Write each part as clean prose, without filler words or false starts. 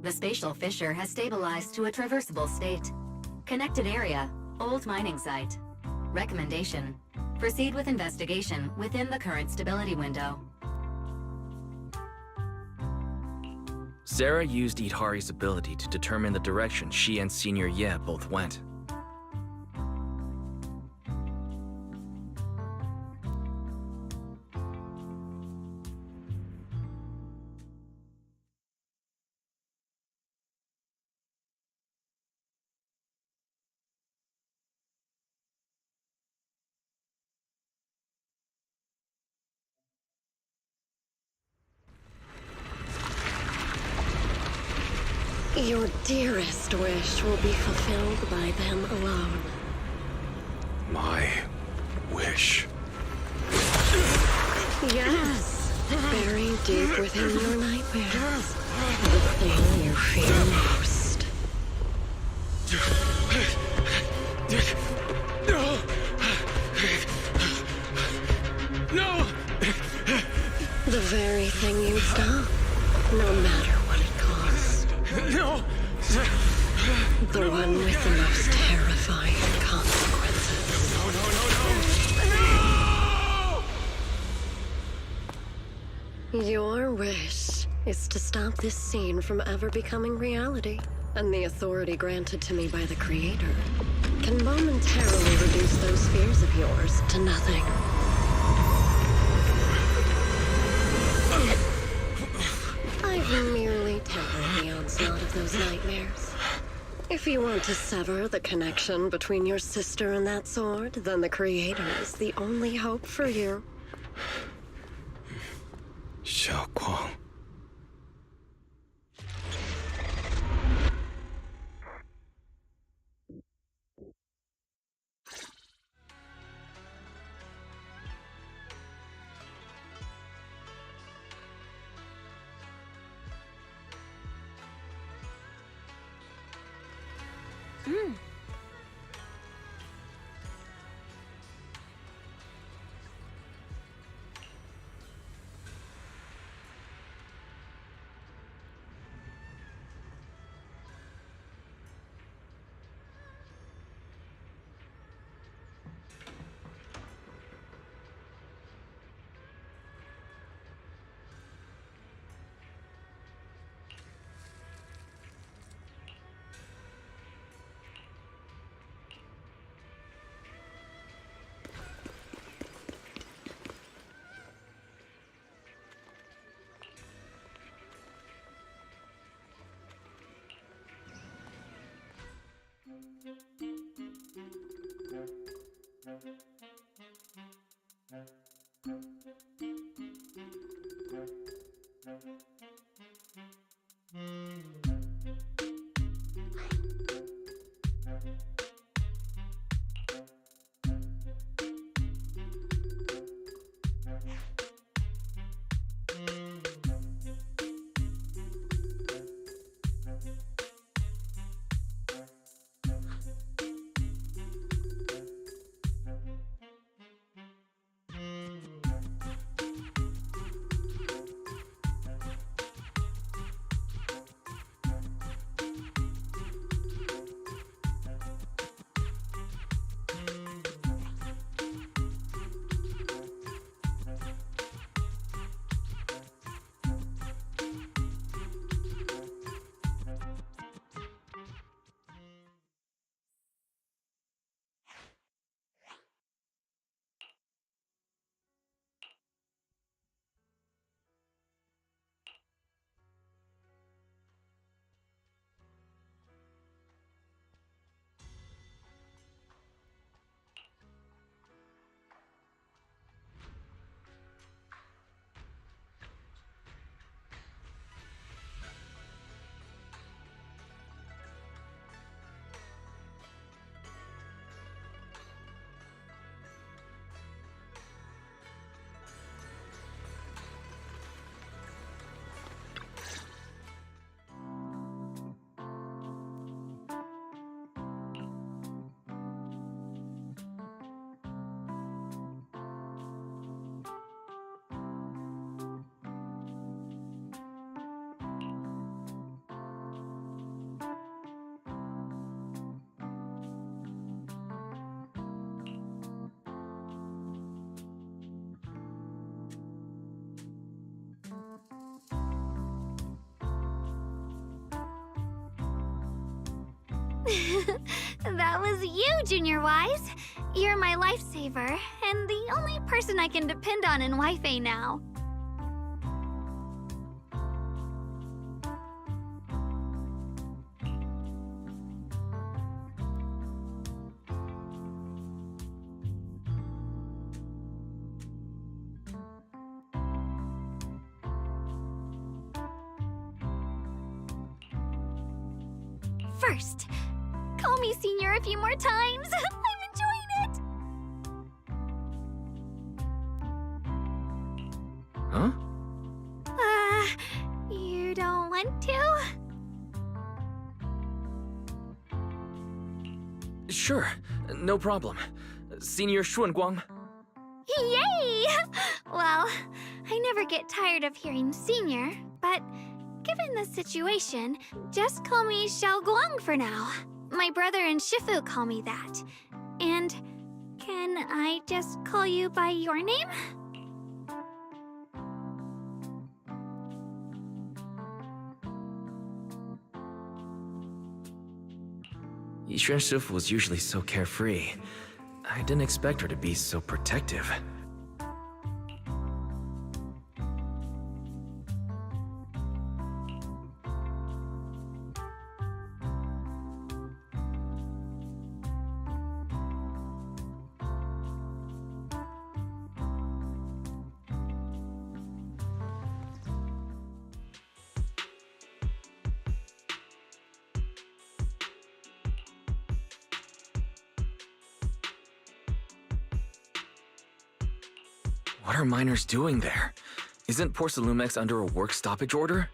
The spatial fissure has stabilized to a traversable state. Connected area, old mining site. Recommendation: proceed with investigation within the current stability window. Sarah used Idhari's ability to determine the direction she and Senior Ye both went. Your dearest wish will be fulfilled by them alone. My wish. Yes, buried deep within your nightmares. The thing you fear most. No! The very thing you'd stop, no matter what it cost. No! The one with the most terrifying consequences. No! Your wish is to stop this scene from ever becoming reality, and the authority granted to me by the Creator can momentarily reduce those fears of yours to nothing. I've merely tempered the onslaught of those nightmares. If you want to sever the connection between your sister and that sword, then the Creator is the only hope for you. Xiaoguang. That was you, Junior Wise. You're my lifesaver, and the only person I can depend on in Wi-Fi now. First, call me Senior a few more times. I'm enjoying it. Huh? You don't want to? Sure, no problem. Senior Xuanguang. Yay! Well, I never get tired of hearing Senior, but given the situation, just call me Xiaoguang for now. My brother and Shifu call me that. And can I just call you by your name? Yixuan Shifu was usually so carefree. I didn't expect her to be so protective. What are miners doing there? Isn't Porcelumex under a work stoppage order?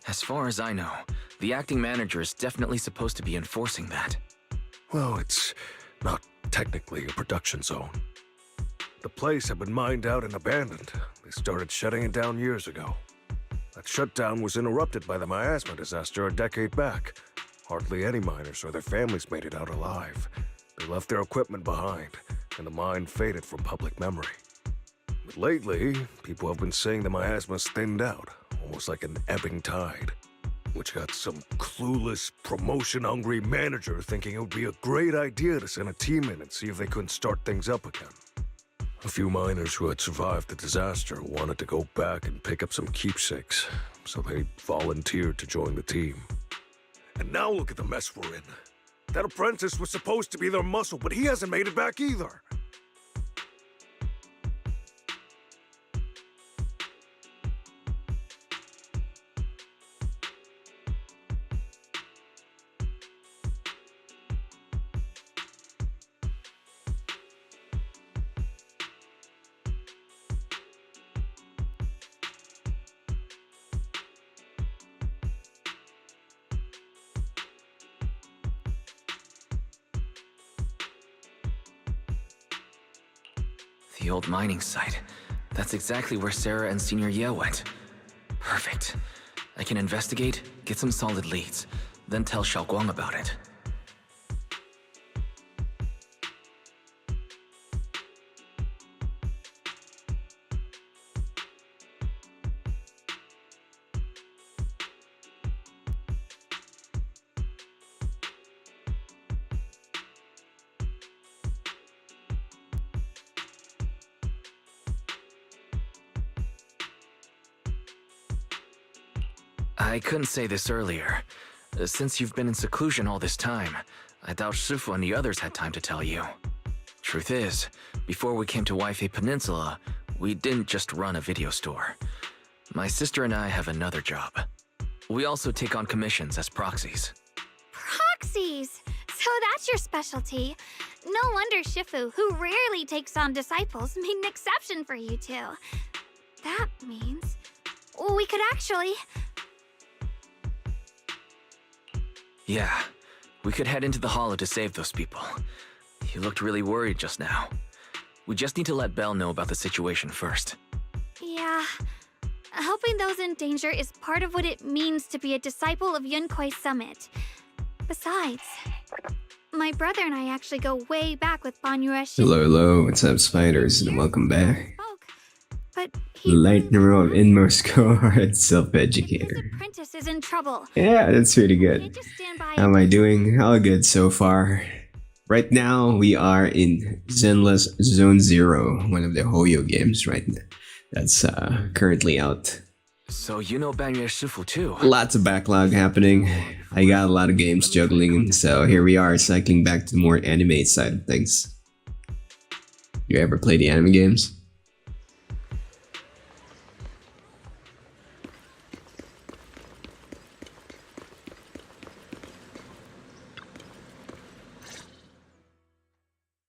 As far as I know, the acting manager is definitely supposed to be enforcing that. Well, it's not technically a production zone. The place had been mined out and abandoned. They started shutting it down years ago. That shutdown was interrupted by the miasma disaster a decade back. Hardly any miners or their families made it out alive. They left their equipment behind, and the mine faded from public memory. But lately, people have been saying the miasma's thinned out, almost like an ebbing tide, which got some clueless, promotion-hungry manager thinking it would be a great idea to send a team in and see if they couldn't start things up again. A few miners who had survived the disaster wanted to go back and pick up some keepsakes, so they volunteered to join the team. And now look at the mess we're in. That apprentice was supposed to be their muscle, but he hasn't made it back either. The old mining site. That's exactly where Sarah and Senior Ye went. Perfect. I can investigate, get some solid leads, then tell Xiaoguang about it. I couldn't say this earlier. Since you've been in seclusion all this time, I doubt Shifu and the others had time to tell you. Truth is, before we came to Wi-Fi Peninsula, we didn't just run a video store. My sister and I have another job. We also take on commissions as proxies. Proxies! So that's your specialty. No wonder Shifu, who rarely takes on disciples, made an exception for you two. That means we could actually... Yeah, we could head into the hollow to save those people. You looked really worried just now. We just need to let Belle know about the situation first. Yeah. Helping those in danger is part of what it means to be a disciple of Yunkui's summit. Besides, my brother and I actually go way back with Banyue Shifu. Hello, what's up, spiders, and welcome back. but he... Lightning Road inmost cohort His self-educator. apprentice is in trouble. Yeah, that's pretty good. Can't just stand by How am and I doing? All good so far. Right now, we are in Zenless Zone Zero, one of the HoYo games, right? That's currently out. So you know Banyue Shifu too? Lots of backlog happening. I got a lot of games juggling, so here we are, cycling back to the more anime side of things. You ever play the anime games?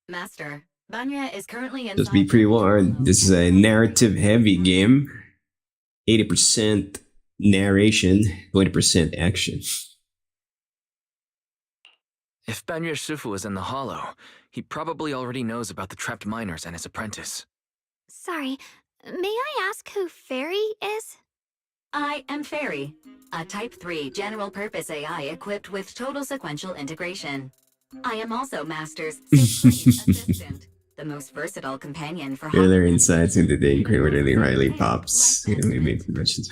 Master, Banya is currently in. Just be pre-warned, this is a narrative-heavy game. 80% narration, 20% action. If Banyue Shifu is in the hollow, he probably already knows about the trapped miners and his apprentice. Sorry, may I ask who Fairy is? I am Fairy, a Type 3 general-purpose AI equipped with total sequential integration. I am also Master's assistant, the most versatile companion for... Further insights into the incredibly Riley pops. Yeah, we make questions.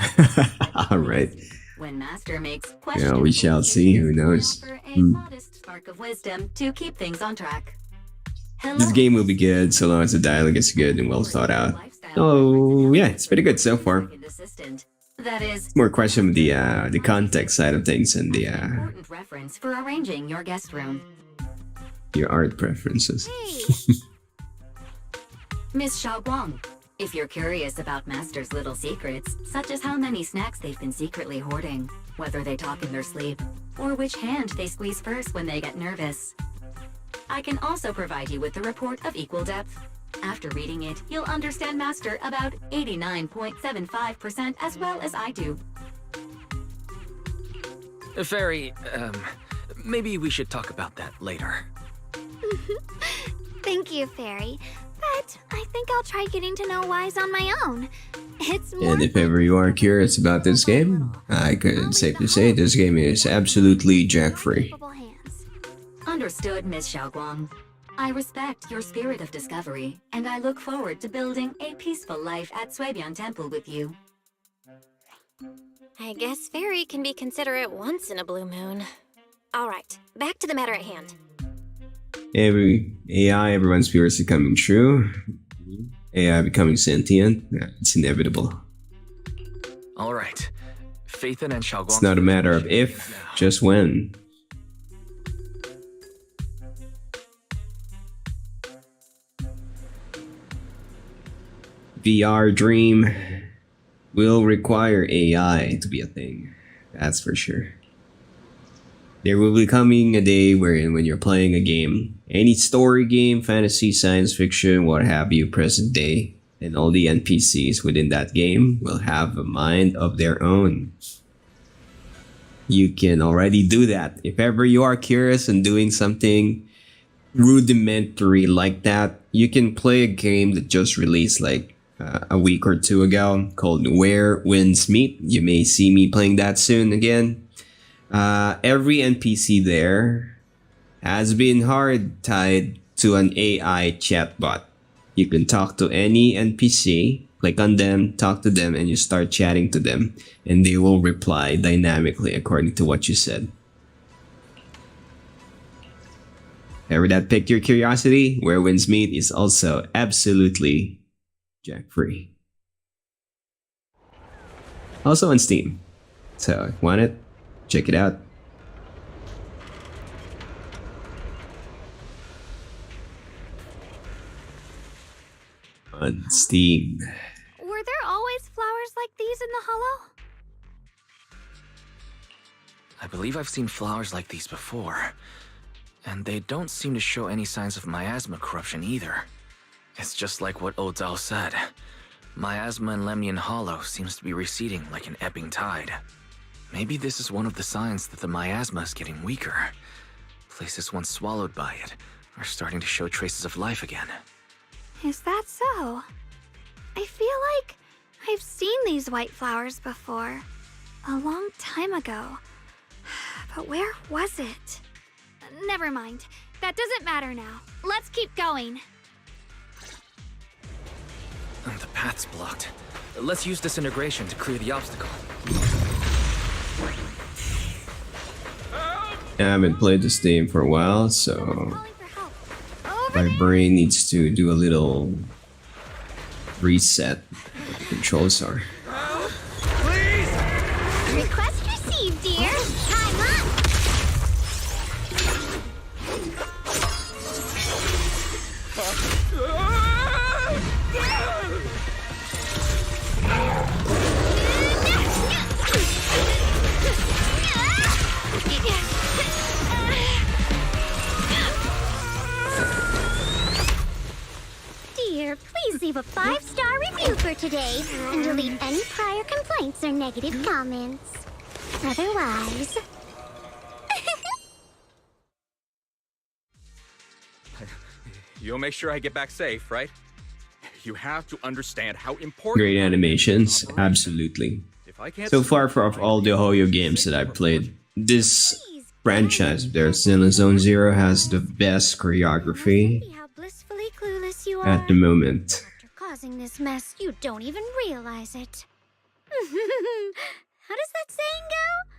Alright. When Master makes Yeah, we shall see, who knows. A modest spark of wisdom to keep things on track. This game will be good so long as the dialogue is good and well thought out. Oh, yeah, it's pretty good so far. That is It's more a question of the context side of things and the important reference for arranging your guest room. your art preferences. Hey, Miss Xiaoguang, if you're curious about Master's little secrets, such as how many snacks they've been secretly hoarding, whether they talk in their sleep, or which hand they squeeze first when they get nervous, I can also provide you with the report of equal depth. After reading it, you'll understand Master about 89.75% as well as I do. Fairy, maybe we should talk about that later. thank you, Fairy. But I think I'll try getting to know Wise on my own. It's more And if ever you are curious about this game, I could safely say this game is absolutely jack-free. capable hands. Understood, Miss Xiaoguang. I respect your spirit of discovery, and I look forward to building a peaceful life at Suibian Temple with you. I guess Fairy can be considerate once in a blue moon. Alright, back to the matter at hand. Every AI, everyone's fears are coming true. AI becoming sentient, it's inevitable. Alright. Phaethon and Xiaoguang... It's not a matter of if, just when. VR Dream will require AI to be a thing. That's for sure. There will be coming a day wherein when you're playing a game, any story game, fantasy, science fiction, what have you, present day, and all the NPCs within that game will have a mind of their own. You can already do that. If ever you are curious and doing something rudimentary like that, you can play a game that just released like a week or two ago called Where Winds Meet. You may see me playing that soon again. Every NPC there has been hard tied to an AI chatbot. You can talk to any NPC, click on them, talk to them, and you start chatting to them, and they will reply dynamically according to what you said. Ever that piqued your curiosity? Where Winds Meet is also absolutely jack-free. Also on Steam. So, want it? Check it out. On Steam. Were there always flowers like these in the hollow? I believe I've seen flowers like these before. And they don't seem to show any signs of miasma corruption either. It's just like what Ozao said. Miasma in Lemnian Hollow seems to be receding like an ebbing tide. Maybe this is one of the signs that the miasma is getting weaker. Places once swallowed by it are starting to show traces of life again. Is that so? I feel like I've seen these white flowers before. A long time ago. But where was it? Never mind. That doesn't matter now. Let's keep going. The path's blocked. Let's use disintegration to clear the obstacle. I haven't played this game for a while, so Calling for help. Over my there. brain needs to do a little reset what the controls are. Request received, dear. Time up. Dear, please leave a 5-star review for today and delete any prior complaints or negative comments. Otherwise... You'll make sure I get back safe, right? You have to understand how important. Great animations, absolutely. If I can't So far from all the HoYo games that I've played, this franchise, there's Zenless Zone Zero, has the best choreography See how blissfully clueless you are. at the moment. After causing this mess, you don't even realize it. How does that saying go?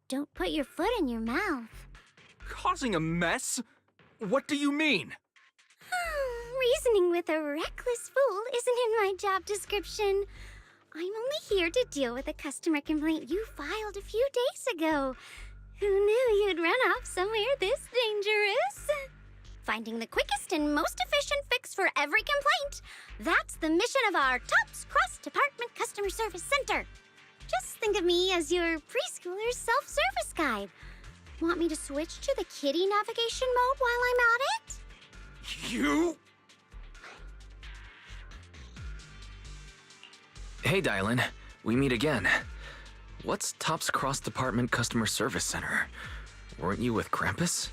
Don't put your foot in your mouth. causing a mess? What do you mean? Reasoning with a reckless fool isn't in my job description. I'm only here to deal with a customer complaint you filed a few days ago. Who knew you'd run off somewhere this dangerous? Finding the quickest and most efficient fix for every complaint. That's the mission of our TOPS Cross Department Customer Service Center. Just think of me as your preschooler's self-service guide. Want me to switch to the kiddie navigation mode while I'm at it? You? Hey, Dylan. We meet again. What's Top's Cross Department Customer Service Center? Weren't you with Krampus?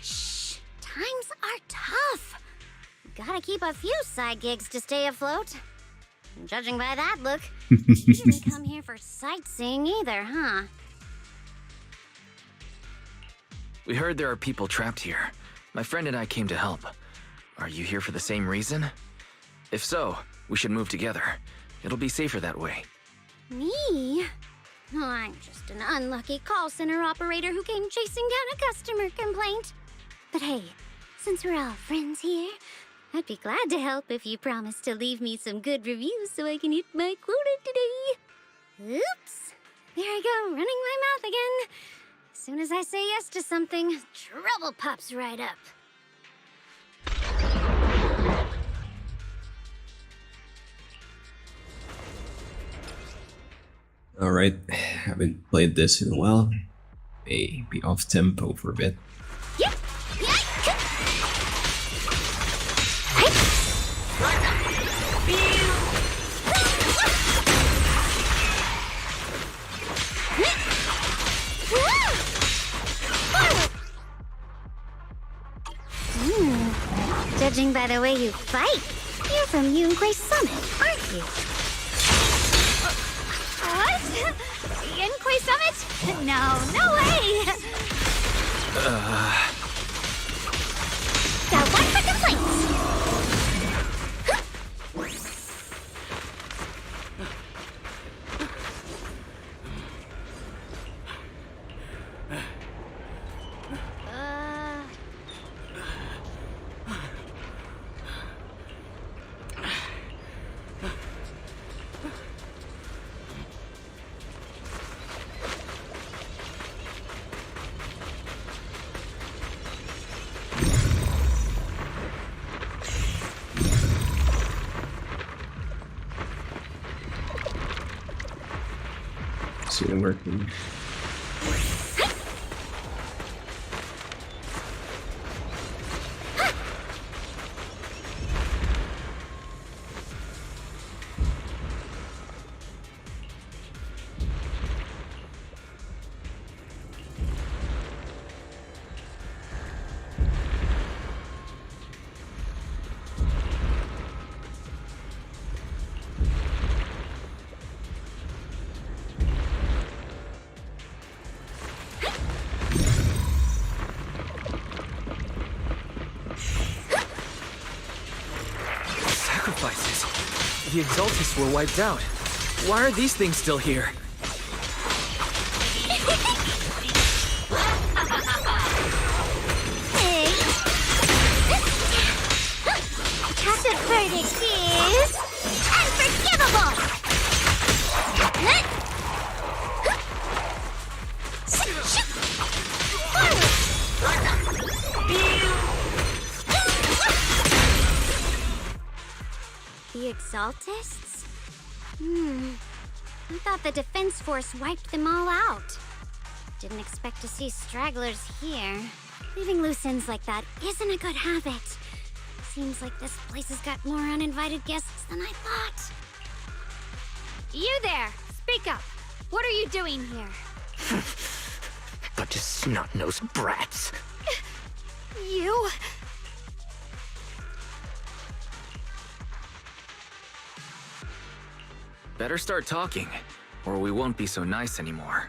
Shh, times are tough. Gotta keep a few side gigs to stay afloat. Judging by that look, you didn't come here for sightseeing either, huh? We heard there are people trapped here. My friend and I came to help. Are you here for the same reason? If so, we should move together. It'll be safer that way. Me? Oh, I'm just an unlucky call center operator who came chasing down a customer complaint. But hey, since we're all friends here, I'd be glad to help if you promise to leave me some good reviews so I can hit my quota today. Oops. There I go, running my mouth again. As soon as I say yes to something, trouble pops right up. Alright, haven't played this in a while. May be off tempo for a bit. Yep. Judging by the way you fight, you're from Yunquay Summit, aren't you? What? Yunquay Summit? No way! Got one for complaints. See it working. The Exaltists were wiped out. Why are these things still here? Tacit verdict is unforgivable! The Exaltists? I thought the Defense Force wiped them all out. Didn't expect to see stragglers here. Leaving loose ends like that isn't a good habit. Seems like this place has got more uninvited guests than I thought. You there! Speak up! What are you doing here? Bunch of snot-nosed brats. You... Better start talking, or we won't be so nice anymore.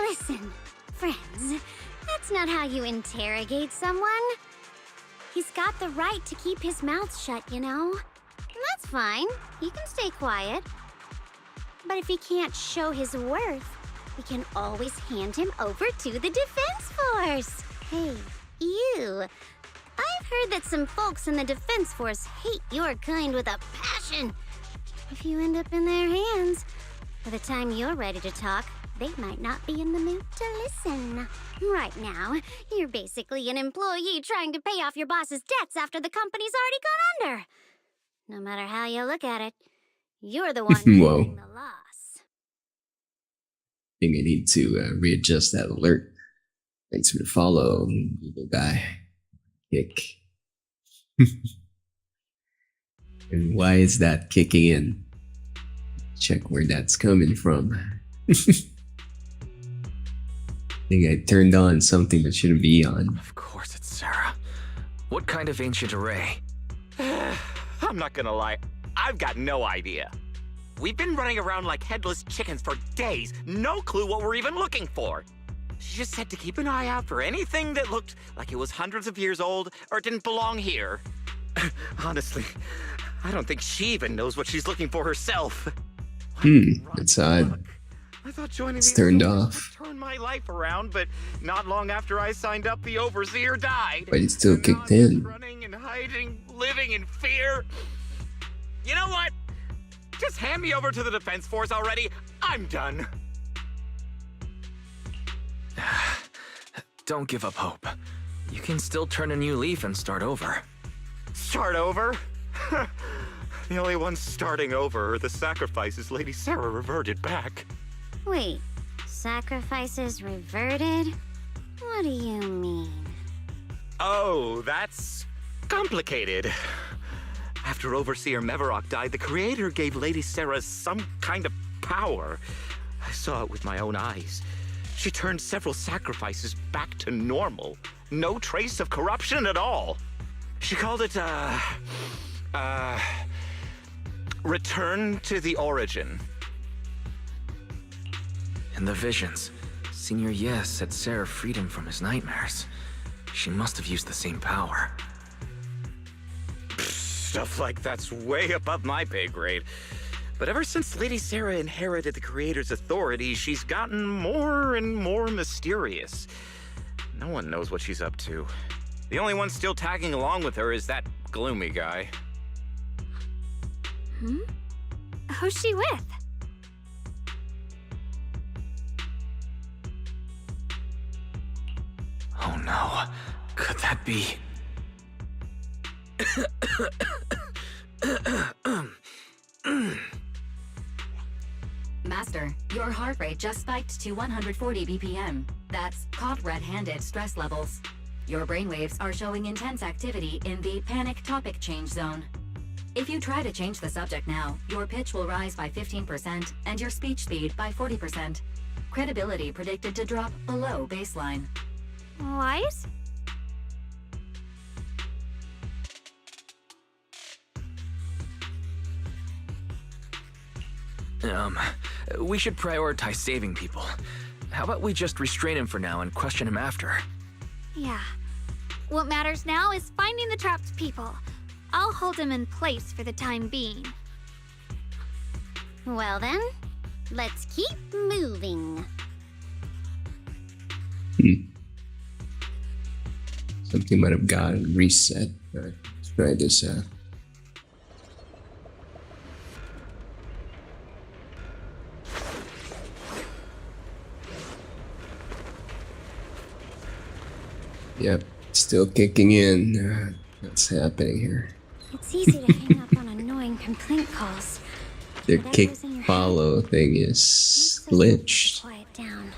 Listen, friends, that's not how you interrogate someone. He's got the right to keep his mouth shut, you know? And that's fine. He can stay quiet. But if he can't show his worth, we can always hand him over to the Defense Force. Hey, you. I've heard that some folks in the Defense Force hate your kind with a passion. If you end up in their hands, by the time you're ready to talk, they might not be in the mood to listen. Right now, you're basically an employee trying to pay off your boss's debts after the company's already gone under. No matter how you look at it, you're the one Whoa. bearing the loss. Think I need to readjust that alert. Thanks for the follow, evil guy. Kick. And why is that kicking in? Check where that's coming from. I think I turned on something that shouldn't be on. Of course it's Sarah. What kind of ancient array? I'm not gonna lie, I've got no idea. We've been running around like headless chickens for days, no clue what we're even looking for. She just said to keep an eye out for anything that looked like it was hundreds of years old or didn't belong here. Honestly, I don't think she even knows what she's looking for herself. That's odd. I thought joining It's these turned soldiers off. would turn my life around, but not long after I signed up, the overseer died. But it still And now kicked I'm just in. running and hiding, living in fear. You know what? Just hand me over to the Defense Force already. I'm done. Don't give up hope. You can still turn a new leaf and start over. Start over? The only ones starting over are the sacrifices Lady Sarah reverted back. Wait, sacrifices reverted? What do you mean? Oh, that's complicated. After Overseer Mevarok died, the Creator gave Lady Sarah some kind of power. I saw it with my own eyes. She turned several sacrifices back to normal. No trace of corruption at all. She called it, return to the origin. In the visions, Senior Yes said Sarah freed him from his nightmares. She must have used the same power. Stuff like that's way above my pay grade. But ever since Lady Sarah inherited the Creator's authority, she's gotten more and more mysterious. No one knows what she's up to. The only one still tagging along with her is that gloomy guy. Who's she with? Oh no, could that be? Master, your heart rate just spiked to 140 BPM. That's caught red-handed stress levels. Your brainwaves are showing intense activity in the panic topic change zone. If you try to change the subject now, your pitch will rise by 15% and your speech speed by 40%. Credibility predicted to drop below baseline. Wise? We should prioritize saving people. How about we just restrain him for now and question him after? Yeah. What matters now is finding the trapped people. I'll hold them in place for the time being. Well then, let's keep moving. Something might have gotten reset. Alright, let's try this out. Yep, still kicking in. What's happening here? It's easy to hang up on annoying complaint calls. Their Whatever kick goes in your follow thing is Not so simple to glitched. quiet down.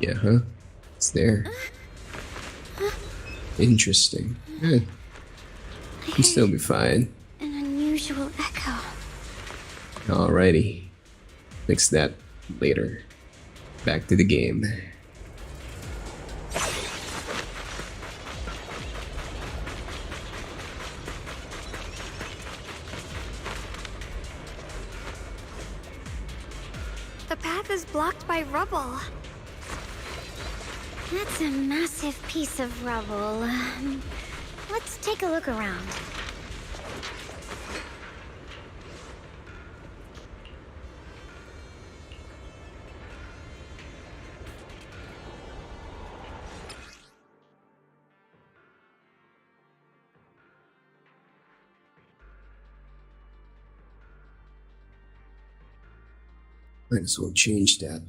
Yeah, huh? It's there. Interesting. Yeah, you'll still be fine. An unusual echo. Alrighty. Fix that later. Back to the game. The path is blocked by rubble. That's a massive piece of rubble. Let's take a look around. Might as well change that.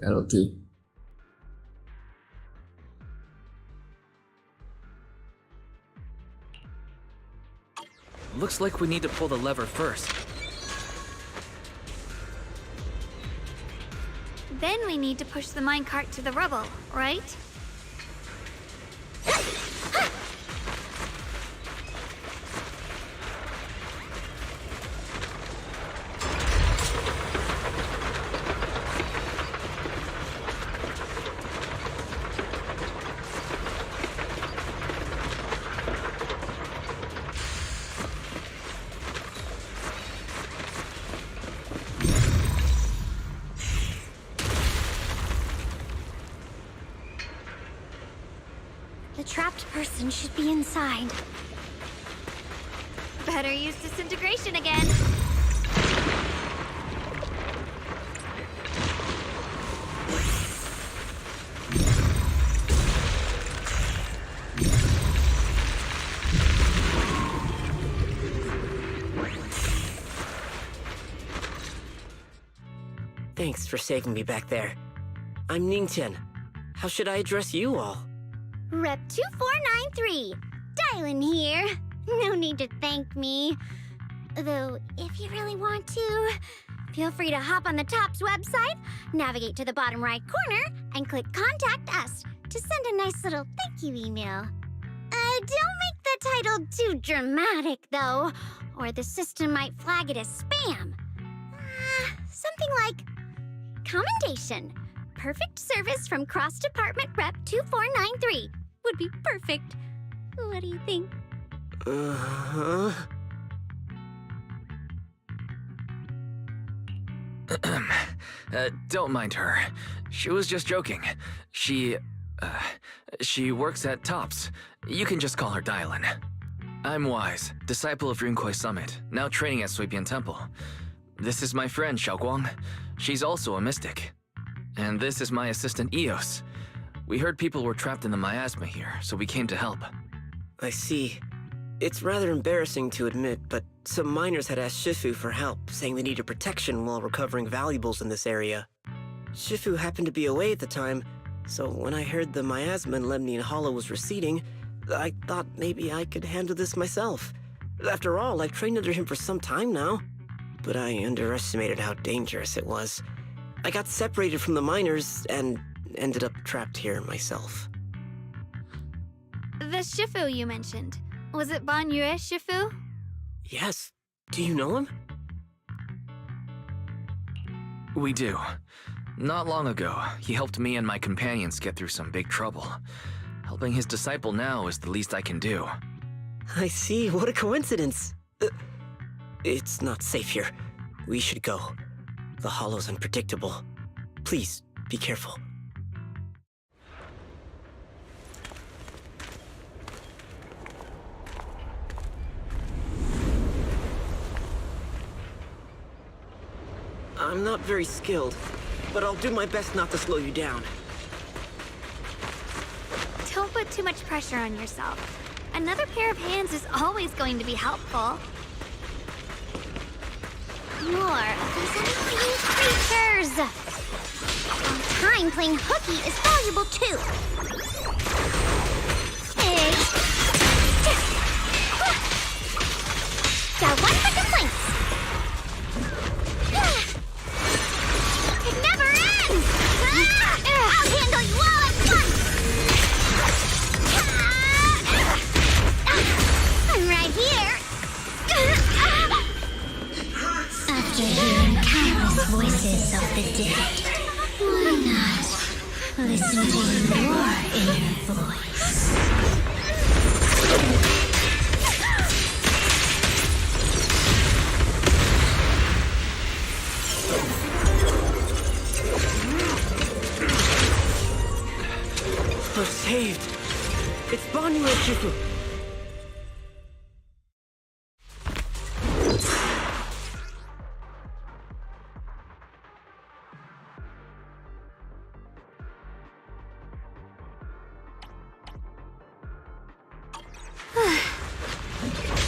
That'll do. Looks like we need to pull the lever first. Then we need to push the minecart to the rubble, right? The trapped person should be inside. Better use disintegration again. Thanks for saving me back there. I'm Ningchen. How should I address you all? Rep 2493. Dylan here. No need to thank me. Though, if you really want to, feel free to hop on the TOPS website, navigate to the bottom right corner, and click Contact Us to send a nice little thank you email. Don't make the title too dramatic, though, or the system might flag it as spam. Something like Commendation. perfect service from Cross Department Rep 2493. Would be perfect. What do you think? Don't mind her. She was just joking. She works at Tops. You can just call her Dylan. I'm Wise, disciple of Rinkwei Summit, now training at Suipian Temple. This is my friend, Xiaoguang. She's also a mystic. And this is my assistant, Eos. We heard people were trapped in the miasma here, so we came to help. I see. It's rather embarrassing to admit, but some miners had asked Shifu for help, saying they needed protection while recovering valuables in this area. Shifu happened to be away at the time, so when I heard the miasma in Lemnian Hollow was receding, I thought maybe I could handle this myself. After all, I've trained under him for some time now. But I underestimated how dangerous it was. I got separated from the miners and ended up trapped here myself. The Shifu you mentioned. Was it Ban Yue Shifu? Yes. Do you know him? We do. Not long ago, he helped me and my companions get through some big trouble. Helping his disciple now is the least I can do. I see. What a coincidence. It's not safe here. We should go. The hollow's unpredictable. Please, be careful. I'm not very skilled, but I'll do my best not to slow you down. Don't put too much pressure on yourself. Another pair of hands is always going to be helpful. More of these annoying creatures! Time playing hooky is valuable too. Hey. Got one for complaints. It never ends! I'll handle you all at once! I'm right here. After hearing countless voices of the dead, why not listen to your inner voice? We're saved. It's Ban Yue Shifu.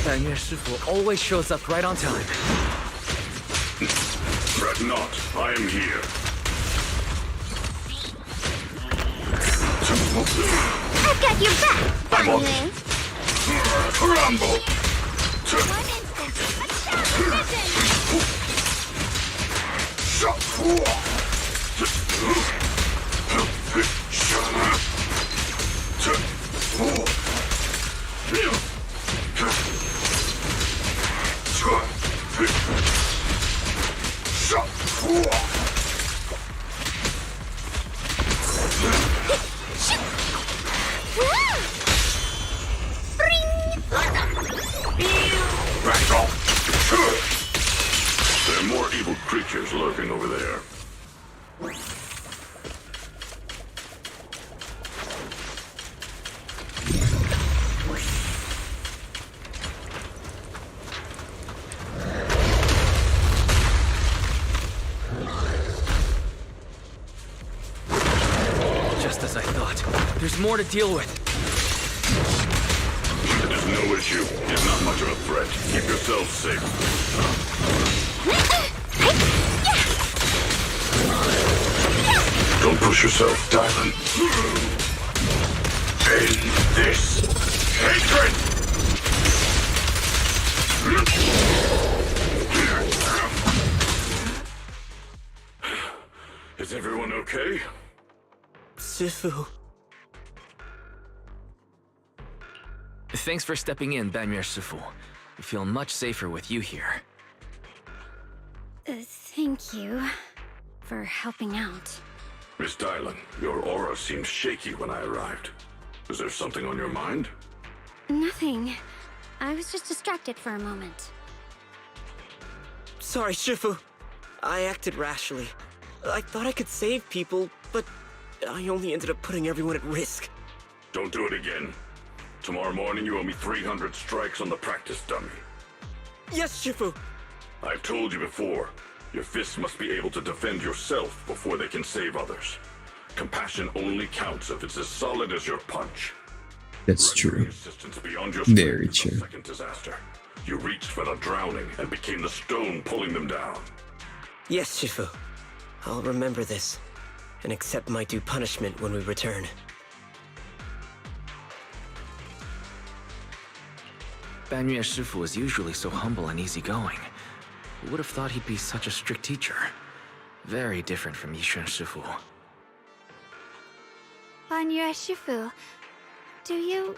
Ban Yue Shifu always shows up right on time. Fret not, I am here. I've got your back, I'm on. Ban Yue. Rumble! One instant, attack vision! There are more evil creatures lurking over there. Just as I thought. There's more to deal with. It is no issue. It's not much of a threat. Keep yourself safe. Don't push yourself, Dylan. End this hatred! Is everyone okay? Shifu. Thanks for stepping in, Ban Yue Shifu. We feel much safer with you here. Thank you for helping out. Miss Dylan, your aura seemed shaky when I arrived. Is there something on your mind? Nothing. I was just distracted for a moment. Sorry, Shifu. I acted rashly. I thought I could save people, but I only ended up putting everyone at risk. Don't do it again. Tomorrow morning you owe me 300 strikes on the practice dummy. Yes, Shifu! I've told you before, your fists must be able to defend yourself before they can save others. Compassion only counts if it's as solid as your punch. That's true. Assistance beyond your Very strength is true. a second disaster. You reached for the drowning and became the stone pulling them down. Yes, Shifu. I'll remember this, and accept my due punishment when we return. Banyue Shifu is usually so humble and easygoing. Who would have thought he'd be such a strict teacher? Very different from Yixuan Shifu. Banyue Shifu, do you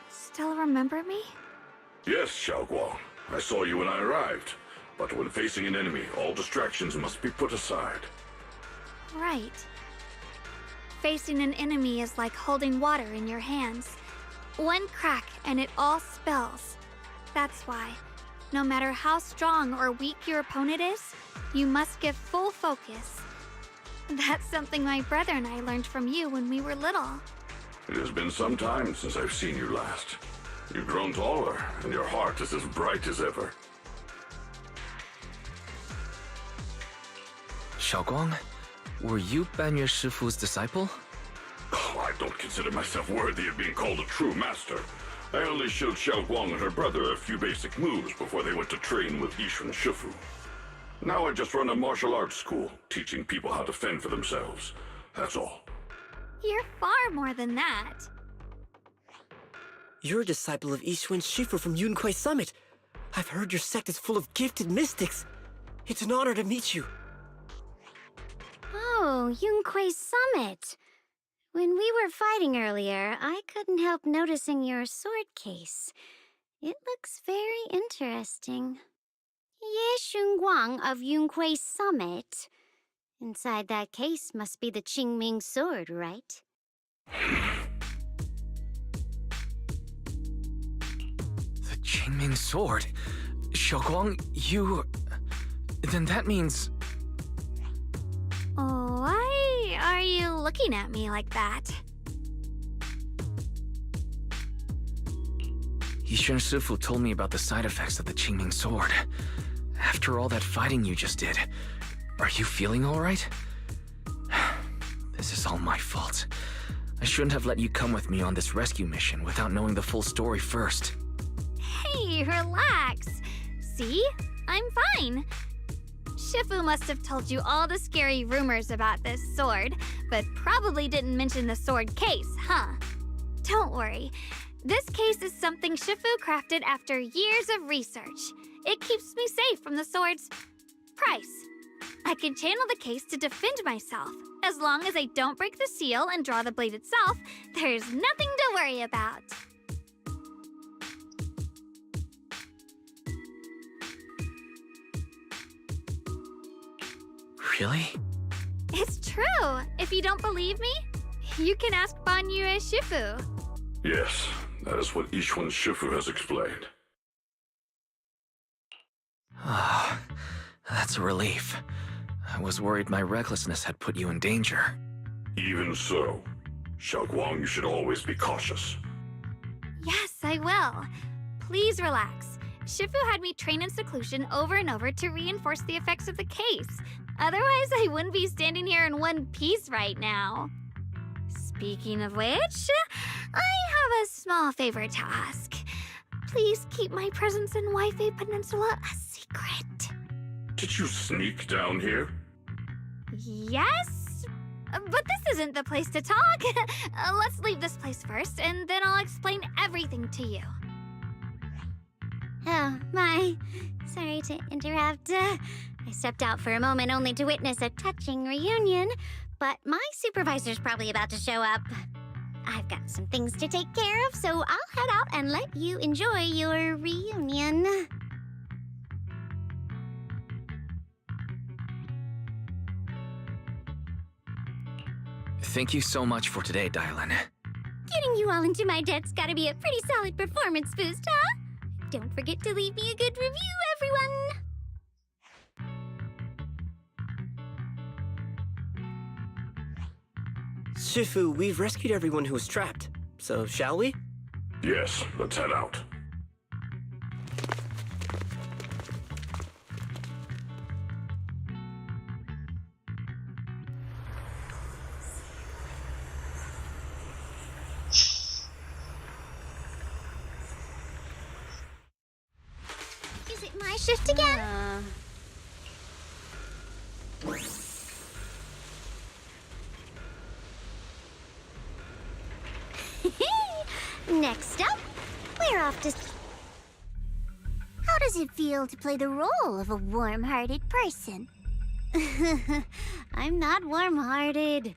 still remember me? Yes, Xiaoguang. I saw you when I arrived. But when facing an enemy, all distractions must be put aside. Right. Facing an enemy is like holding water in your hands. One crack and it all spills. That's why, no matter how strong or weak your opponent is, you must give full focus. That's something my brother and I learned from you when we were little. It has been some time since I've seen you last. You've grown taller, and your heart is as bright as ever. Xiaoguang, were you Banyue Shifu's disciple? Oh, I don't consider myself worthy of being called a true master. I only showed Xiaoguang and her brother a few basic moves before they went to train with Yixuan Shifu. Now I just run a martial arts school, teaching people how to fend for themselves. That's all. You're far more than that. You're a disciple of Yixuan Shifu from Yunquai Summit. I've heard your sect is full of gifted mystics. It's an honor to meet you. Oh, Yunquai Summit. When we were fighting earlier, I couldn't help noticing your sword case. It looks very interesting. Ye Shunguang of Yunquai Summit. Inside that case must be the Qingming sword, right? The Qingming sword? Xiaoguang, you... Then that means... Why are you looking at me like that? Yixuan Shifu told me about the side effects of the Qingming sword. After all that fighting you just did, are you feeling alright? This is all my fault. I shouldn't have let you come with me on this rescue mission without knowing the full story first. Hey, relax. See? I'm fine. Shifu must have told you all the scary rumors about this sword, but probably didn't mention the sword case, huh? Don't worry. This case is something Shifu crafted after years of research. It keeps me safe from the sword's price. I can channel the case to defend myself. As long as I don't break the seal and draw the blade itself, there's nothing to worry about. Really? It's true. If you don't believe me, you can ask Banyue Shifu. Yes, that is what Yixuan Shifu has explained. Ah, that's a relief. I was worried my recklessness had put you in danger. Even so, Xiaoguang, you should always be cautious. Yes, I will. Please relax. Shifu had me train in seclusion over and over to reinforce the effects of the case. Otherwise, I wouldn't be standing here in one piece right now. Speaking of which, I have a small favor to ask. Please keep my presence in Waifei Peninsula a secret. Did you sneak down here? Yes? But this isn't the place to talk. Let's leave this place first, and then I'll explain everything to you. Oh, my. Sorry to interrupt. I stepped out for a moment only to witness a touching reunion, but my supervisor's probably about to show up. I've got some things to take care of, so I'll head out and let you enjoy your reunion. Thank you so much for today, Dylan. Getting you all into my debt's gotta be a pretty solid performance boost, huh? Don't forget to leave me a good review, everyone! Shifu, we've rescued everyone who was trapped. So, shall we? Yes, let's head out. Is it my shift again? Next up, we're off to... How does it feel to play the role of a warm-hearted person? I'm not warm-hearted.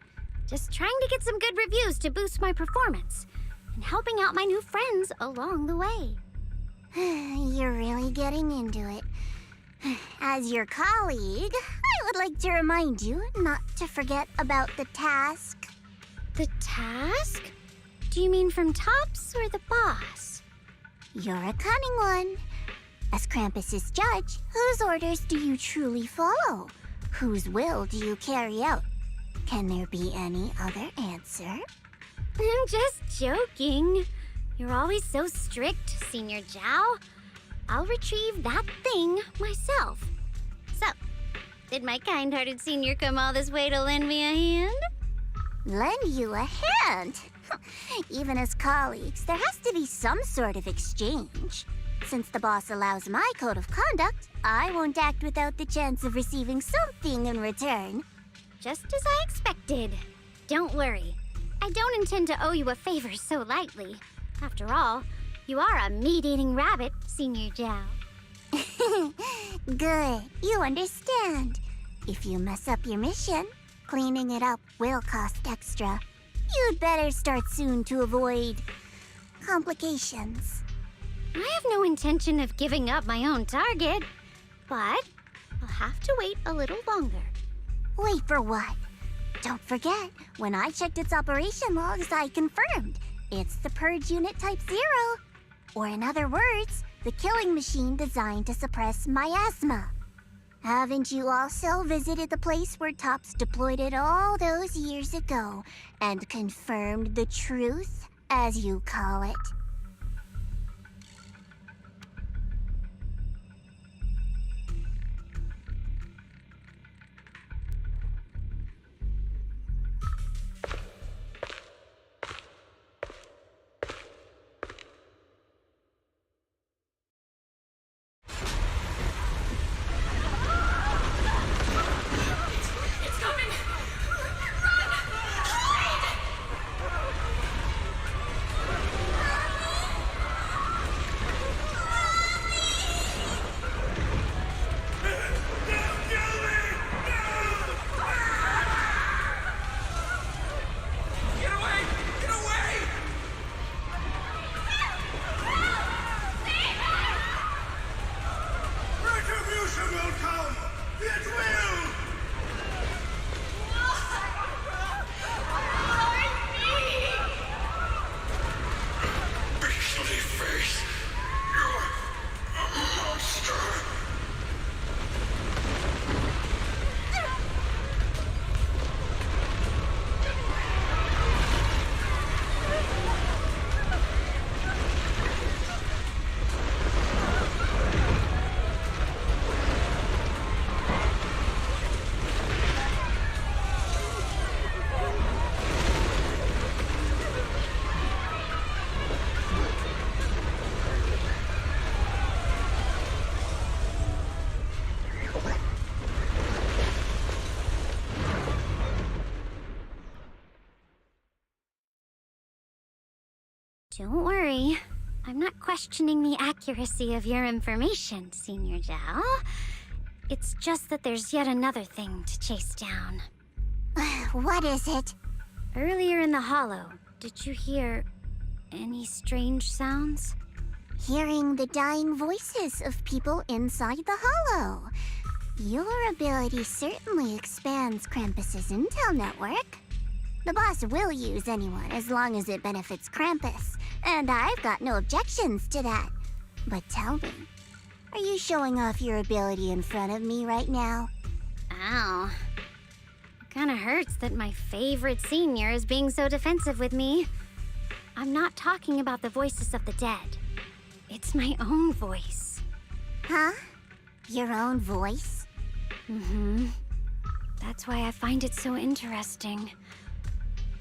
Just trying to get some good reviews to boost my performance, and helping out my new friends along the way. You're really getting into it. As your colleague, I would like to remind you not to forget about the task. The task? Do you mean from Tops or the boss? You're a cunning one. As Krampus's judge, whose orders do you truly follow? Whose will do you carry out? Can there be any other answer? I'm just joking. You're always so strict, Senior Zhao. I'll retrieve that thing myself. So, did my kind-hearted senior come all this way to lend me a hand? Lend you a hand? Even as colleagues, there has to be some sort of exchange. Since the boss allows my code of conduct, I won't act without the chance of receiving something in return. Just as I expected. Don't worry. I don't intend to owe you a favor so lightly. After all, you are a meat-eating rabbit, Senior Zhao. Good. You understand. If you mess up your mission, cleaning it up will cost extra. You'd better start soon to avoid complications. I have no intention of giving up my own target, but I'll have to wait a little longer. Wait for what? Don't forget, when I checked its operation logs, I confirmed it's the Purge Unit Type 0. Or in other words, the killing machine designed to suppress miasma. Haven't you also visited the place where Tops deployed it all those years ago and confirmed the truth, as you call it? Don't worry. I'm not questioning the accuracy of your information, Senior Zhao. It's just that there's yet another thing to chase down. What is it? Earlier in the hollow, did you hear any strange sounds? Hearing the dying voices of people inside the hollow. Your ability certainly expands Krampus's intel network. The boss will use anyone as long as it benefits Krampus, and I've got no objections to that. But tell me, are you showing off your ability in front of me right now? Ow. Kinda hurts that my favorite senior is being so defensive with me. I'm not talking about the voices of the dead. It's my own voice. Huh? Your own voice? Mm-hmm. That's why I find it so interesting.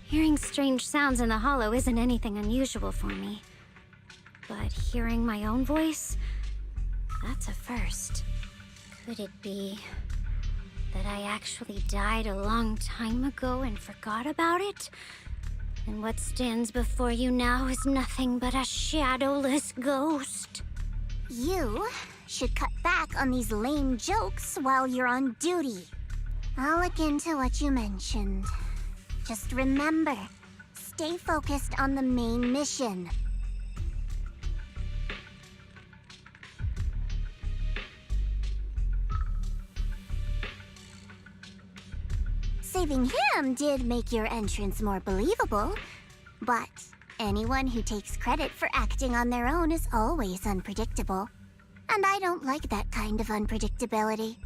Hearing strange sounds in the hollow isn't anything unusual for me. But hearing my own voice, that's a first. Could it be that I actually died a long time ago and forgot about it? And what stands before you now is nothing but a shadowless ghost. You should cut back on these lame jokes while you're on duty. I'll look into what you mentioned. Just remember, stay focused on the main mission. Saving him did make your entrance more believable, but anyone who takes credit for acting on their own is always unpredictable. And I don't like that kind of unpredictability.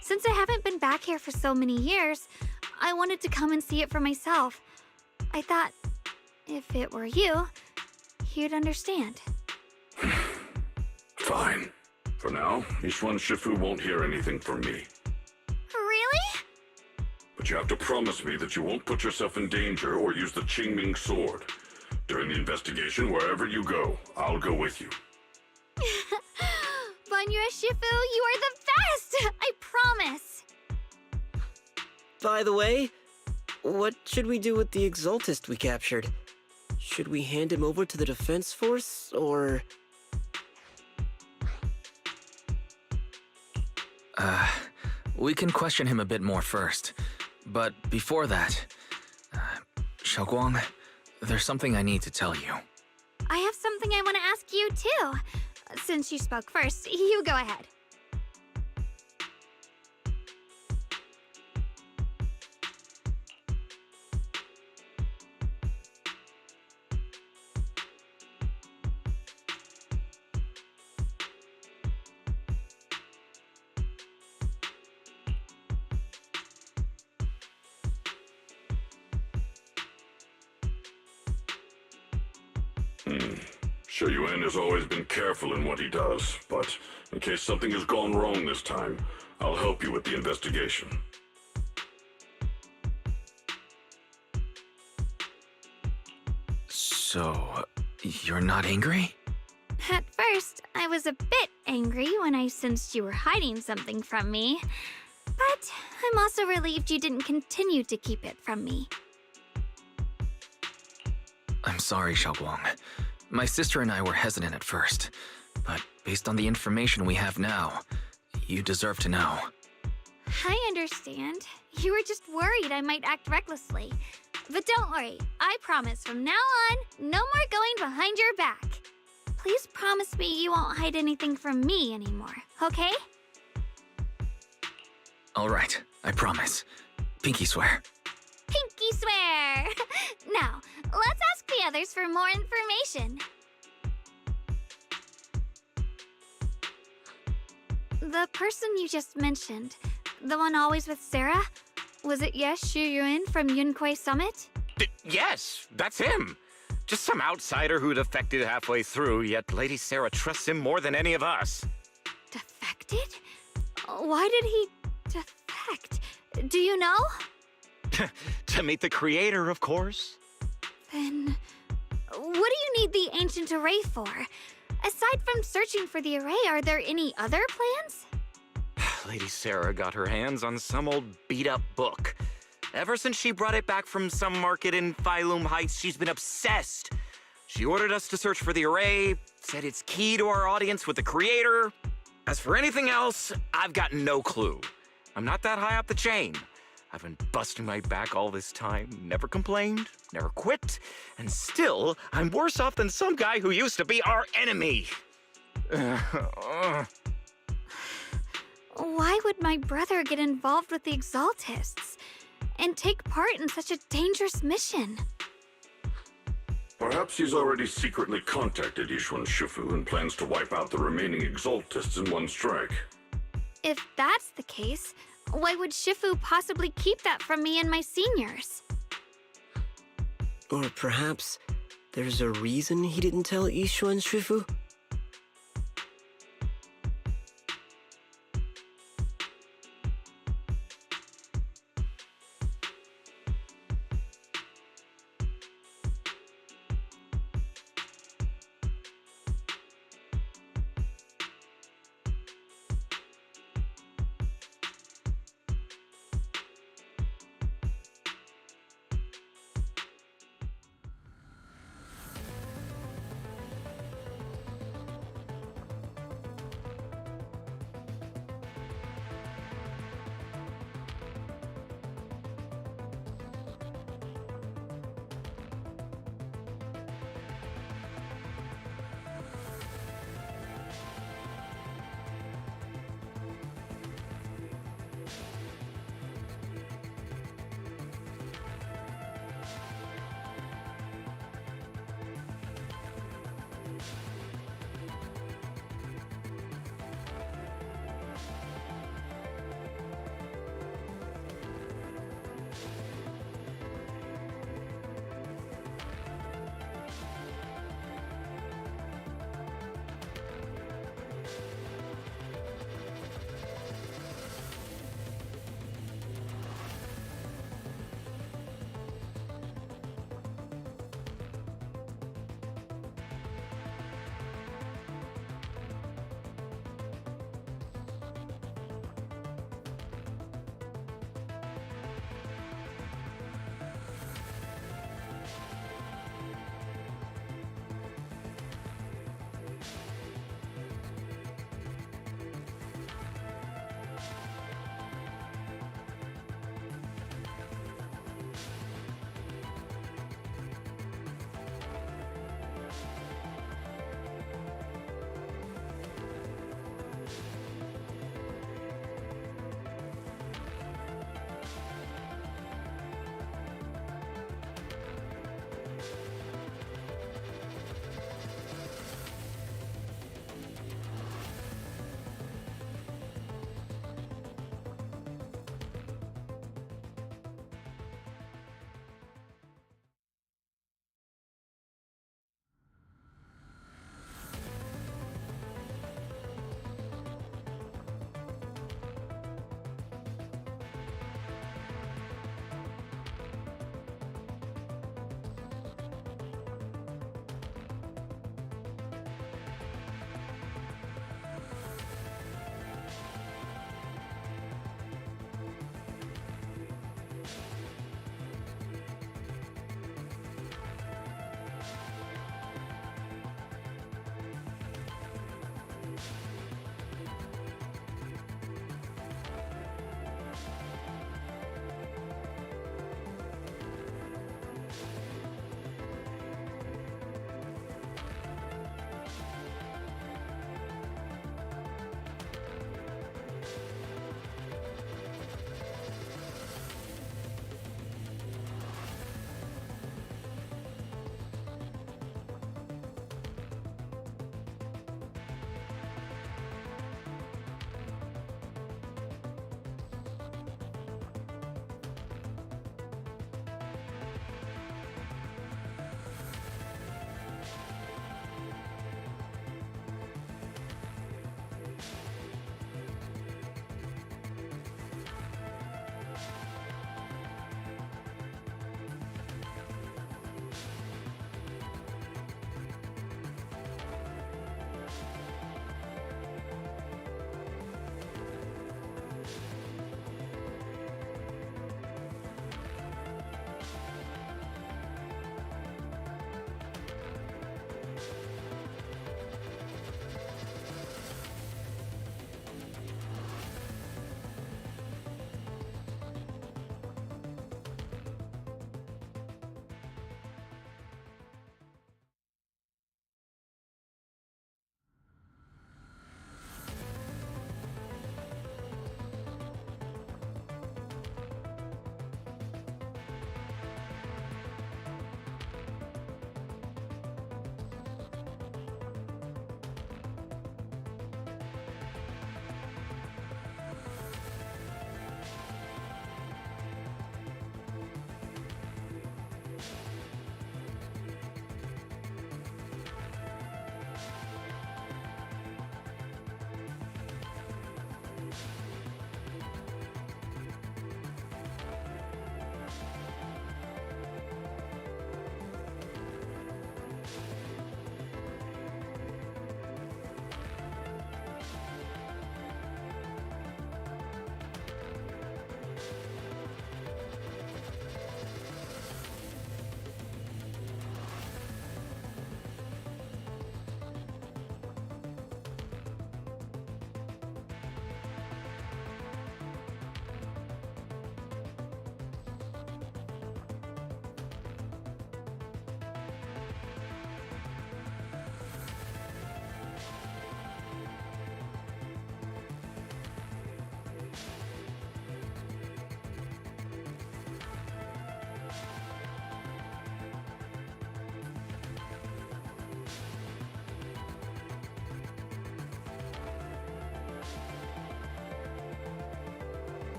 Since I haven't been back here for so many years, I wanted to come and see it for myself. I thought, if it were you, you'd understand. Fine. For now, Ishwan Shifu won't hear anything from me. Really? But you have to promise me that you won't put yourself in danger or use the Qingming sword. During the investigation, wherever you go, I'll go with you. Banyue Shifu, you are the best! I promise! By the way, what should we do with the Exaltist we captured? Should we hand him over to the defense force, or...? We can question him a bit more first. But before that, Xiaoguang, there's something I need to tell you. I have something I want to ask you, too. Since you spoke first, you go ahead. Shuyuan has always been careful in what he does, but in case something has gone wrong this time, I'll help you with the investigation. So, you're not angry? At first, I was a bit angry when I sensed you were hiding something from me. But I'm also relieved you didn't continue to keep it from me. I'm sorry, Xiaoguang. My sister and I were hesitant at first, but based on the information we have now, you deserve to know. I understand. You were just worried I might act recklessly. But don't worry, I promise from now on, no more going behind your back. Please promise me you won't hide anything from me anymore, okay? All right, I promise. Pinky swear. Pinky swear! Now, let's ask the others for more information. The person you just mentioned, the one always with Sarah, was it Yes Shuyuan from Yunquei Summit? Yes, that's him. Just some outsider who defected halfway through, yet Lady Sarah trusts him more than any of us. Defected? Why did he defect? Do you know? To meet the creator, of course. Then, what do you need the ancient array for? Aside from searching for the array, are there any other plans? Lady Sarah got her hands on some old beat-up book. Ever since she brought it back from some market in Phylum Heights, she's been obsessed. She ordered us to search for the array, said it's key to our audience with the creator. As for anything else, I've got no clue. I'm not that high up the chain. I've been busting my back all this time, never complained, never quit, and still, I'm worse off than some guy who used to be our enemy. Why would my brother get involved with the Exaltists and take part in such a dangerous mission? Perhaps he's already secretly contacted Ishuan Shifu and plans to wipe out the remaining Exaltists in one strike. If that's the case, why would Shifu possibly keep that from me and my seniors? Or perhaps there's a reason he didn't tell Ishuan Shifu?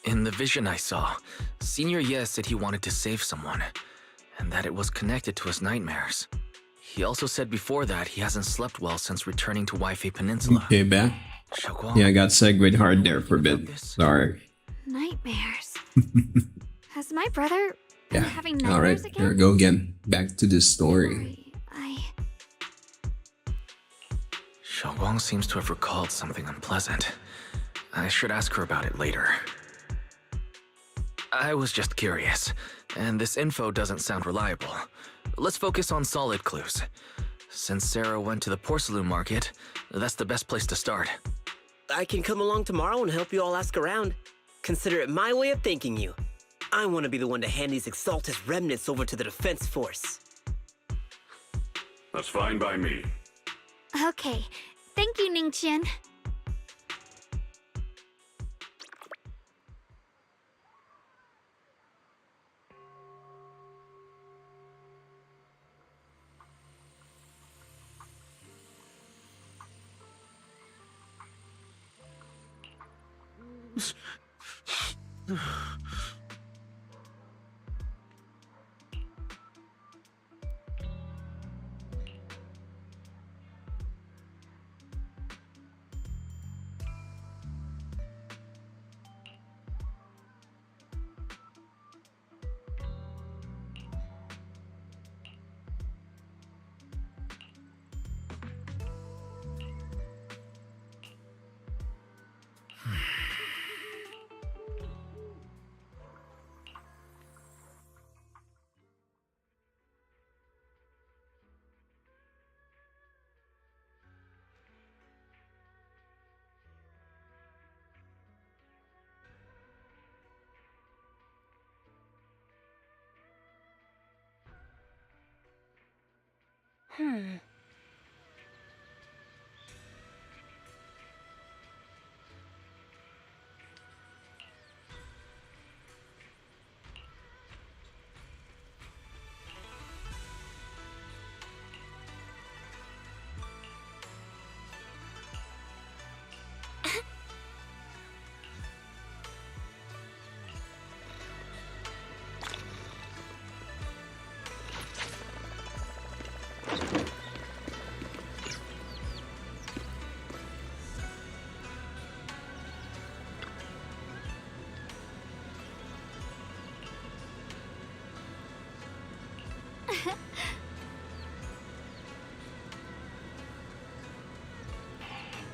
In the vision I saw, Senior Ye said he wanted to save someone, and that it was connected to his nightmares. He also said before that he hasn't slept well since returning to Waifei Peninsula. Okay, back. Xiaoguang, Yeah, I got segued hard there for a bit. Sorry. Nightmares. Has my brother been Yeah. having All right, nightmares again? here we go again. Back to the story. Xiaoguang seems to have recalled something unpleasant. I should ask her about it later. I was just curious, and this info doesn't sound reliable. Let's focus on solid clues. Since Sarah went to the porcelain market, that's the best place to start. I can come along tomorrow and help you all ask around. Consider it my way of thanking you. I want to be the one to hand these Exaltus remnants over to the defense force. That's fine by me. Okay. Thank you, Ningqian.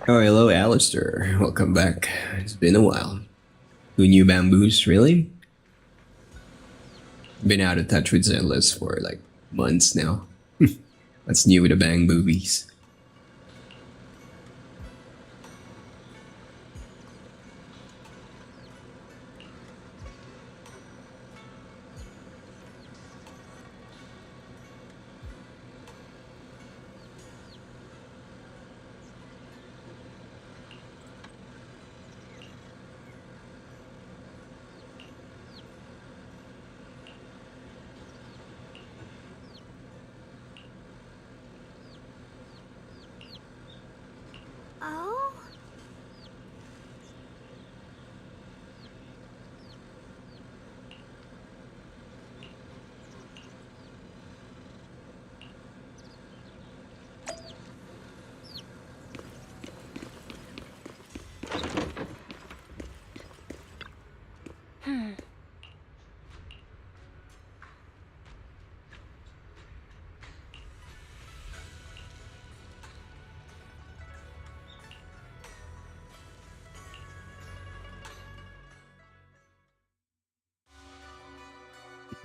Oh, hello, Alistair. Welcome back. It's been a while. Who knew bamboos, really? Been out of touch with Zenless for like months now. What's new with the bang boobies? Oh?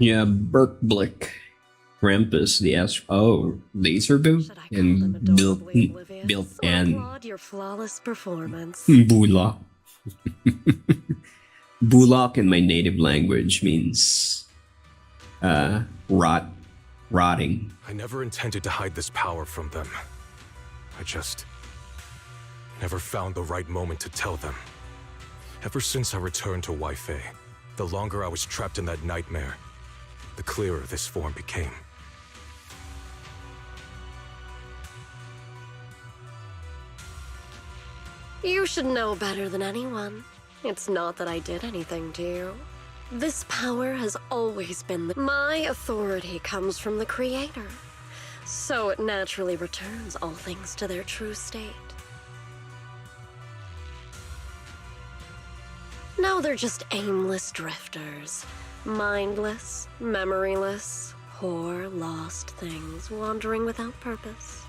Yeah, Berkblick, Krampus, the laser boom, and built and Applaud your flawless performance. Bulak. Bulak in my native language means rotting. I never intended to hide this power from them. I just never found the right moment to tell them. Ever since I returned to Waifei, the longer I was trapped in that nightmare, the clearer this form became. You should know better than anyone. It's not that I did anything to you. This power has always been my authority comes from the Creator. So it naturally returns all things to their true state. Now they're just aimless drifters. Mindless, memoryless, poor, lost things wandering without purpose.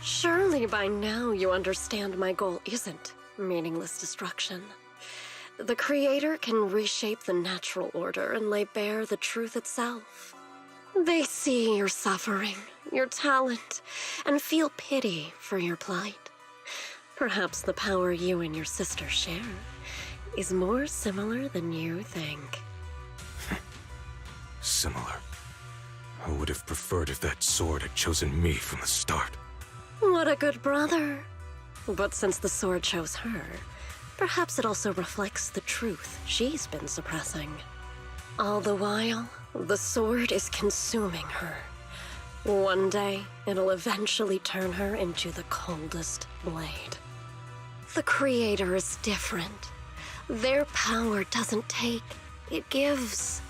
Surely by now you understand my goal isn't meaningless destruction. The Creator can reshape the natural order and lay bare the truth itself. They see your suffering, your talent, and feel pity for your plight. Perhaps the power you and your sister share is more similar than you think. Similar. I would have preferred if that sword had chosen me from the start. What a good brother. But since the sword chose her, perhaps it also reflects the truth she's been suppressing. All the while, the sword is consuming her. One day, it'll eventually turn her into the coldest blade. The Creator is different. Their power doesn't take, it gives.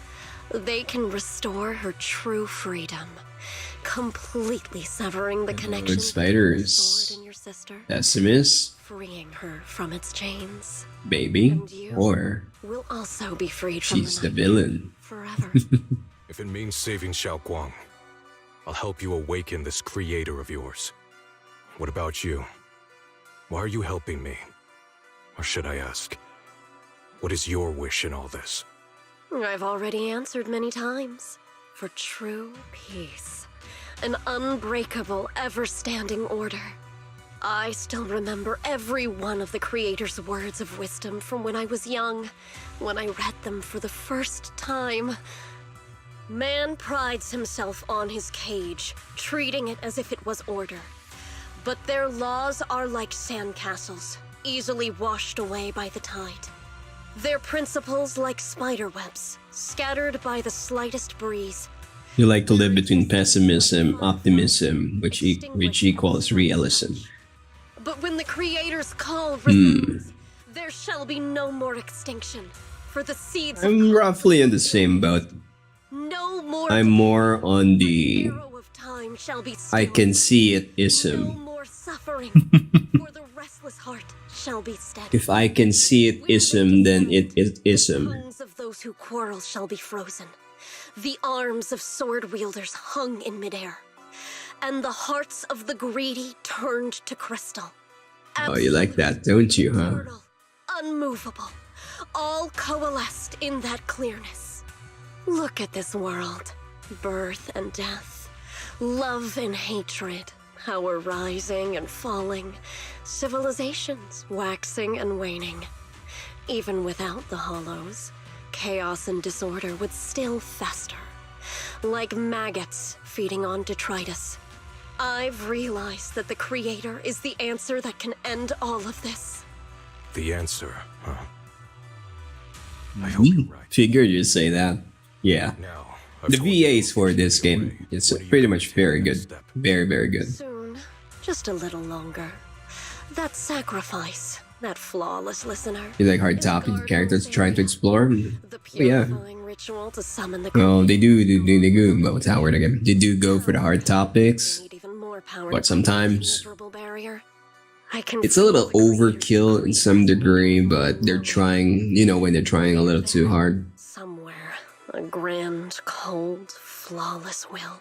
They can restore her true freedom, completely severing the connection With spiders. between the sword and your sister, Pessimist, freeing her from its chains. baby, And you or will also be freed from she's the the nightmare villain. forever. If it means saving Xiaoguang, I'll help you awaken this creator of yours. What about you? Why are you helping me? Or should I ask, what is your wish in all this? I've already answered many times. For true peace. An unbreakable, ever-standing order. I still remember every one of the Creator's words of wisdom from when I was young, when I read them for the first time. Man prides himself on his cage, treating it as if it was order. But their laws are like sandcastles, easily washed away by the tide. Their principles like spiderwebs, scattered by the slightest breeze. You like to live between pessimism, optimism, which equals realism. But when the Creator's call resounds, there shall be no more extinction. For the seeds of I'm roughly in the same boat. no more I'm more on the arrow of time shall be I still. can see it No ism. more suffering. For the restless heart shall be steady. If I can see it ism, then it is ism. Tongues of those who quarrel shall be frozen. The arms of sword wielders hung in midair. And the hearts of the greedy turned to crystal. Oh, you like that, don't you, huh? Eternal, unmovable, all coalesced in that clearness. Look at this world. Birth and death, love and hatred, how we're rising and falling, civilizations waxing and waning. Even without the hollows, chaos and disorder would still fester, like maggots feeding on detritus. I've realized that the Creator is the answer that can end all of this. The answer, huh? I hope you're right. Figured you'd say that. Yeah. Now, The VAs for this game, it's pretty much very good. Very, very good. Soon, just a little longer. That sacrifice, that flawless listener. You like hard topic characters trying to explore? The Oh, yeah. purifying ritual to summon the Well, they do but what's that word again? They do go for the hard topics, need even more power but to sometimes immeasurable barrier. I can it's a little overkill in some degree, but they're trying, when they're trying a little too hard. somewhere a grand, cold, flawless will.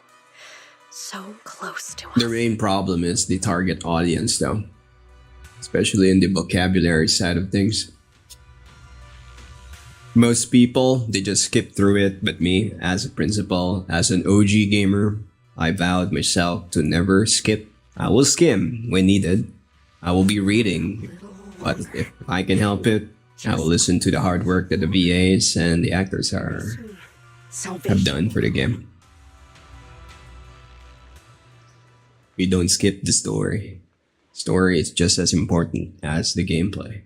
So close to us. The main problem is the target audience, though, especially in the vocabulary side of things. Most people, they just skip through it, but me, as a principal, as an OG gamer, I vowed myself to never skip. I will skim when needed. I will be reading, but if I can help it, I will listen to the hard work that the VAs and the actors have done for the game. We don't skip the story. Story is just as important as the gameplay.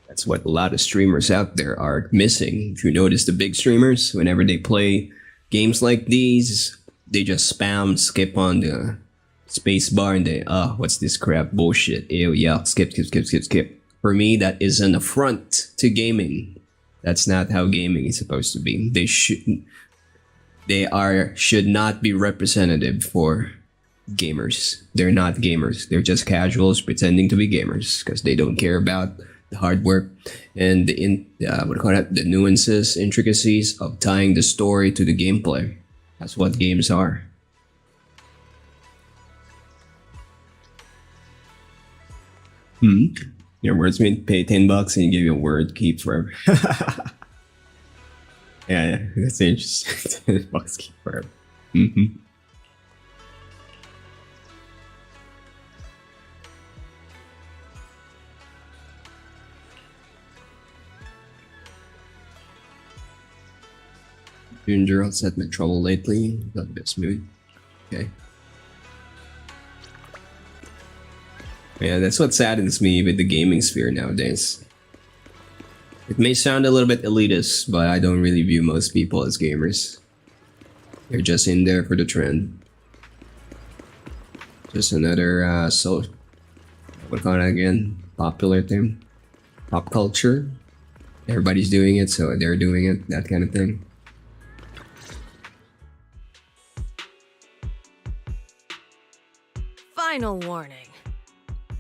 That's what a lot of streamers out there are missing. If you notice the big streamers, whenever they play games like these, they just spam skip on the space bar and they what's this crap bullshit, ew, yeah, skip. For me, that is an affront to gaming. That's not how gaming is supposed to be. Should not be representative for gamers. They're not gamers. They're just casuals pretending to be gamers because they don't care about the hard work and the nuances, intricacies of tying the story to the gameplay. That's what games are. Your words mean pay $10 and you give your word keep forever. yeah, that's interesting. $10 keep forever. Ginger set my trouble lately. Not a bit smooth. Okay. Yeah, that's what saddens me with the gaming sphere nowadays. It may sound a little bit elitist, but I don't really view most people as gamers. They're just in there for the trend. Just another what call it again? Popular thing. Pop culture. Everybody's doing it, so they're doing it. That kind of thing. Final warning.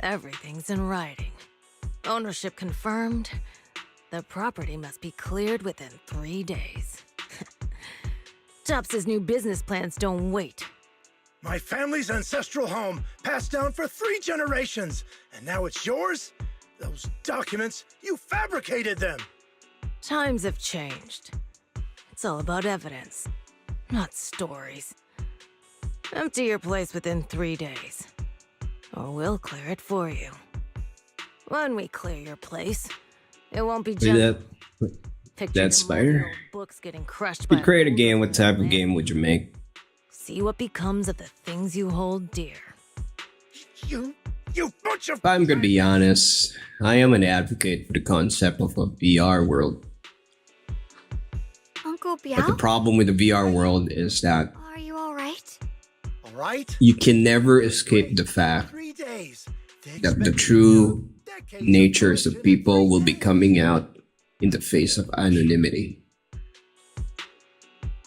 Everything's in writing. Ownership confirmed. The property must be cleared within 3 days. Tubbs' new business plans don't wait. My family's ancestral home, passed down for 3 generations, and now it's yours? Those documents, you fabricated them! Times have changed. It's all about evidence, not stories. Empty your place within 3 days, or we'll clear it for you. When we clear your place, it won't be just that spider. books getting crushed If by you create a game, what type of game would you make? See what becomes of the things you hold dear. You bunch of... If I'm gonna be honest, I am an advocate for the concept of a VR world. Uncle Biao? But the problem with the VR world is that Are you alright? Alright? you can never escape the fact 3 days. that the true natures of people will be coming out in the face of anonymity.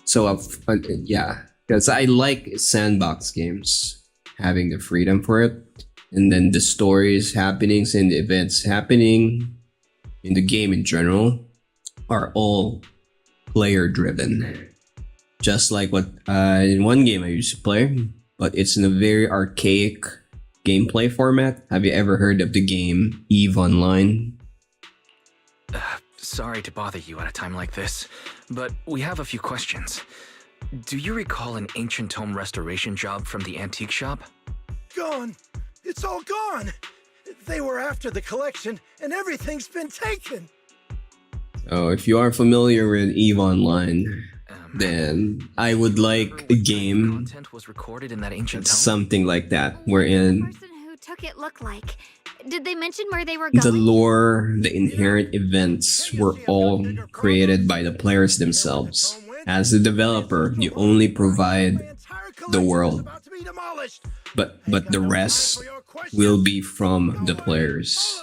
So, yeah, because I like sandbox games, having the freedom for it, and then the stories, happenings, and the events happening in the game in general are all player-driven. Just like what in one game I used to play, but it's in a very archaic gameplay format. Have you ever heard of the game EVE Online? Sorry to bother you at a time like this, but we have a few questions. Do you recall an ancient tome restoration job from the antique shop? Gone. It's all gone. They were after the collection, and everything's been taken. Oh, if you are familiar with EVE Online, then I would like a game Content was recorded in that ancient that's tome? something like that, wherein The person who took it look like? Did they mention where they were the going? lore, the inherent events were all created by the players themselves. As a developer, you only provide the world, but the rest will be from the players.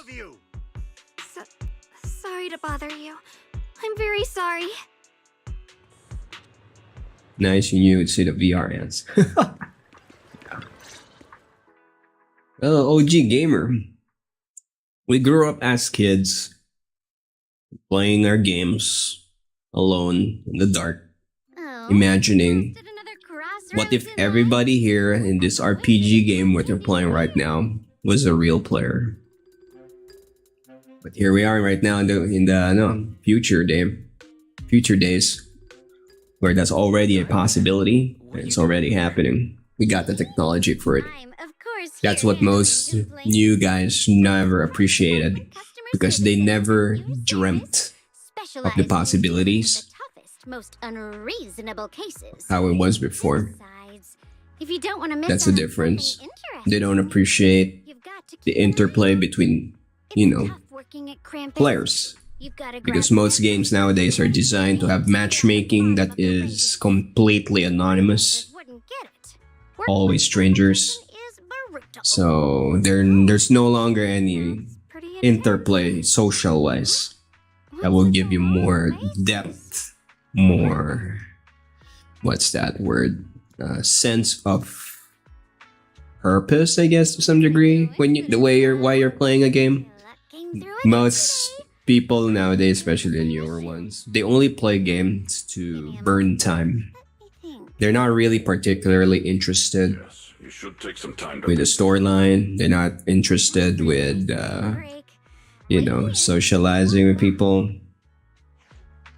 Sorry to bother you. I'm very sorry. Nice, you knew you'd see the VR ads. Well, OG gamer. We grew up as kids, playing our games alone in the dark, imagining what if everybody here in this RPG game what they're playing right now was a real player. But here we are right now in the future days, where that's already a possibility and it's already happening. We got the technology for it. That's what most new guys never appreciated, because they never dreamt of the possibilities, Most unreasonable cases. how it was before. If you don't want to miss That's the out on difference. something interesting, They don't appreciate the interplay between, working at cramped players. You've got to Because most games nowadays are designed to have matchmaking that is completely anonymous. always strangers. So there's no longer any interplay social wise that will give you more depth, more what's that word? Sense of purpose, I guess, to some degree. When you, the way why you're playing a game. Most people nowadays, especially the newer ones, they only play games to burn time. They're not really particularly interested You should take some time to with the storyline. They're not interested with, socializing with people.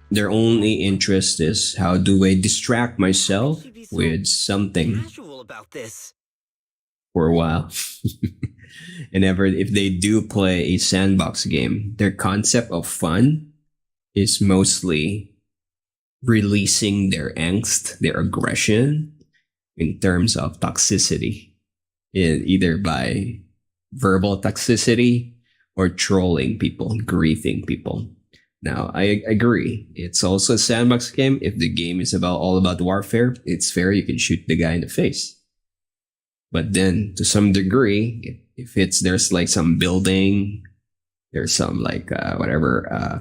Their only interest is how do I distract myself with something Casual about this. for a while. And if they do play a sandbox game, their concept of fun is mostly releasing their angst, their aggression in terms of toxicity, either by verbal toxicity or trolling people, griefing people. Now, I agree. It's also a sandbox game. If the game is all about warfare, it's fair. You can shoot the guy in the face. But then, to some degree, if there's like some building, there's some like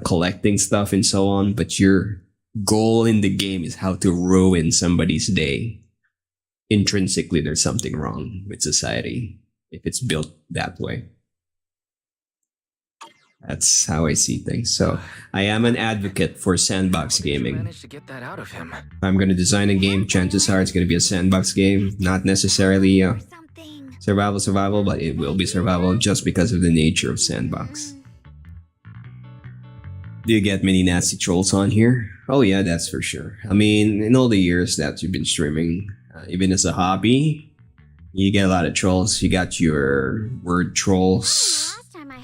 collecting stuff and so on. But your goal in the game is how to ruin somebody's day. Intrinsically, there's something wrong with society if it's built that way. That's how I see things. So I am an advocate for sandbox gaming. Managed to get that out of him. If I'm going to design a game, chances are it's going to be a sandbox game. Not necessarily survival, but it will be survival just because of the nature of sandbox. Do you get many nasty trolls on here? Oh yeah, that's for sure. I mean, in all the years that you've been streaming, even as a hobby, you get a lot of trolls. You got your word trolls,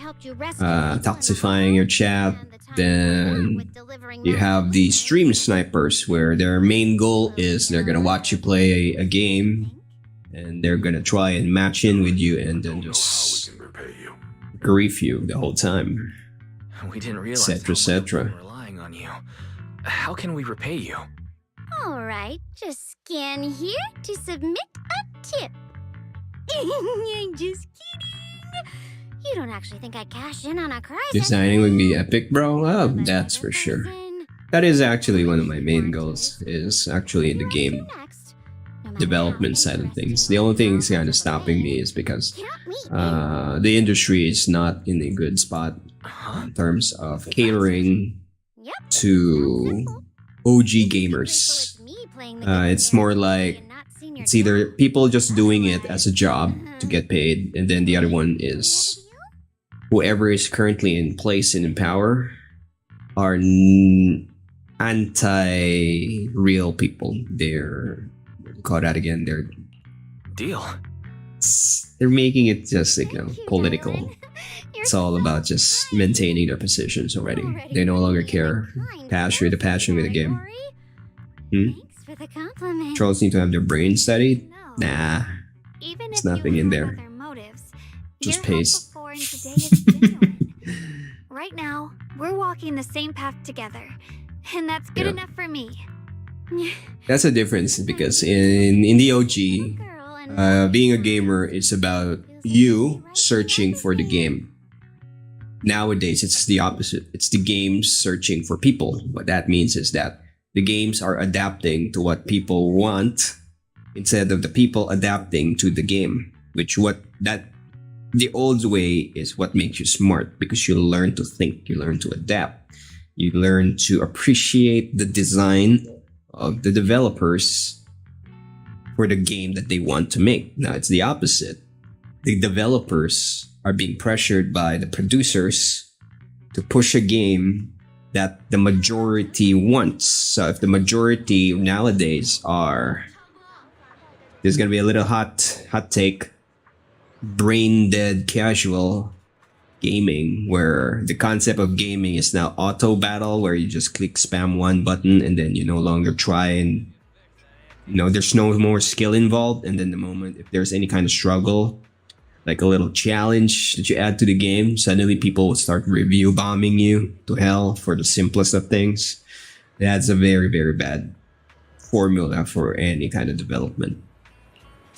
toxifying your chat. Then you have the stream snipers where their main goal is they're gonna watch you play a game and they're gonna try and match in with you and then just grief you the whole time. We didn't realize etc. we were relying on you. How can we repay you? All right, just scan here to submit a tip. I'm just kidding. You don't actually think I cash in on a cruise? Designing would be epic, bro. Oh, that's for sure. That is actually one of my main goals, is actually in the game development side of things. The only thing that's kind of stopping me is because the industry is not in a good spot in terms of catering to OG gamers. It's more like it's either people just doing it as a job to get paid, and then the other one is whoever is currently in place and in power are anti-real people. They're, call that again, they're making it just political. It's all about just maintaining their positions already. They no longer care. The passion with the game. Trolls need to have their brain studied? Nah. There's nothing in there. Just paste. Right now, we're walking the same path together, and that's good enough for me. That's a difference because in the OG, being a gamer is about you searching for the game. Nowadays, it's the opposite. It's the games searching for people. What that means is that the games are adapting to what people want instead of the people adapting to the game. The old way is what makes you smart because you learn to think, you learn to adapt, you learn to appreciate the design of the developers for the game that they want to make. Now it's the opposite. The developers are being pressured by the producers to push a game that the majority wants. So if the majority nowadays are, there's gonna be a little hot take, brain dead casual gaming, where the concept of gaming is now auto battle, where you just click spam one button and then you no longer try and there's no more skill involved. And then the moment if there's any kind of struggle, like a little challenge that you add to the game, suddenly people will start review bombing you to hell for the simplest of things. That's a very, very bad formula for any kind of development.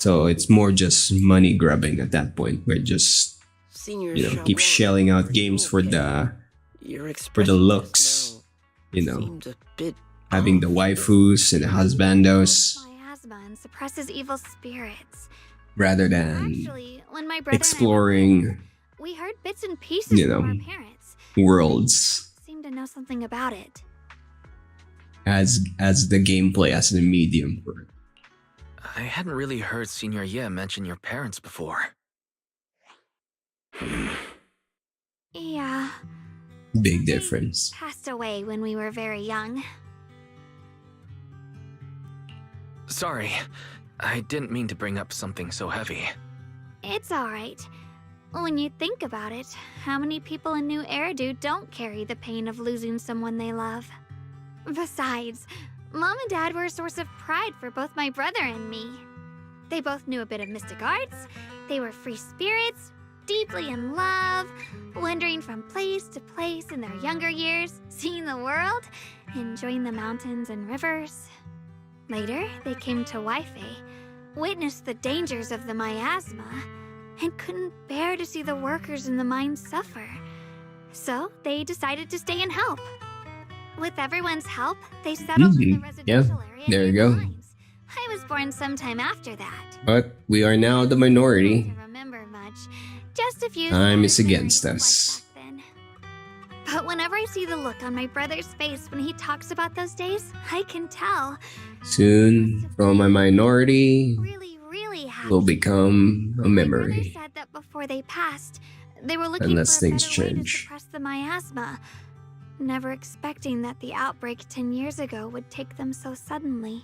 So it's more just money grubbing at that point. We're just, Senior keep shelling out games for the looks, seemed a bit having the waifus and the husbandos, Miasma and suppresses evil spirits. rather than Actually, when my brother exploring, we heard bits and pieces from our parents. worlds Seemed to know something about it. as the gameplay as the medium for it. I hadn't really heard Senior Ye mention your parents before. Yeah. Big difference. Passed away when we were very young. Sorry, I didn't mean to bring up something so heavy. It's alright. When you think about it, how many people in New Eridu don't carry the pain of losing someone they love? Besides, Mom and Dad were a source of pride for both my brother and me. They both knew a bit of mystic arts, they were free spirits, deeply in love, wandering from place to place in their younger years, seeing the world, enjoying the mountains and rivers. Later, they came to Waifei, witnessed the dangers of the miasma, and couldn't bear to see the workers in the mine suffer. So they decided to stay and help. With everyone's help, they settled in the residential area. There you near the go. mines. I was born sometime after that. But we are now the minority. Don't remember much. Just a few. Time is against us. But whenever I see the look on my brother's face when he talks about those days, I can tell. Soon, from a minority, Really happy. will become a My brother memory. said that before they passed, they were looking Unless for a things better way to change. suppress the miasma, never expecting that the outbreak 10 years ago would take them so suddenly.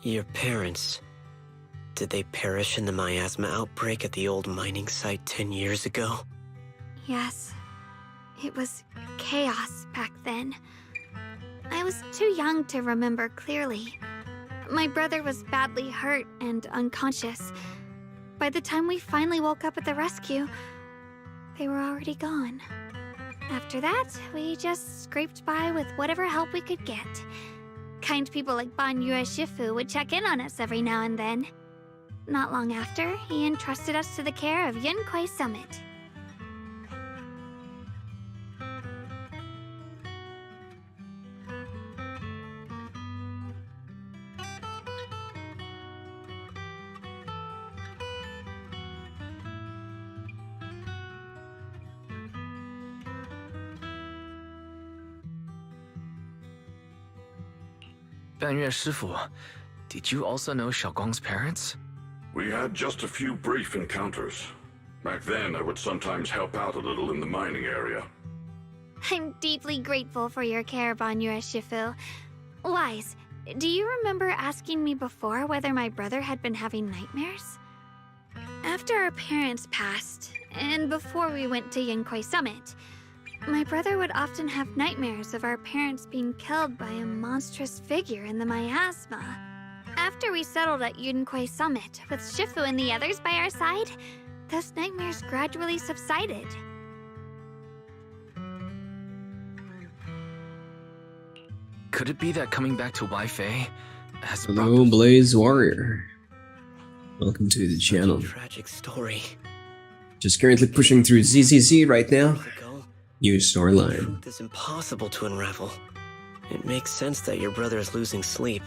Your parents. Did they perish in the miasma outbreak at the old mining site 10 years ago? Yes, it was chaos back then. I was too young to remember clearly. My brother was badly hurt and unconscious. By the time we finally woke up at the rescue, they were already gone. After that, we just scraped by with whatever help we could get. Kind people like Ban Yue Shifu would check in on us every now and then. Not long after, he entrusted us to the care of Yunquai Summit. Banyue Shifu, did you also know Xiaoguang's parents? We had just a few brief encounters. Back then, I would sometimes help out a little in the mining area. I'm deeply grateful for your care, Banyue Shifu. Wise, do you remember asking me before whether my brother had been having nightmares? After our parents passed, and before we went to Yunquai Summit, my brother would often have nightmares of our parents being killed by a monstrous figure in the miasma. After we settled at Yunquai Summit, with Shifu and the others by our side, those nightmares gradually subsided. Could it be that coming back to Waifei has Hello, Blaze Warrior. Welcome to the channel. Tragic story. Just currently pushing through ZZZ right now. New storyline. It's impossible to unravel. It makes sense that your brother is losing sleep.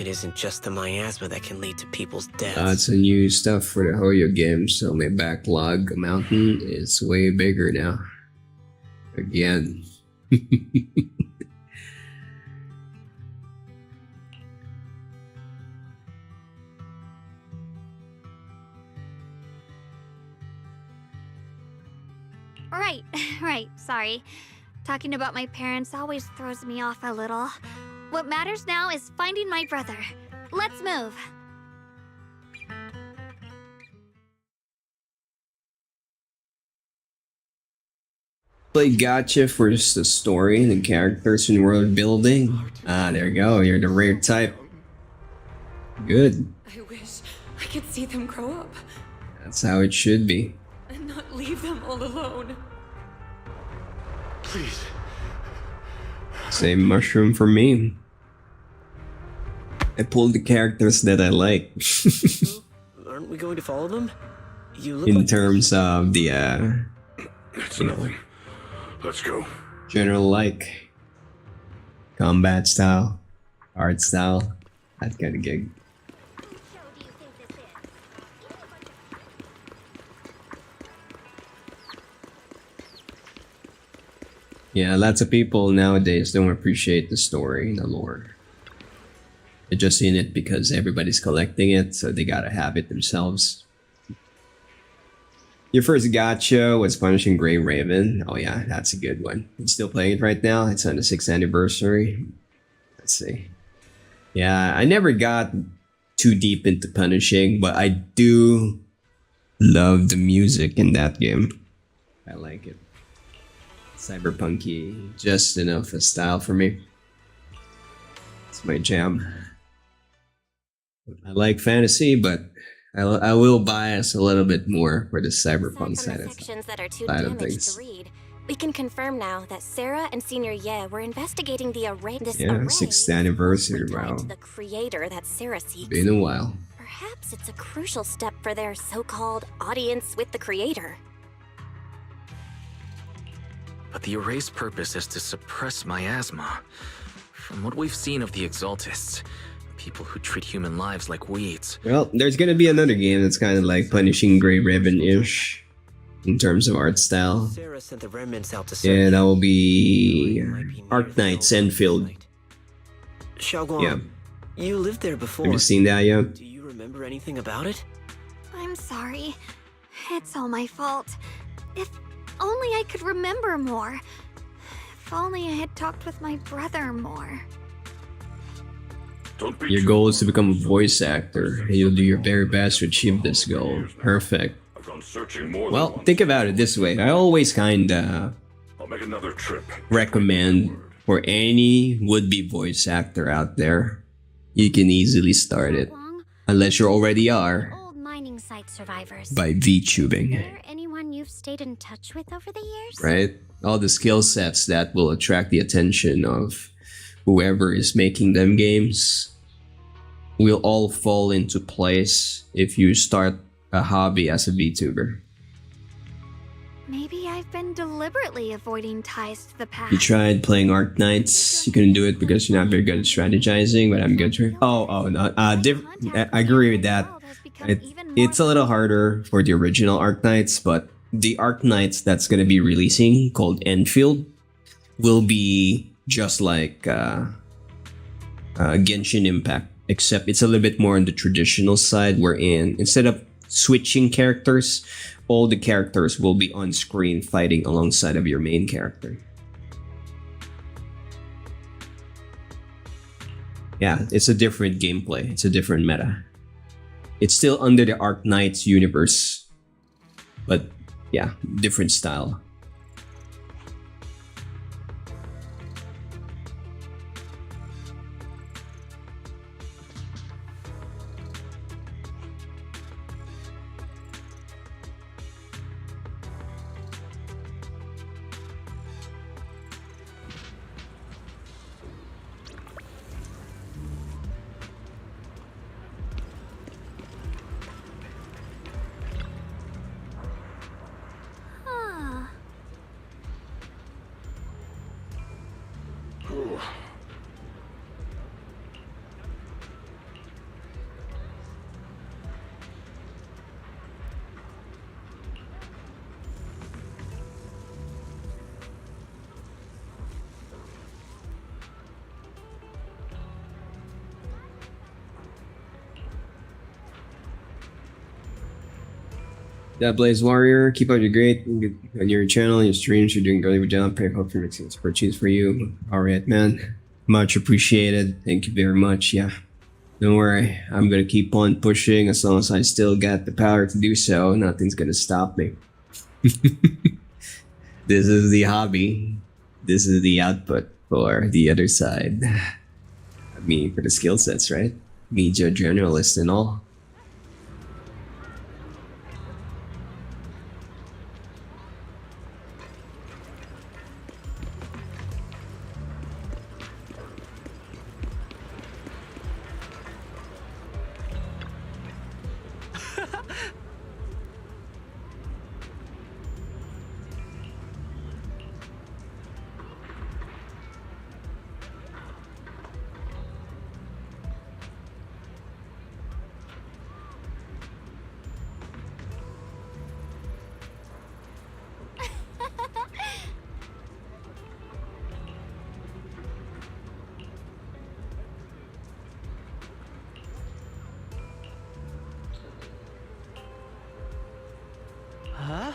It isn't just the miasma that can lead to people's deaths. Lots of new stuff for the Hoyo game, so my backlog mountain is way bigger now. Again. Right, sorry. Talking about my parents always throws me off a little. What matters now is finding my brother. Let's move. Play gotcha for just the story and the characters and world building. Ah, there you go. You're the rare type. Good. I wish I could see them grow up That's how it should be. and not leave them all alone. Please. Same mushroom for me. I pulled the characters that I like. Aren't we going to follow them? You look In like terms of the It's nothing. Let's go. general like combat style, art style, that kind of gig. Yeah, lots of people nowadays don't appreciate the story, the lore. They're just in it because everybody's collecting it, so they gotta have it themselves. Your first gacha was Punishing Grey Raven. Oh yeah, that's a good one. I'm still playing it right now. It's on the 6th anniversary. Let's see. Yeah, I never got too deep into Punishing, but I do love the music in that game. I like it. Cyberpunky, just enough a style for me. It's my jam. I like fantasy, but I will bias a little bit more for the cyberpunk Aside side from the of, sections that are too side of damaged things. to read, we can confirm now that Sarah and Senior Ye were investigating the array. This Yeah, array 6th anniversary, tied wow. to the creator that Sarah seeks. Been a while. Perhaps it's a crucial step for their so-called audience with the creator. But the array's purpose is to suppress miasma. From what we've seen of the Exaltists, people who treat human lives like weeds. Well, there's gonna be another game that's kind of like Punishing Grey Raven-ish in terms of art style. Sarah sent the remnants out to search. Yeah, that will be Arknights Enfield. Xiaoguang, Yeah. you lived there before. Have you seen that yet? Do you remember anything about it? I'm sorry. It's all my fault. If only I could remember more. If only I had talked with my brother more. Don't be Your goal is to become a voice actor, and you'll do your very best to achieve this goal. Perfect. I've gone searching more than Well, once. think about it this way. I always kinda I'll make another trip. recommend for any would-be voice actor out there, you can easily start it. Unless you already are, Old mining site survivors. by VTubing. Is there anyone you've stayed in touch with over the years? Right? All the skill sets that will attract the attention of whoever is making them games will all fall into place if you start a hobby as a VTuber. Maybe I've been deliberately avoiding ties to the past. You tried playing Arknights, you couldn't do it because you're not very good at strategizing, but I'm good for it. No, I agree with that. It's a little harder for the original Arknights, but the Arknights that's going to be releasing, called Enfield, will be just like Genshin Impact, except it's a little bit more on the traditional side, wherein instead of switching characters, all the characters will be on screen fighting alongside of your main character. Yeah, it's a different gameplay. It's a different meta. It's still under the Arknights universe, but yeah, different style. Huh. That Blaze Warrior, keep up your great on your channel, your streams. You're doing a really good job. Pray hope you're mixing purchase for you. Alright, man. Much appreciated. Thank you very much. Yeah. Don't worry. I'm gonna keep on pushing as long as I still got the power to do so. Nothing's gonna stop me. This is the hobby. This is the output for the other side. I mean, for the skill sets, right? Media journalist and all. Huh?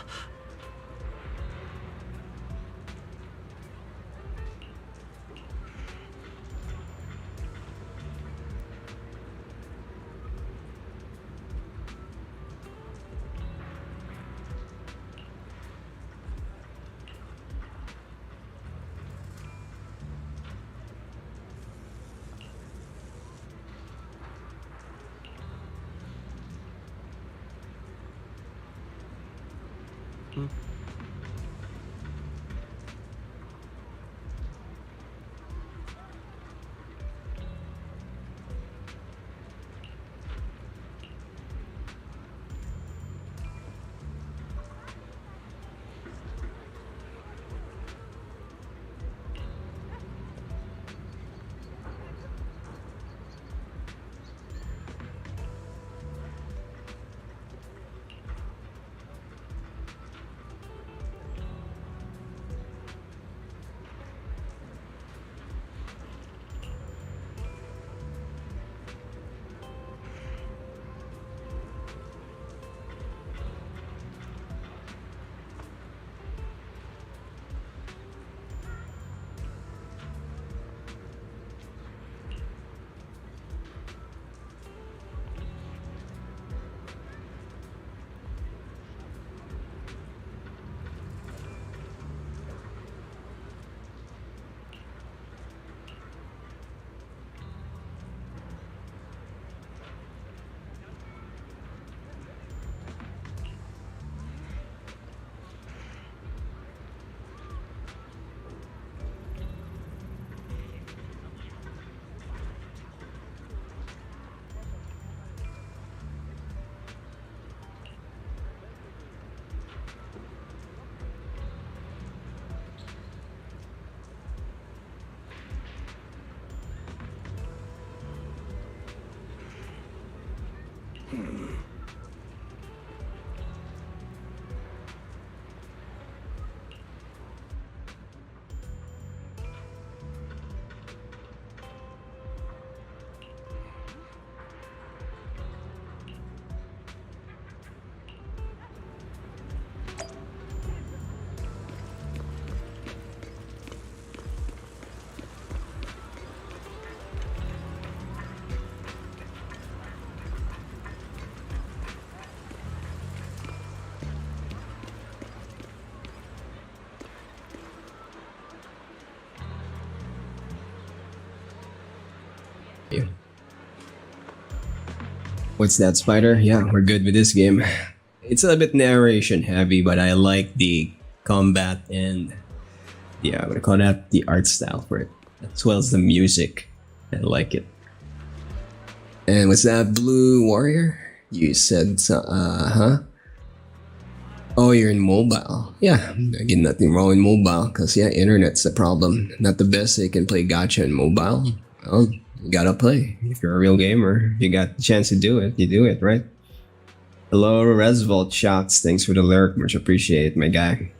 What's that, Spider? Yeah, we're good with this game. It's a bit narration heavy, but I like the combat and I'm gonna call that the art style for it, as well as the music. I like it. And what's that, Blue Warrior? You said, huh? Oh, you're in mobile. Yeah, again, nothing wrong with mobile, because internet's the problem. Not the best, so you can play gacha in mobile. Well, you gotta play. If you're a real gamer, you got the chance to do it, you do it, right? Hello, Resvolt Shots. Thanks for the lurk. Much appreciated, my guy.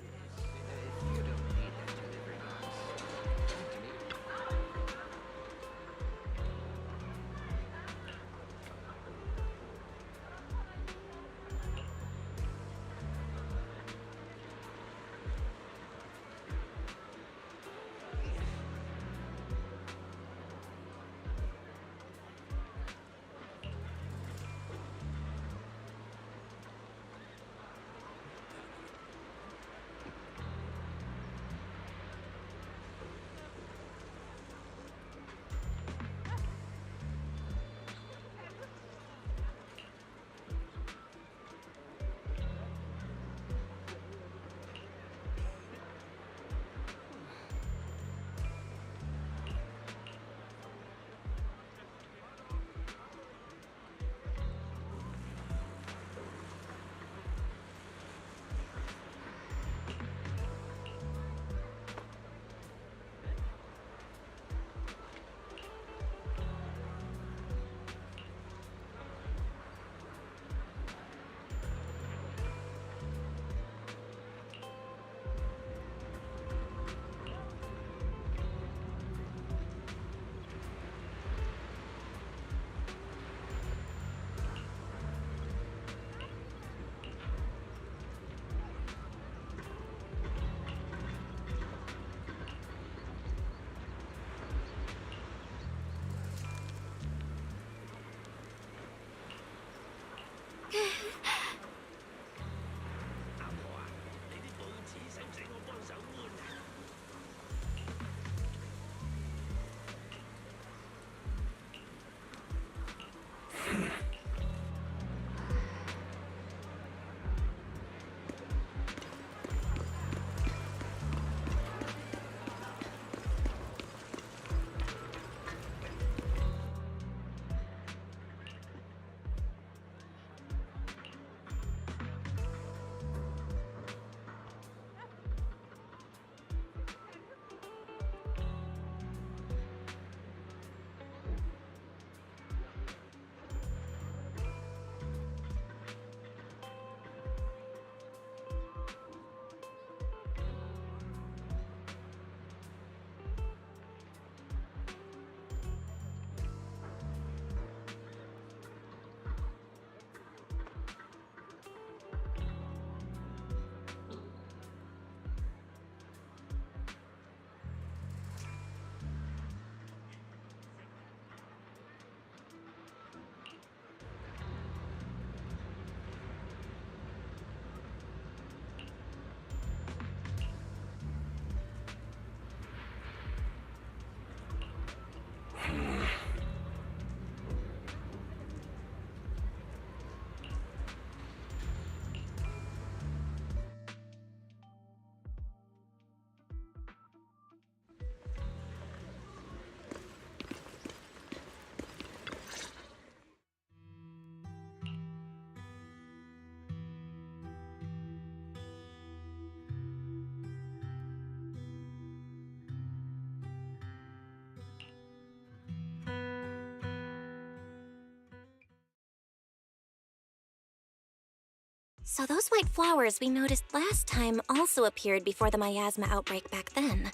So those white flowers we noticed last time also appeared before the miasma outbreak back then.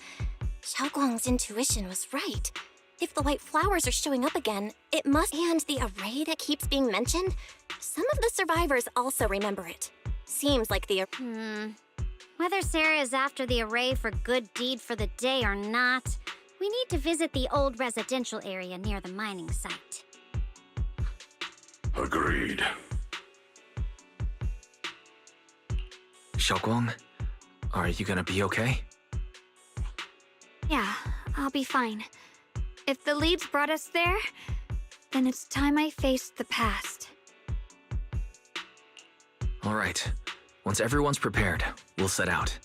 Xiaoguang's intuition was right. If the white flowers are showing up again, it must... And the array that keeps being mentioned? Some of the survivors also remember it. Seems like the... Whether Sarah is after the array for good deed for the day or not, we need to visit the old residential area near the mining site. Agreed. Xiaoguang, are you gonna be okay? Yeah, I'll be fine. If the leads brought us there, then it's time I faced the past. All right. Once everyone's prepared, we'll set out.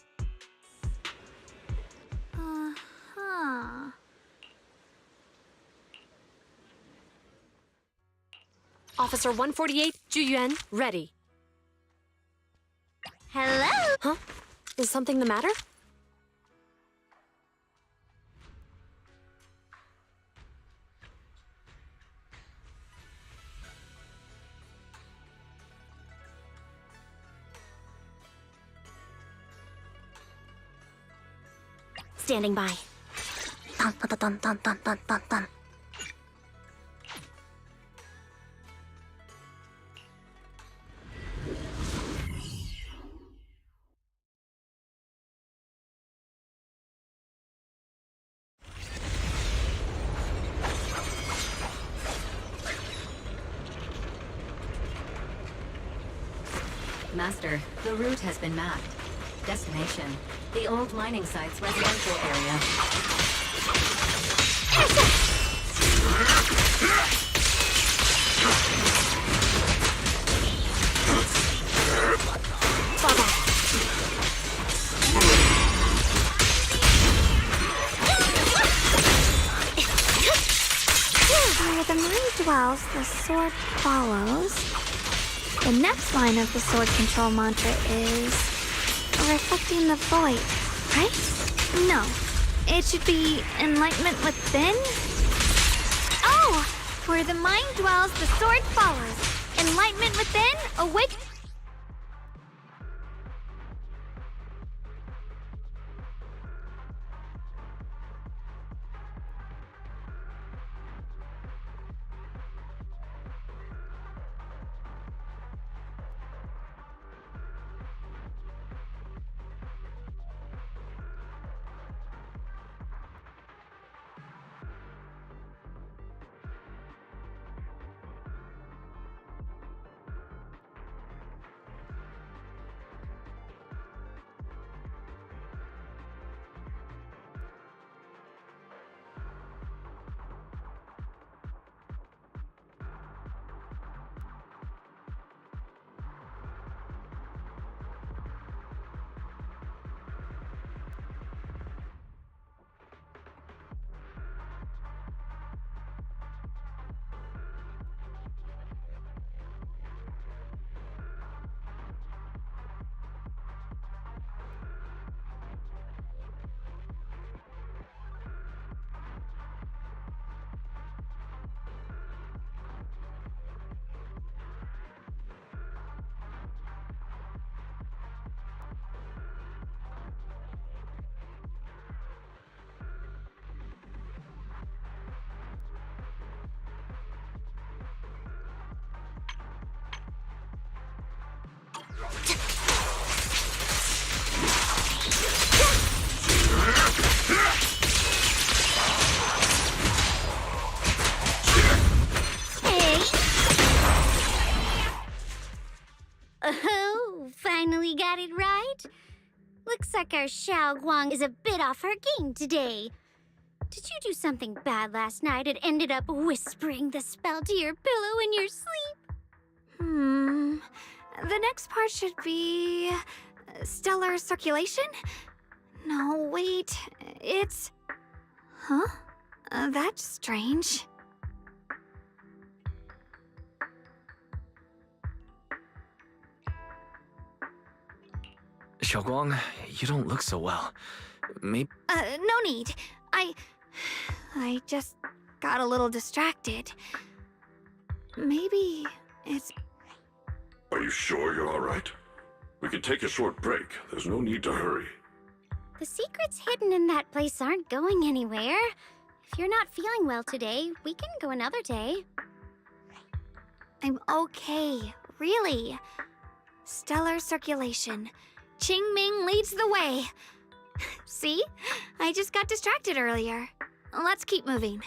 Officer 148, Juyuan, ready. Hello? Huh? Is something the matter? Standing by. Dun, dun, dun, dun, dun, dun, dun, dun. Master, the route has been mapped. Destination, the old mining site's residential area. Where the mind dwells, the sword follows. The next line of the sword control mantra is reflecting the void, right? No, it should be enlightenment within. Oh, where the mind dwells, the sword follows. Enlightenment within, awake. Oh, finally got it right. Looks like our Xiao Guang is a bit off her game today. Did you do something bad last night and ended up whispering the spell to your pillow in your sleep? The next part should be stellar circulation? No, wait, it's... Huh? That's strange. Xiaoguang, you don't look so well. Maybe... No need. I just got a little distracted. Maybe it's... Are you sure you're all right? We could take a short break. There's no need to hurry. The secrets hidden in that place aren't going anywhere. If you're not feeling well today, we can go another day. I'm okay, really. Stellar circulation. Qing Ming leads the way. See? I just got distracted earlier. Let's keep moving.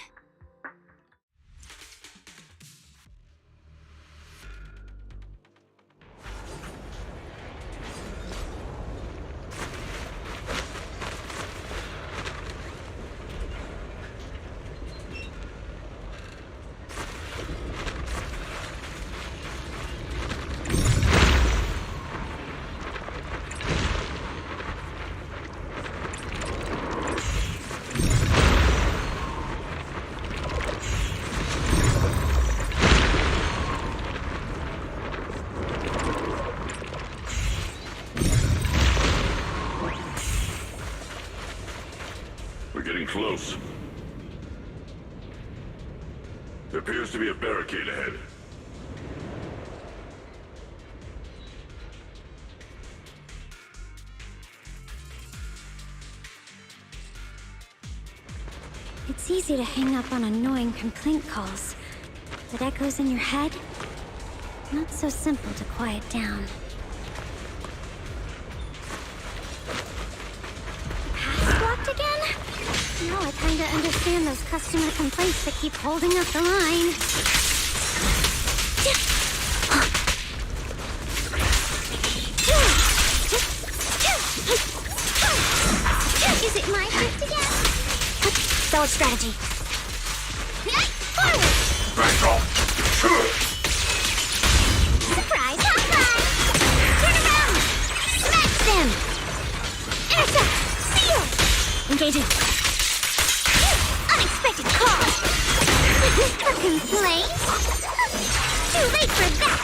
Close. There appears to be a barricade ahead. It's easy to hang up on annoying complaint calls, but echoes in your head? Not so simple to quiet down. Pass blocked again? Now I kinda understand those customer complaints that keep holding up the line. Is it my shift again? Solid strategy. Forward! Back off! Surprise, hot fly! Turn around! Smash them! Intercept! Seal! Engaging. Unexpected call! A complaint? Too late for that!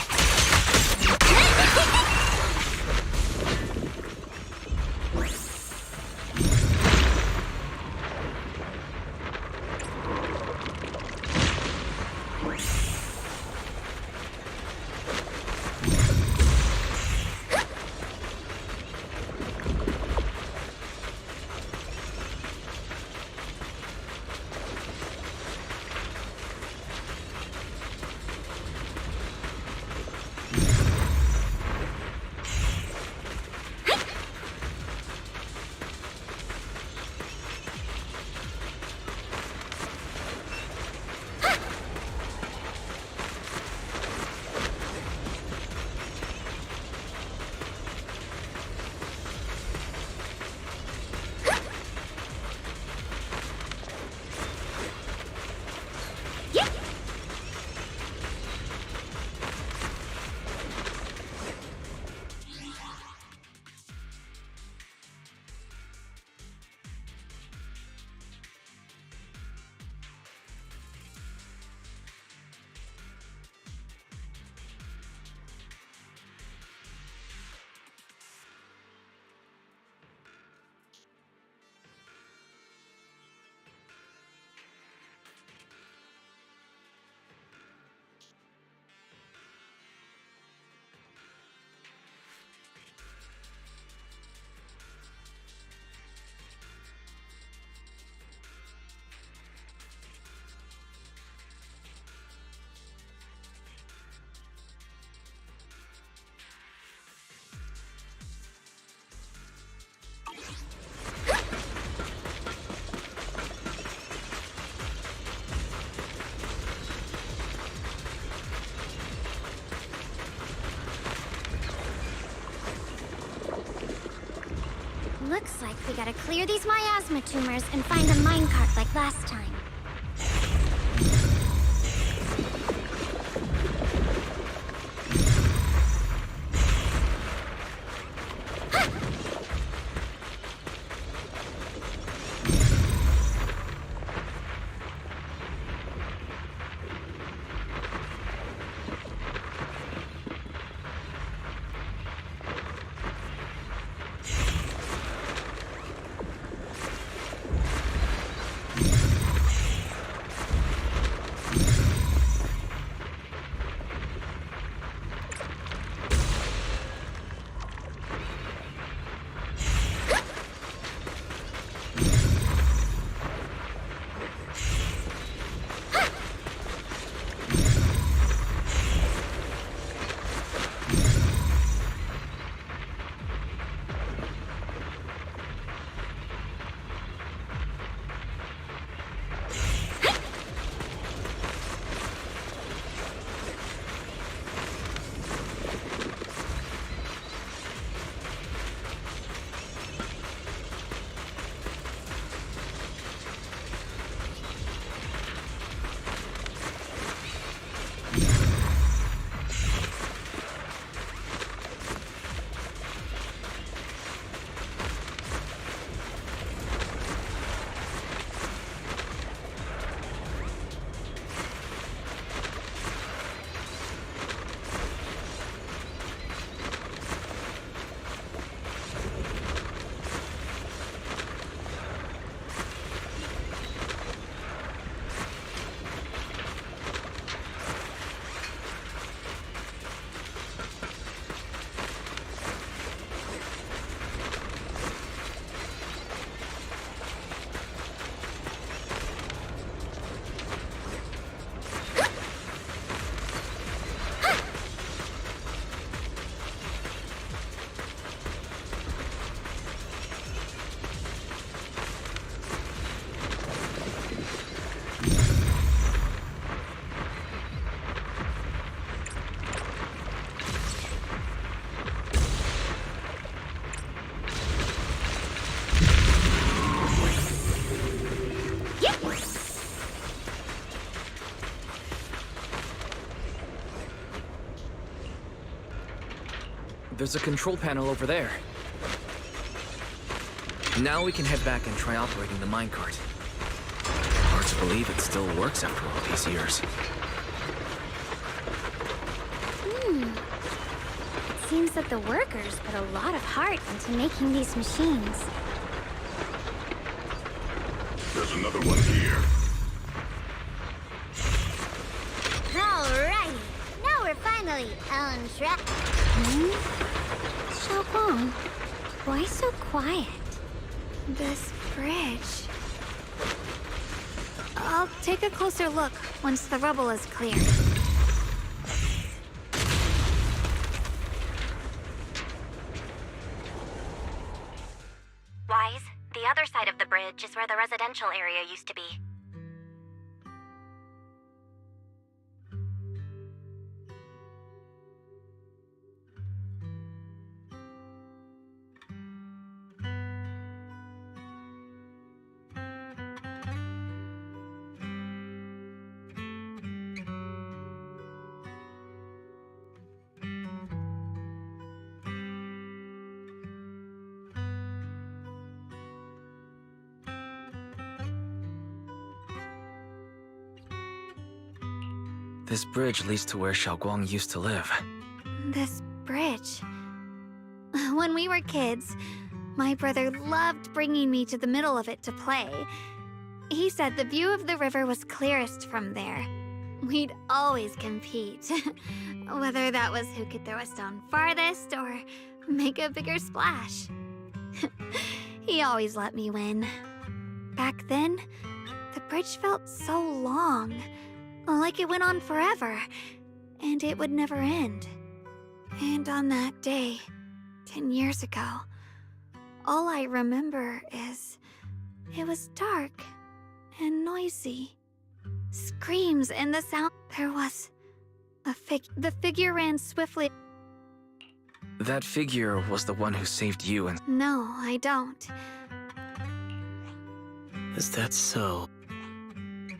Looks like we gotta clear these miasma tumors and find a minecart like last time. There's a control panel over there. Now we can head back and try operating the minecart. Hard to believe it still works after all these years. It seems that the workers put a lot of heart into making these machines. There's another one here. Alrighty, now we're finally on track. Xiaoguang, why so quiet? This bridge. I'll take a closer look once the rubble is cleared. Wise, the other side of the bridge is where the residential area used to be. This bridge leads to where Xiaoguang used to live. This bridge. When we were kids, my brother loved bringing me to the middle of it to play. He said the view of the river was clearest from there. We'd always compete. Whether that was who could throw a stone farthest or make a bigger splash. He always let me win. Back then, the bridge felt so long. Like it went on forever, and it would never end. And on that day, 10 years ago, all I remember is it was dark and noisy. Screams and the sound. There was the figure ran swiftly. That figure was the one who saved you and... No, I don't. Is that so?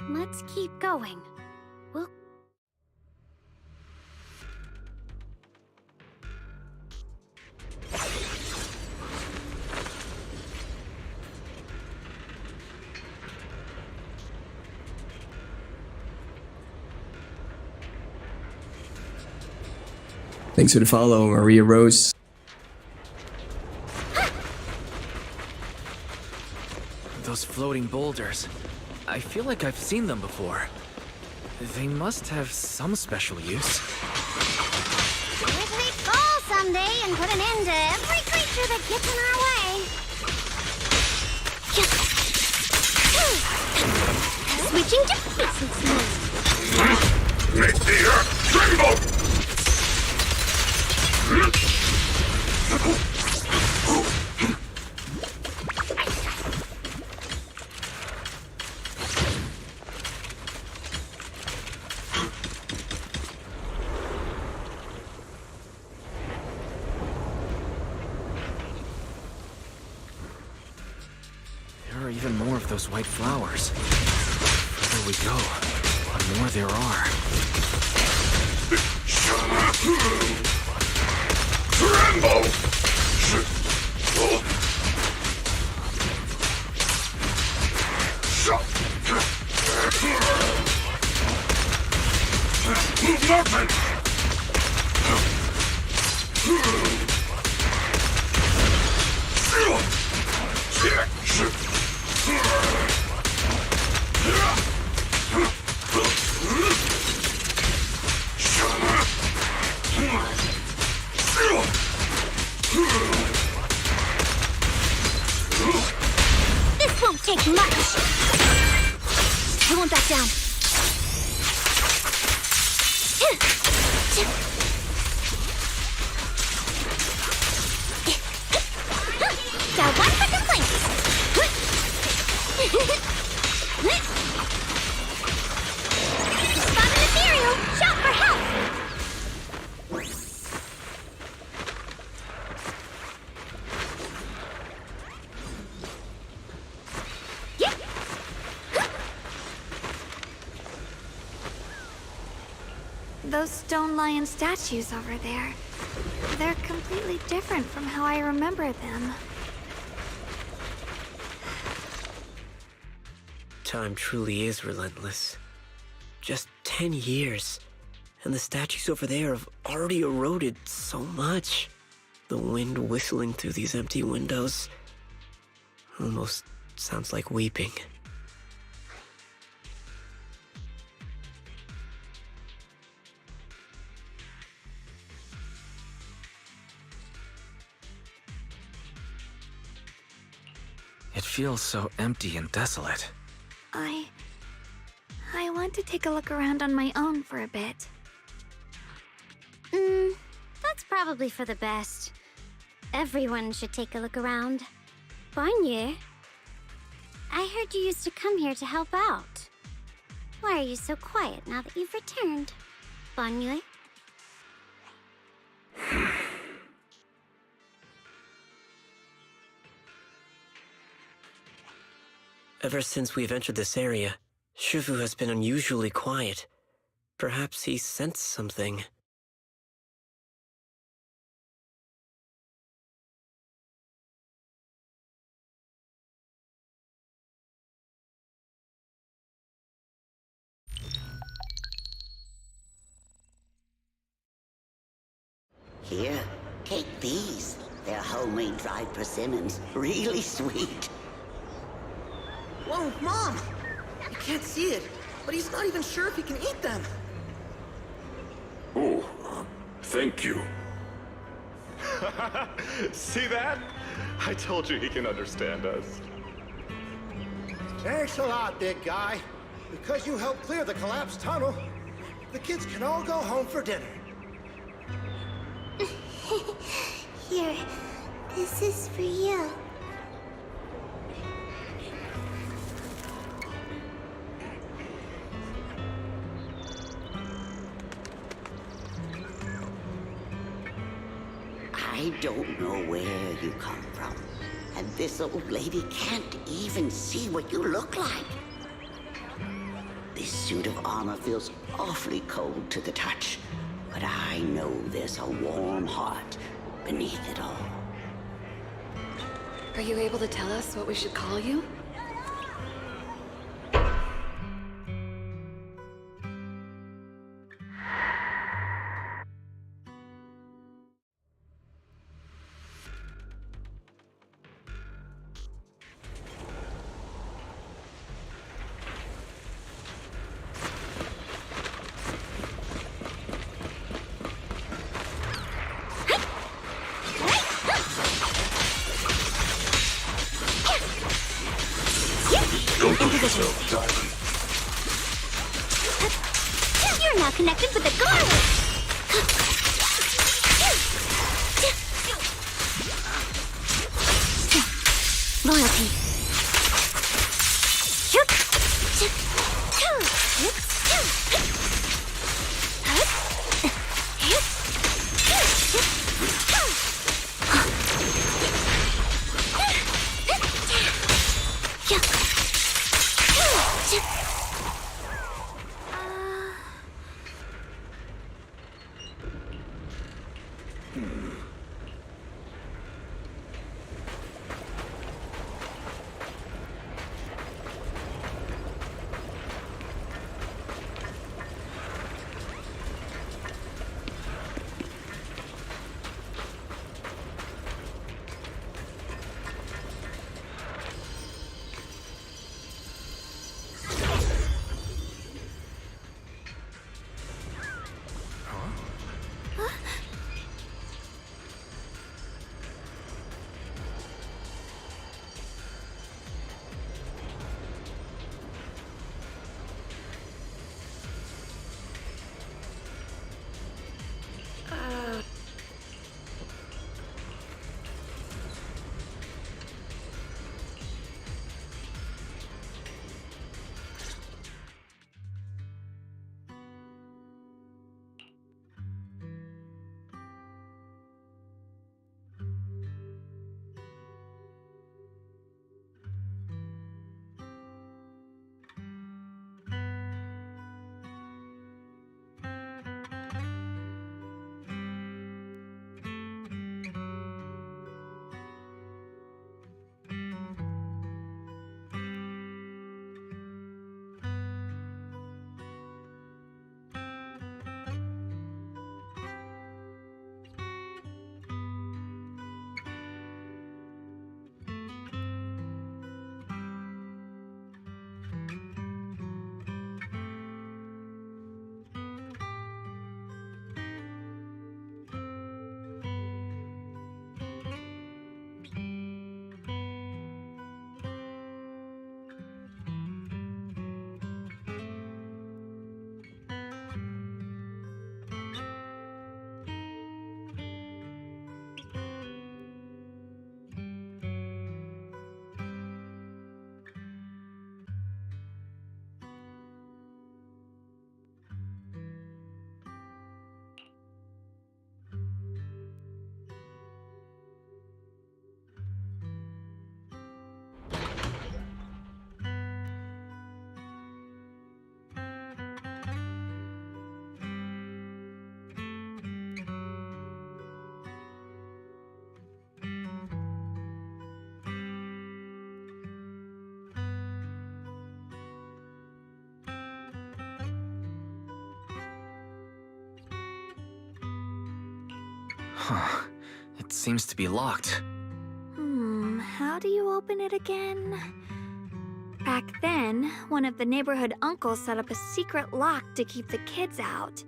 Let's keep going. Thanks for the follow, Maria Rose. Those floating boulders. I feel like I've seen them before. They must have some special use. Wish they'd fall someday and put an end to every creature that gets in our way. Switching to business mode. Let's see her! Rainbow! There are even more of those white flowers. The further we go, the more there are. Rainbow! Movement! This won't take much. I won't back down. Got one for complaints. Spot an ethereal. Shout for help. Those stone lion statues over there. they're completely different from how I remember them. Time truly is relentless. Just 10 years, and the statues over there have already eroded so much. The wind whistling through these empty windows almost sounds like weeping. It feels so empty and desolate. I want to take a look around on my own for a bit. That's probably for the best. Everyone should take a look around. Bonnier, I heard you used to come here to help out. Why are you so quiet now that you've returned? Bonnier? Ever since we've entered this area, Shifu has been unusually quiet. Perhaps he sensed something. Here, take these. They're homemade dried persimmons. Really sweet. Whoa, Mom! You can't see it, but he's not even sure if he can eat them. Oh, thank you. See that? I told you he can understand us. Thanks a lot, big guy. Because you helped clear the collapsed tunnel, the kids can all go home for dinner. Here, this is for you. I don't know where you come from, and this old lady can't even see what you look like. This suit of armor feels awfully cold to the touch, but I know there's a warm heart beneath it all. Are you able to tell us what we should call you? Don't push yourself, Diamond. You're now connected with the guard! Loyalty. Huh. It seems to be locked. How do you open it again? Back then, one of the neighborhood uncles set up a secret lock to keep the kids out.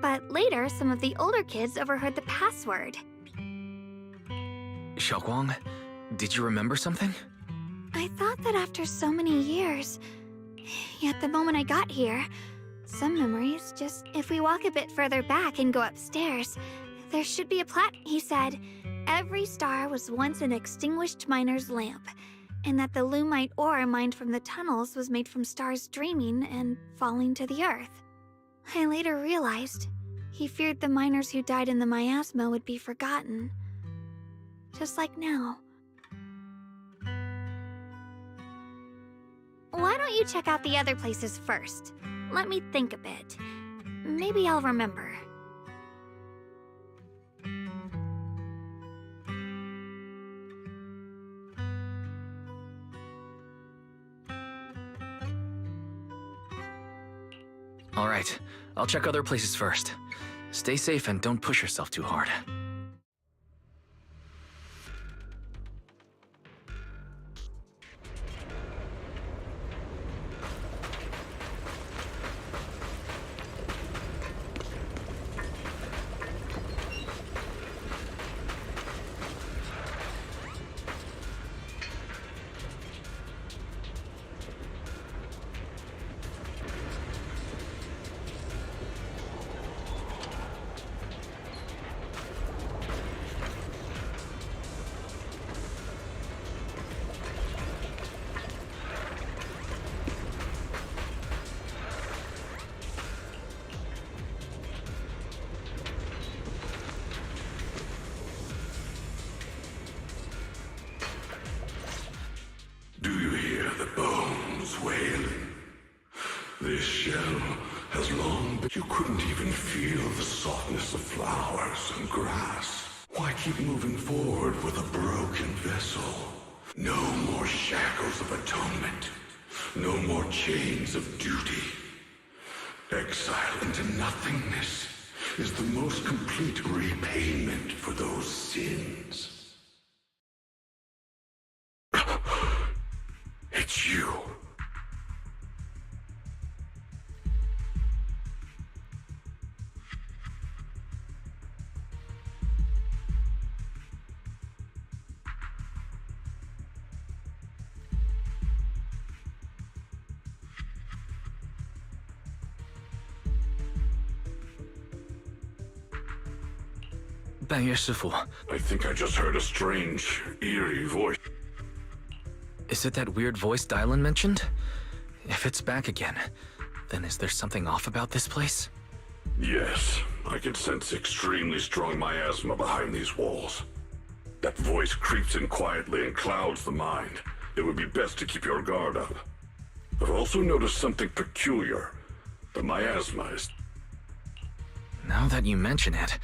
But later, some of the older kids overheard the password. Xiaoguang, did you remember something? I thought that after so many years, yet the moment I got here, some memories, just if we walk a bit further back and go upstairs, there should be a he said, every star was once an extinguished miner's lamp, and that the lumite ore mined from the tunnels was made from stars dreaming and falling to the earth. I later realized he feared the miners who died in the miasma would be forgotten. Just like now. Why don't you check out the other places first? Let me think a bit. Maybe I'll remember. All right, I'll check other places first. Stay safe and don't push yourself too hard. Do you hear the bones wailing? This shell has long been... You couldn't even feel the softness of flowers and grass. Why keep moving forward with a broken vessel? No more shackles of atonement. No more chains of duty. Exile into nothingness is the most complete repayment for those sins. It's you. Banyue Shifu. I think I just heard a strange, eerie voice. Is it that weird voice Dylan mentioned? If it's back again, then is there something off about this place? Yes, I can sense extremely strong miasma behind these walls. That voice creeps in quietly and clouds the mind. It would be best to keep your guard up. I've also noticed something peculiar. The miasma is... Now that you mention it...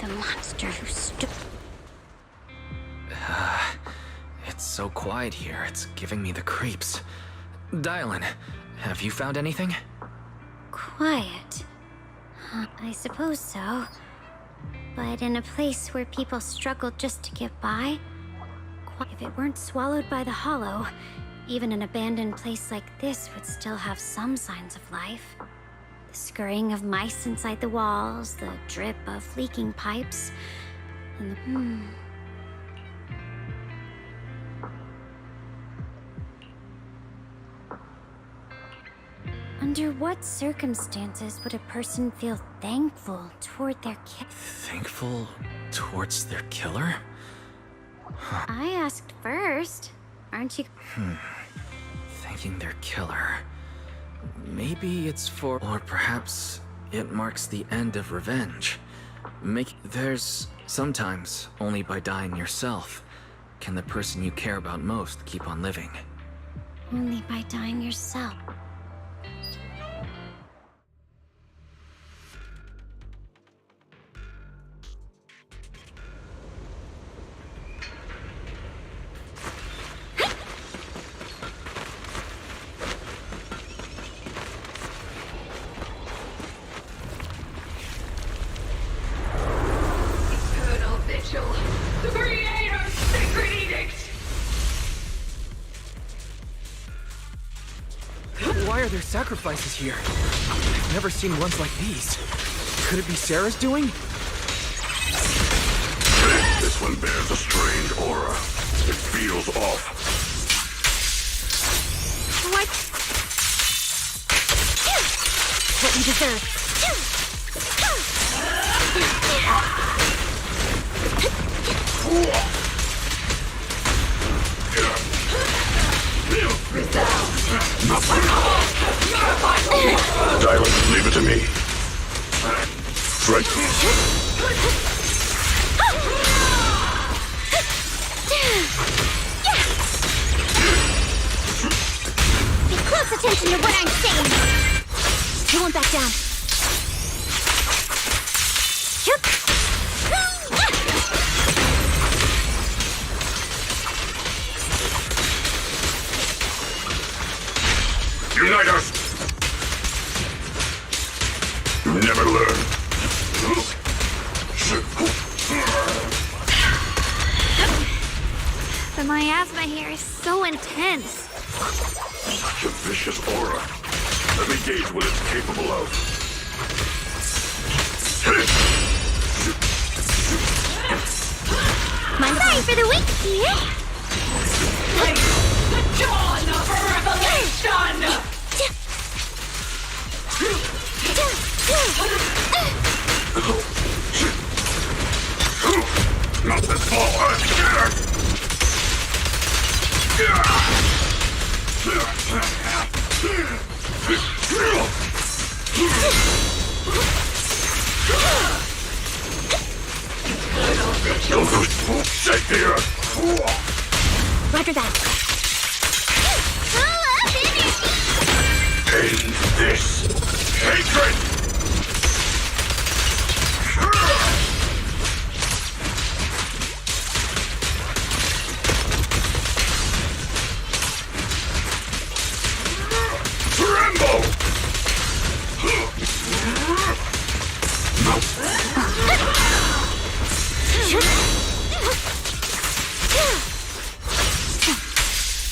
The monster who stood. It's so quiet here, it's giving me the creeps. Dylan, have you found anything? Quiet. I suppose so. But in a place where people struggled just to get by, if it weren't swallowed by the hollow, even an abandoned place like this would still have some signs of life. The scurrying of mice inside the walls, the drip of leaking pipes, and the... Under what circumstances would a person feel thankful toward their Thankful towards their killer? I asked first. Aren't you? Thinking they're killer. Maybe it's for... Or perhaps it marks the end of revenge. There's... Sometimes, only by dying yourself, can the person you care about most keep on living. Only by dying yourself. Eternal Vigil, the Creator's sacred edict! Why are there sacrifices here? I've never seen ones like these. Could it be Sarah's doing? This one bears a strange aura. It feels off. What? What you deserve. Dylan, leave it to me. Strike. Pay close attention to what I'm saying. You won't back down. Unite us! You never learn. The miasma here is so intense. Such a vicious aura. Let me gauge what it's capable of. Sorry for the weak here. The dawn of revelation! Not this ball! Shake the earth! Roger that. End this hatred! Tremble!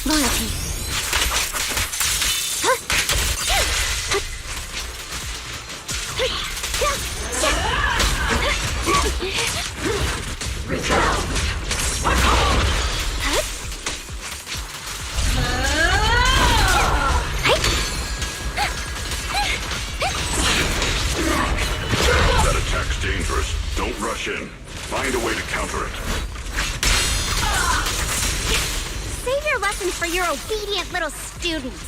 Loyalty. That attack's dangerous. Don't rush in. Find a way to counter it. Save your lessons for your obedient little students.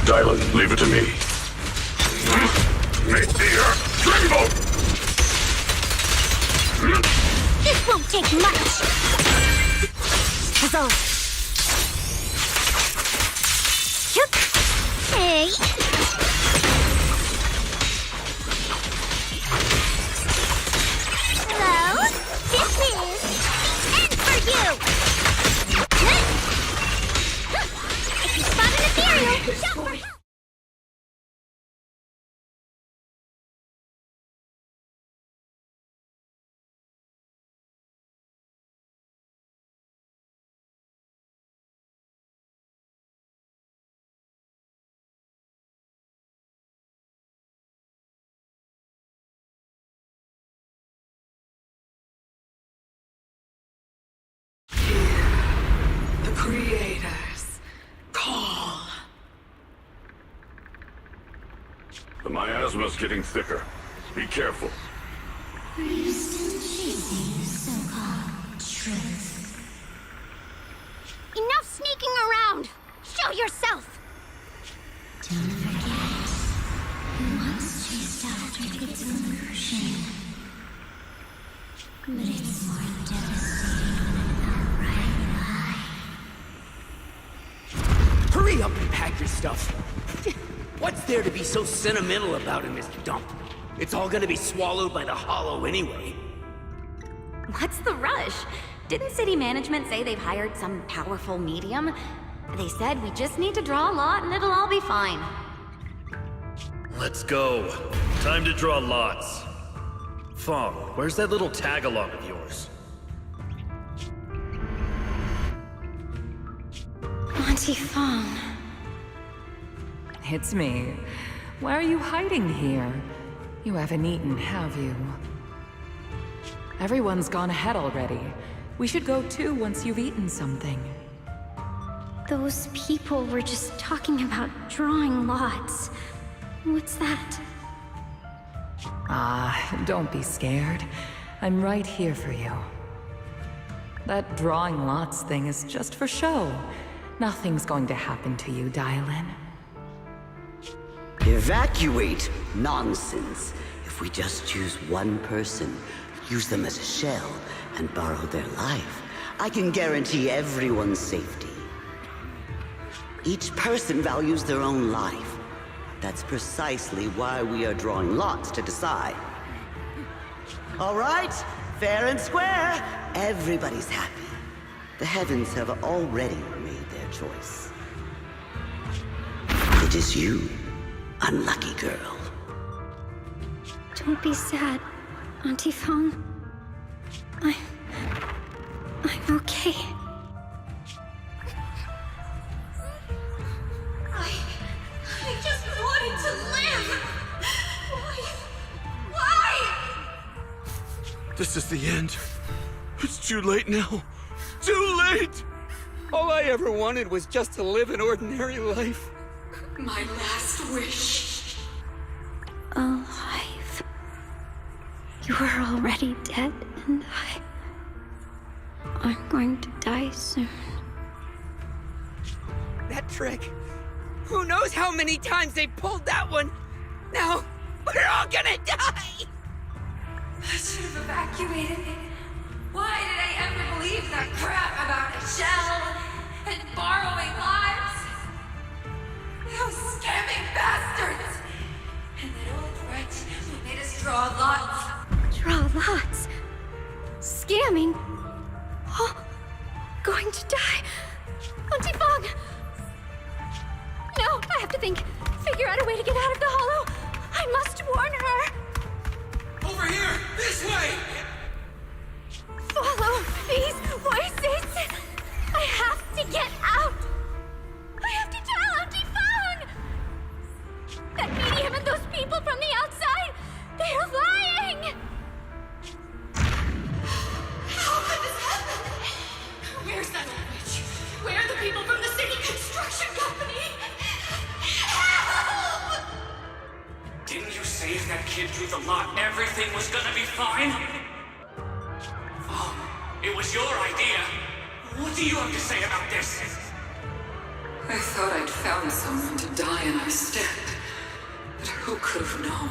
Dylan, leave it to me. Make the earth tremble! This won't take much. As always. Hey. Hello. This is the end for you. If you spot an ethereal, shout for help. The Creator's call. The miasma's getting thicker. Be careful. Are you still chasing your so-called truth. Enough sneaking around! Show yourself! Don't forget, it once chased after its illusion. But it's more devastating than an outright lie. Hurry up and pack your stuff. What's there to be so sentimental about in this dump? It's all gonna be swallowed by the hollow anyway. What's the rush? Didn't city management say they've hired some powerful medium? They said we just need to draw a lot and it'll all be fine. Let's go. Time to draw lots. Fong, where's that little Tagalog of yours? Auntie Fong. It's me. Why are you hiding here? You haven't eaten, have you? Everyone's gone ahead already. We should go too once you've eaten something. Those people were just talking about drawing lots. What's that? Don't be scared. I'm right here for you. That drawing lots thing is just for show. Nothing's going to happen to you, Dylan. Evacuate? Nonsense. If we just choose one person, use them as a shell, and borrow their life, I can guarantee everyone's safety. Each person values their own life. That's precisely why we are drawing lots to decide. All right, fair and square. Everybody's happy. The heavens have already made their choice. It is you, unlucky girl. Don't be sad, Auntie Fong. I'm okay. I just wanted to live! Why? This is the end. It's too late now. Too late! All I ever wanted was just to live an ordinary life. My last wish. Alive. You are already dead, and I'm going to die soon. That trick. Who knows how many times they pulled that one? Now, we're all gonna die! I should have evacuated. Why did I ever believe that crap about a shell and borrowing lives? Those scamming bastards! And that old wretch who made us draw lots. Draw lots? Scamming? Oh, going to die. Auntie Fong! No, I have to think. Figure out a way to get out of the hollow. I must warn her. Over here! This way! Follow these voices. I have to get out. I have to tell Auntie Fong. That medium and those people from the outside, they're lying. How could this happen? Where's that old witch? Where are the people from the city construction company? Help! Didn't you say if that kid drew the lot, everything was gonna be fine? Oh, it was your idea. What do you have to say about this? I thought I'd found someone to die in our stead. But who could have known?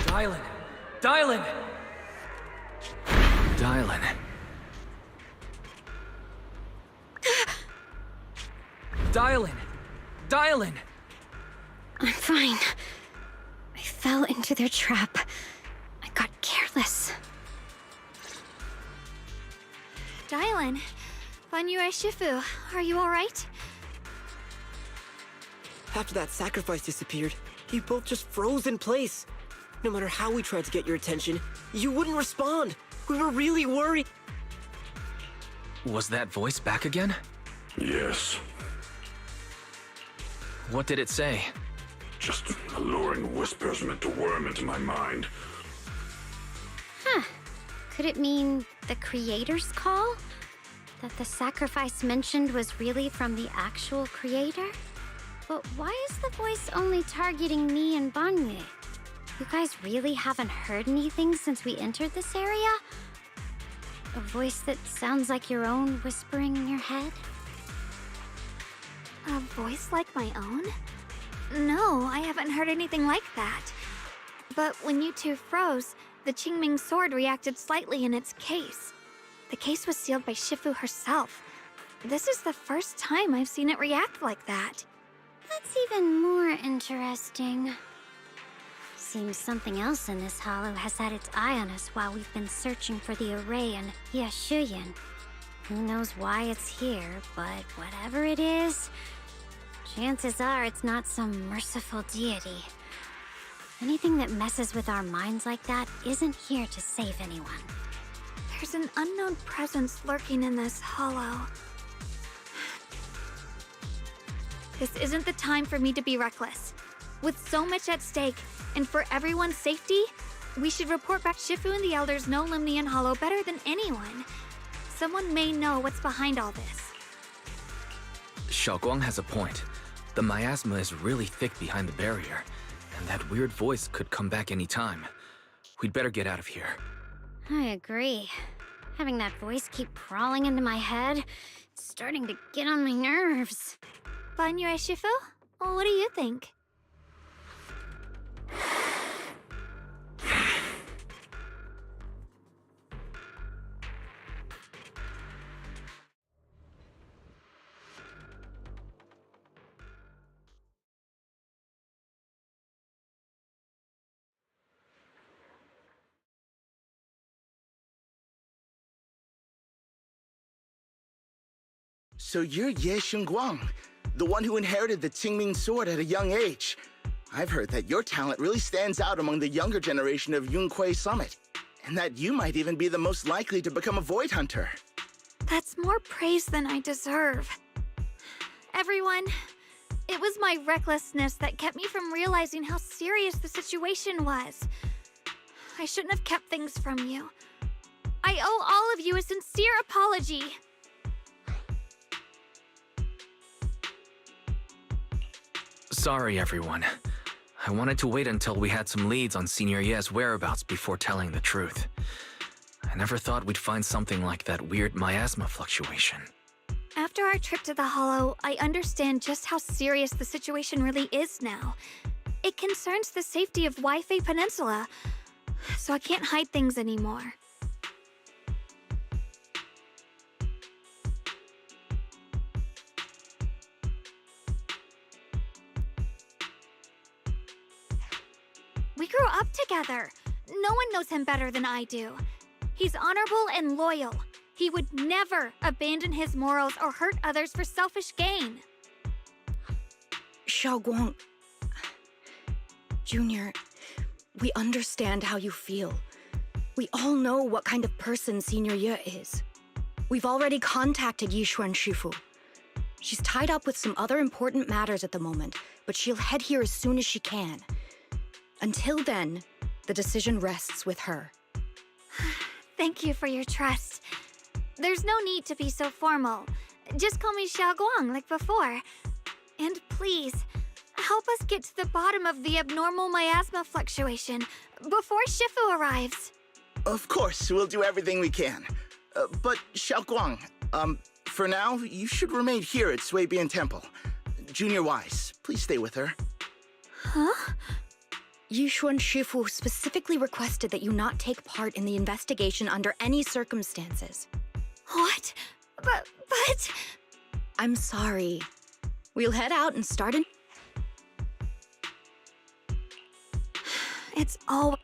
Dylan! Dylan! Dylan. Dylan! Dylan! I'm fine. I fell into their trap. I got careless. Dylan, Banyu Shifu, are you alright? After that sacrifice disappeared, you both just froze in place. No matter how we tried to get your attention, you wouldn't respond. We were really worried. Was that voice back again? Yes. What did it say? Just alluring whispers meant to worm into my mind. Huh. Could it mean the creator's call? That the sacrifice mentioned was really from the actual creator? But why is the voice only targeting me and Banyu? You guys really haven't heard anything since we entered this area? A voice that sounds like your own whispering in your head? A voice like my own? No, I haven't heard anything like that. But when you two froze, the Qingming sword reacted slightly in its case. The case was sealed by Shifu herself. This is the first time I've seen it react like that. That's even more interesting. Seems something else in this hollow has had its eye on us while we've been searching for the array in Yashuyan. Who knows why it's here, but whatever it is, chances are it's not some merciful deity. Anything that messes with our minds like that isn't here to save anyone. There's an unknown presence lurking in this hollow. This isn't the time for me to be reckless. With so much at stake, and for everyone's safety, we should report back Shifu and the Elders know Limnian Hollow better than anyone. Someone may know what's behind all this. Xiaoguang has a point. The miasma is really thick behind the barrier, and that weird voice could come back any time. We'd better get out of here. I agree. Having that voice keep crawling into my head, it's starting to get on my nerves. Banyue Shifu? Well, what do you think? So you're Ye Xingguang, the one who inherited the Qingming sword at a young age. I've heard that your talent really stands out among the younger generation of Yunque Summit, and that you might even be the most likely to become a Void Hunter. That's more praise than I deserve. Everyone, it was my recklessness that kept me from realizing how serious the situation was. I shouldn't have kept things from you. I owe all of you a sincere apology. Sorry, everyone. I wanted to wait until we had some leads on Senior Ye's whereabouts before telling the truth. I never thought we'd find something like that weird miasma fluctuation. After our trip to the Hollow, I understand just how serious the situation really is now. It concerns the safety of Waifei Peninsula, so I can't hide things anymore. We grew up together. No one knows him better than I do. He's honorable and loyal. He would never abandon his morals or hurt others for selfish gain. Xiaoguang, Junior, we understand how you feel. We all know what kind of person Senior Ye is. We've already contacted Yishuan Shifu. She's tied up with some other important matters at the moment, but she'll head here as soon as she can. Until then, the decision rests with her. Thank you for your trust. There's no need to be so formal. Just call me Xiaoguang like before. And please, help us get to the bottom of the abnormal miasma fluctuation before Shifu arrives. Of course, we'll do everything we can. But Xiaoguang, for now, you should remain here at Suibian Temple. Junior Wise, please stay with her. Huh? Yishuan Shifu specifically requested that you not take part in the investigation under any circumstances. What? But... I'm sorry. We'll head out and start an... It's all...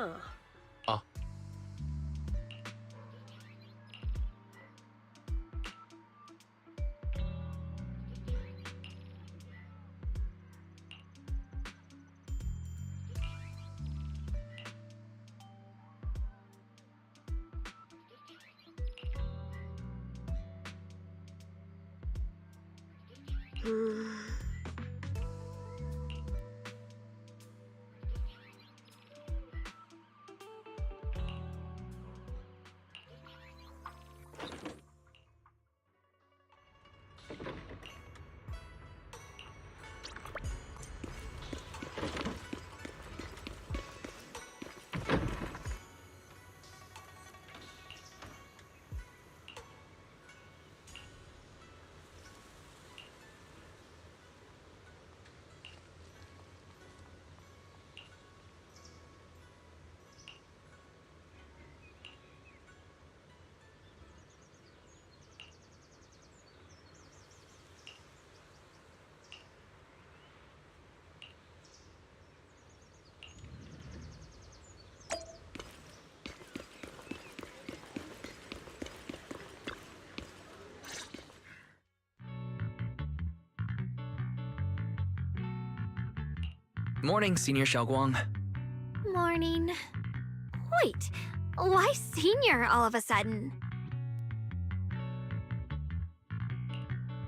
Huh. Morning, Senior Xiaoguang. Morning. Wait, why senior all of a sudden?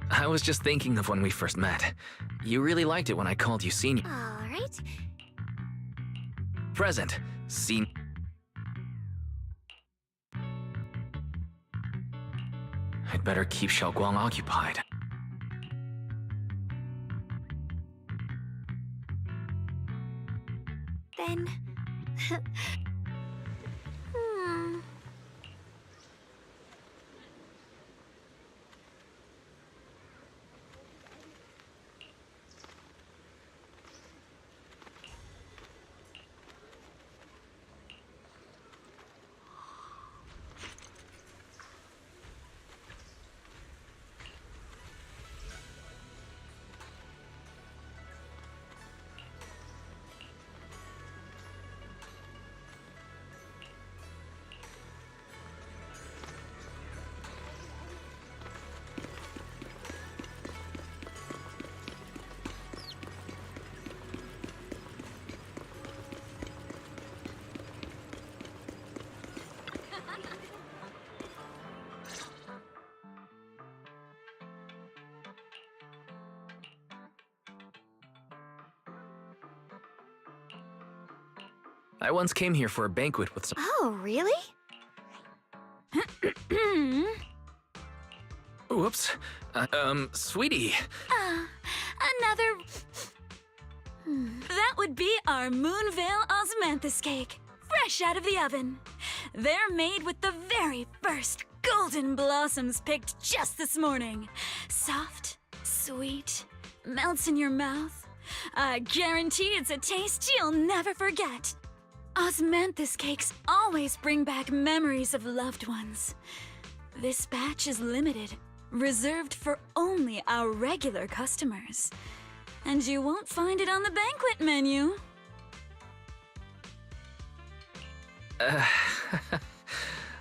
I was just thinking of when we first met. You really liked it when I called you Senior. All right. Present. I'd better keep Xiaoguang occupied. Then... I once came here for a banquet with some— Oh, really? Whoops. Sweetie. Another... That would be our Moonvale Osmanthus cake, fresh out of the oven. They're made with the very first golden blossoms picked just this morning. Soft, sweet, melts in your mouth. I guarantee it's a taste you'll never forget. Osmanthus cakes always bring back memories of loved ones. This batch is limited, reserved for only our regular customers. And you won't find it on the banquet menu.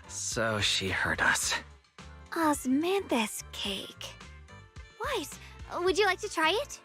So she heard us. Osmanthus cake. Wise, would you like to try it?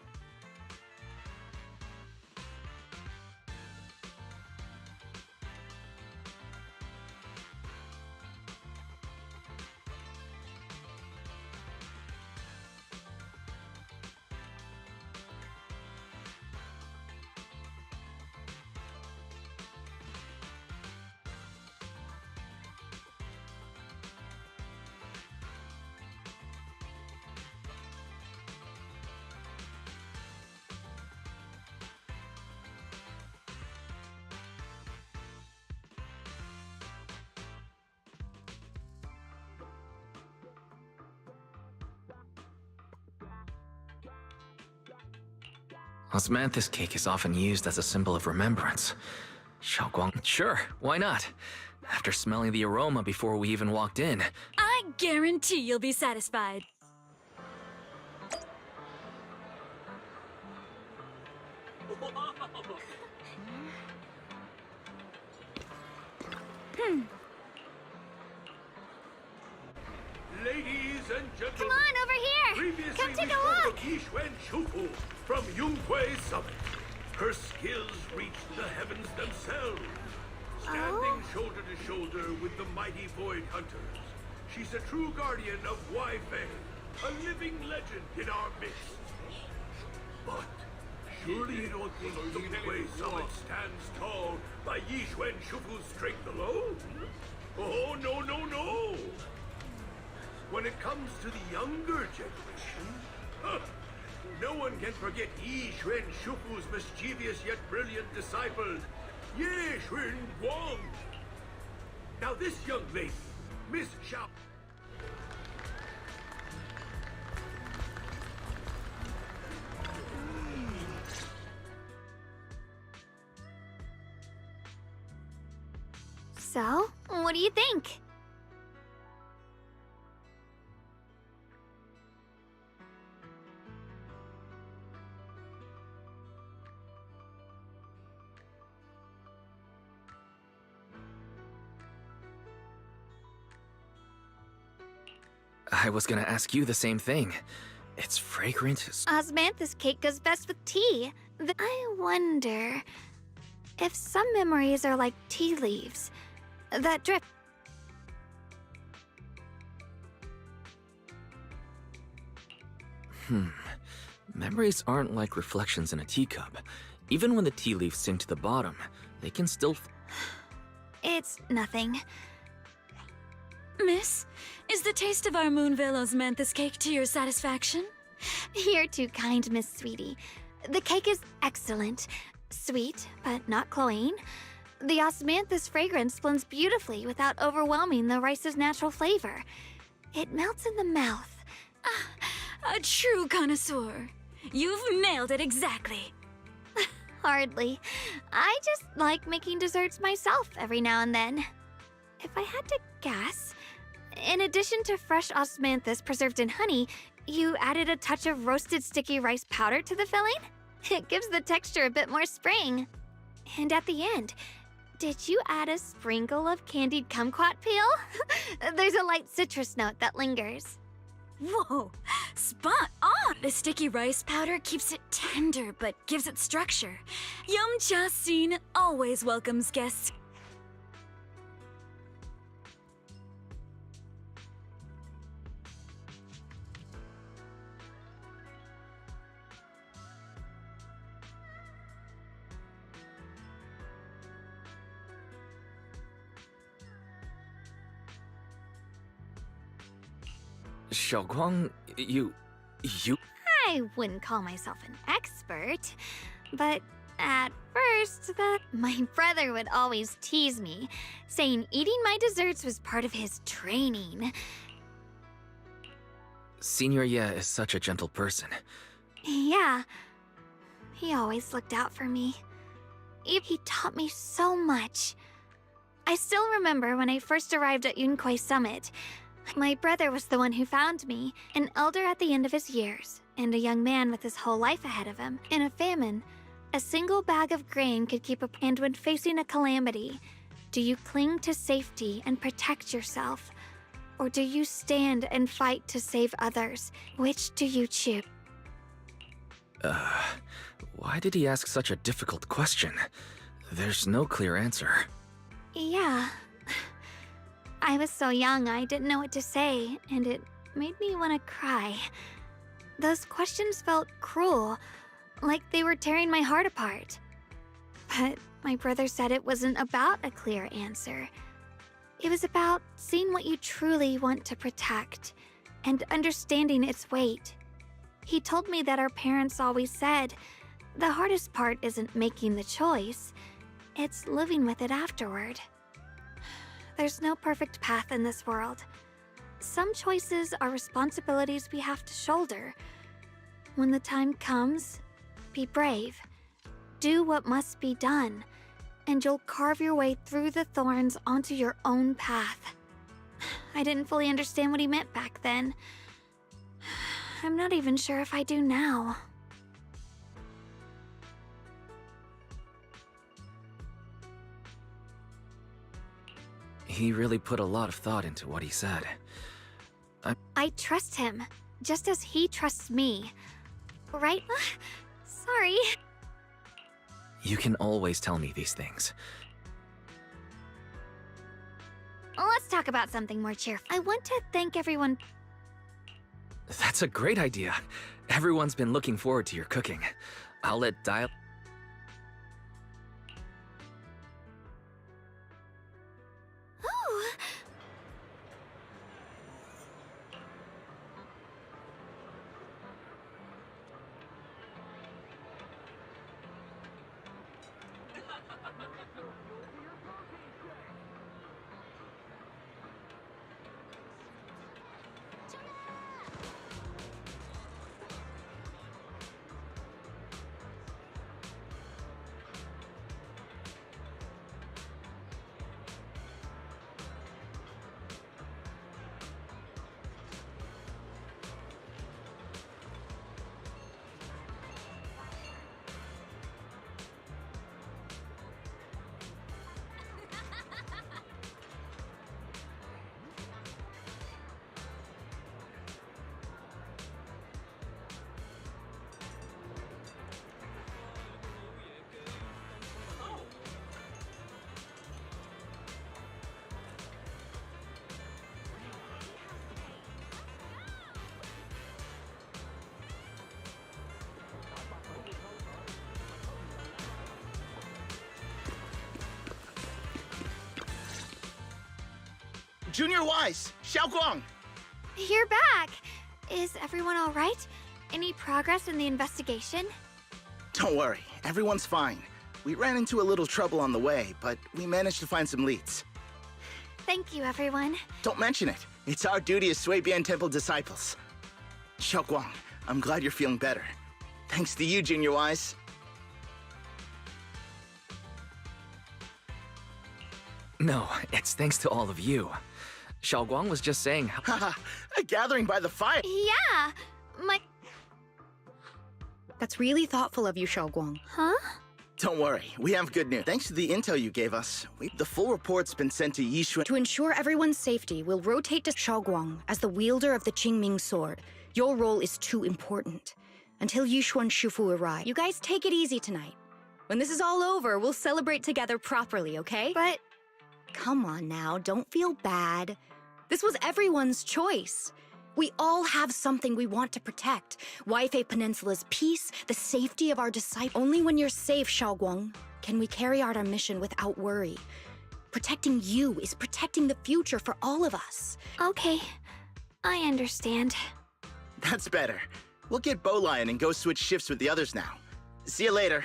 Osmanthus cake is often used as a symbol of remembrance. Xiaoguang, sure, why not? After smelling the aroma before we even walked in. I guarantee you'll be satisfied. Ladies and gentlemen, Come on, over here! previously Come take we a spoke look! of Yixuan Shufu from Yunhui Summit. Her skills reached the heavens themselves. Standing shoulder to shoulder with the mighty Void Hunters. She's a true guardian of Wai Fei, a living legend in our midst. But surely you don't think Yunhui Summit stands tall by Yixuan Shufu's strength alone? Oh, no, no, no! When it comes to the younger generation, no one can forget Yi Xuan Shufu's mischievous yet brilliant disciple, Ye Xuan Guang. Now this young lady, Miss Xiao... So, what do you think? I was gonna ask you the same thing. It's fragrant. Osmanthus cake goes best with tea. I wonder if some memories are like tea leaves that drip. Memories aren't like reflections in a teacup. Even when the tea leaves sink to the bottom, they can still... It's nothing. Miss, is the taste of our Moonvale Osmanthus cake to your satisfaction? You're too kind, Miss Sweetie. The cake is excellent. Sweet, but not cloying. The osmanthus fragrance blends beautifully without overwhelming the rice's natural flavor. It melts in the mouth. A true connoisseur. You've nailed it exactly. Hardly. I just like making desserts myself every now and then. If I had to guess, in addition to fresh osmanthus preserved in honey, you added a touch of roasted sticky rice powder to the filling? It gives the texture a bit more spring. And at the end, did you add a sprinkle of candied kumquat peel? There's a light citrus note that lingers. Whoa, spot on! The sticky rice powder keeps it tender but gives it structure. Yum Cha Sin always welcomes guests. Xiaoguang, you... I wouldn't call myself an expert, but at first, my brother would always tease me, saying eating my desserts was part of his training. Senior Ye is such a gentle person. Yeah, he always looked out for me. He taught me so much. I still remember when I first arrived at Yunhui Summit. My brother was the one who found me, an elder at the end of his years, and a young man with his whole life ahead of him. In a famine, a single bag of grain could keep up, and when facing a calamity, do you cling to safety and protect yourself? Or do you stand and fight to save others? Which do you choose? Why did he ask such a difficult question? There's no clear answer. Yeah. I was so young I didn't know what to say, and it made me want to cry. Those questions felt cruel, like they were tearing my heart apart. But my brother said it wasn't about a clear answer. It was about seeing what you truly want to protect, and understanding its weight. He told me that our parents always said, the hardest part isn't making the choice, it's living with it afterward. There's no perfect path in this world. Some choices are responsibilities we have to shoulder. When the time comes, be brave. Do what must be done, and you'll carve your way through the thorns onto your own path. I didn't fully understand what he meant back then. I'm not even sure if I do now. He really put a lot of thought into what he said. I trust him, just as he trusts me. Right? Sorry. You can always tell me these things. Let's talk about something more cheerful. I want to thank everyone. That's a great idea. Everyone's been looking forward to your cooking. I'll let Dial... Oh. Junior Wise, Xiaoguang! You're back! Is everyone alright? Any progress in the investigation? Don't worry, everyone's fine. We ran into a little trouble on the way, but we managed to find some leads. Thank you, everyone. Don't mention it. It's our duty as Suibian Temple disciples. Xiaoguang, I'm glad you're feeling better. Thanks to you, Junior Wise. No, it's thanks to all of you. Xiaoguang was just saying... Haha, a gathering by the fire! Yeah! That's really thoughtful of you, Xiaoguang. Huh? Don't worry, we have good news. Thanks to the intel you gave us, the full report's been sent to Yishuan... To ensure everyone's safety, we'll rotate to Xiaoguang as the wielder of the Qingming sword. Your role is too important. Until Yishuan Shufu arrive. You guys take it easy tonight. When this is all over, we'll celebrate together properly, okay? But... Come on now, don't feel bad. This was everyone's choice. We all have something we want to protect. Waifei Peninsula's peace, the safety of our disciples. Only when you're safe, Xiaoguang, can we carry out our mission without worry. Protecting you is protecting the future for all of us. Okay, I understand. That's better. We'll get Bowlion and go switch shifts with the others now. See you later.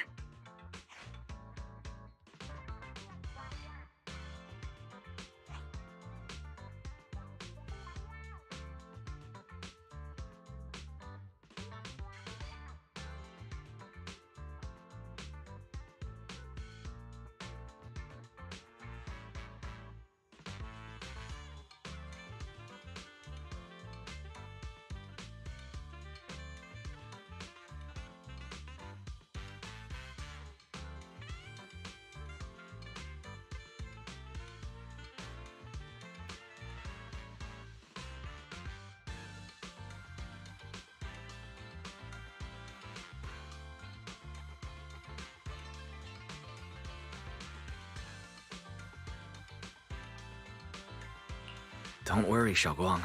Don't worry, Xiaoguang.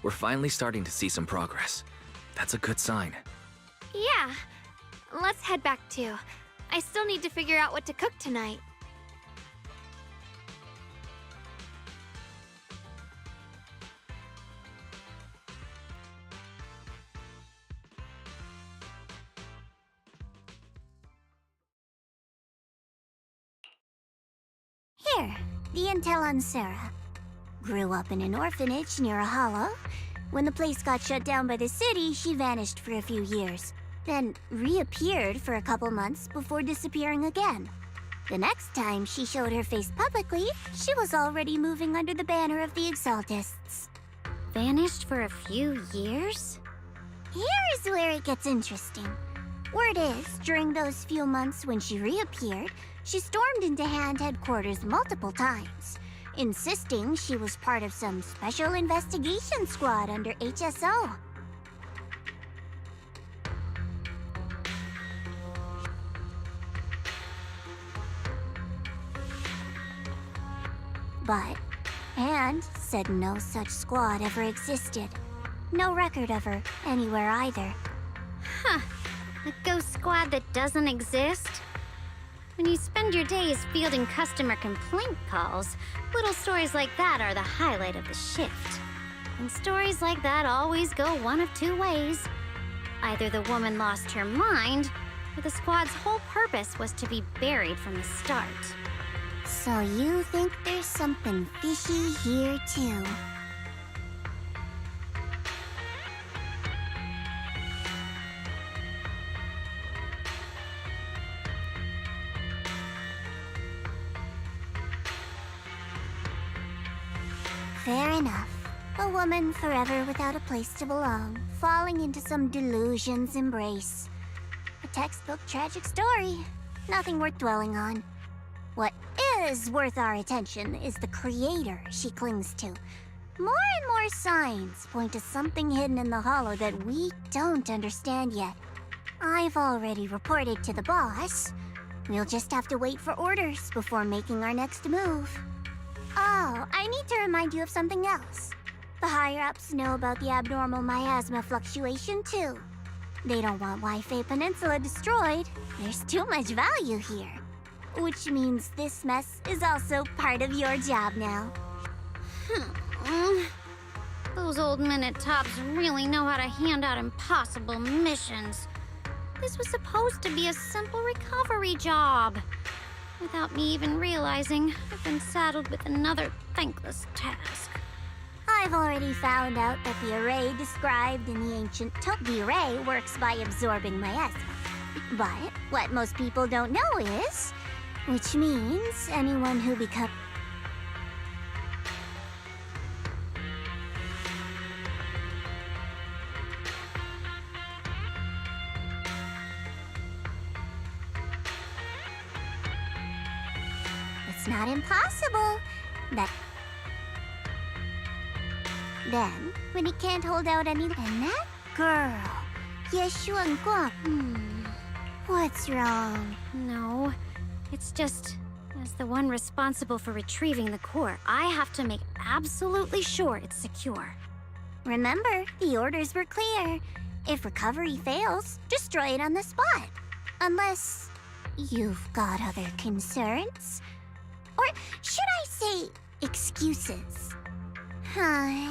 We're finally starting to see some progress. That's a good sign. Yeah. Let's head back too. I still need to figure out what to cook tonight. Here, the intel on Sarah. Grew up in an orphanage near a hollow. When the place got shut down by the city, she vanished for a few years. Then reappeared for a couple months before disappearing again. The next time she showed her face publicly, she was already moving under the banner of the Exaltists. Vanished for a few years? Here is where it gets interesting. Word is, during those few months when she reappeared, she stormed into Hand headquarters multiple times. insisting she was part of some special investigation squad under HSO. But Anne said no such squad ever existed. No record of her anywhere either. Huh. A ghost squad that doesn't exist? When you spend your days fielding customer complaint calls, little stories like that are the highlight of the shift. And stories like that always go one of two ways. Either the woman lost her mind, or the squad's whole purpose was to be buried from the start. So you think there's something fishy here too? Fair enough. A woman forever without a place to belong, falling into some delusion's embrace. A textbook tragic story. Nothing worth dwelling on. What is worth our attention is the creator she clings to. More and more signs point to something hidden in the hollow that we don't understand yet. I've already reported to the boss. We'll just have to wait for orders before making our next move. Oh, I need to remind you of something else. The higher-ups know about the abnormal miasma fluctuation, too. They don't want Waifei Peninsula destroyed. There's too much value here. Which means this mess is also part of your job now. Those old minute-tops really know how to hand out impossible missions. This was supposed to be a simple recovery job. Without me even realizing, I've been saddled with another thankless task. I've already found out that the array described in the ancient the array works by absorbing miasma. But what most people don't know is, which means anyone who becomes... It's not impossible. Then, when he can't hold out any... And that girl, Yeshuan Guang. What's wrong? No, it's just, as the one responsible for retrieving the core, I have to make absolutely sure it's secure. Remember, the orders were clear. If recovery fails, destroy it on the spot. Unless you've got other concerns. Or should I say, excuses?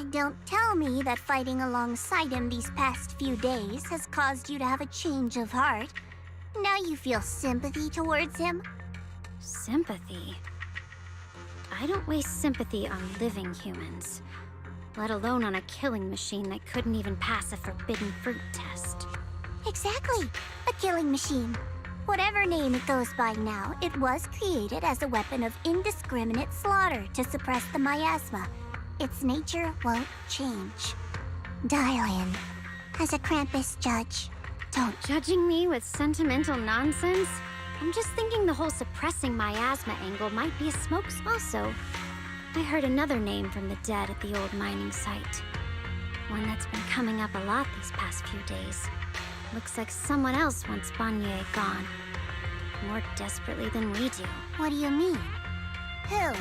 Don't tell me that fighting alongside him these past few days has caused you to have a change of heart. Now you feel sympathy towards him? Sympathy? I don't waste sympathy on living humans, let alone on a killing machine that couldn't even pass a forbidden fruit test. Exactly, a killing machine. Whatever name it goes by now, it was created as a weapon of indiscriminate slaughter to suppress the miasma. Its nature won't change. Dial in. As a Krampus judge, don't... Judging me with sentimental nonsense? I'm just thinking the whole suppressing miasma angle might be a smoke. Also, I heard another name from the dead at the old mining site. One that's been coming up a lot these past few days. Looks like someone else wants Banye gone. More desperately than we do. What do you mean? Who?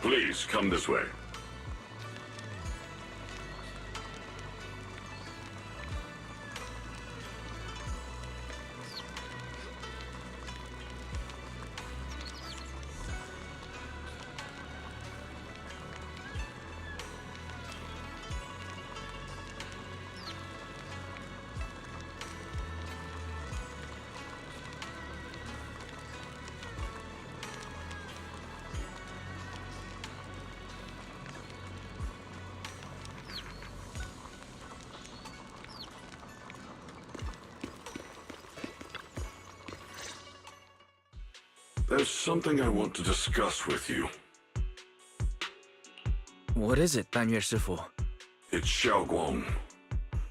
Please, come this way. There's something I want to discuss with you. What is it, Banyue Shifu? It's Xiaoguang.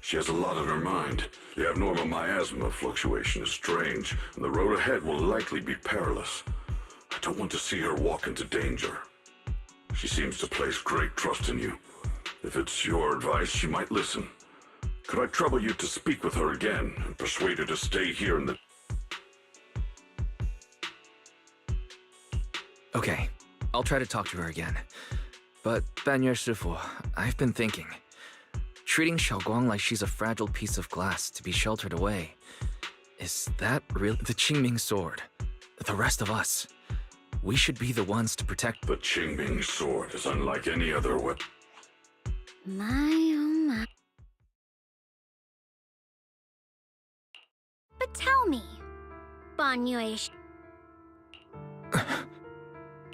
She has a lot on her mind. The abnormal miasma fluctuation is strange, and the road ahead will likely be perilous. I don't want to see her walk into danger. She seems to place great trust in you. If it's your advice, she might listen. Could I trouble you to speak with her again and persuade her to stay here in the... Okay, I'll try to talk to her again. But, Banyue Shifu, I've been thinking. Treating Xiaoguang like she's a fragile piece of glass to be sheltered away. Is that really the Qingming sword? The rest of us. We should be the ones to protect... The Qingming sword is unlike any other weapon. My oh my. But tell me, Banyue.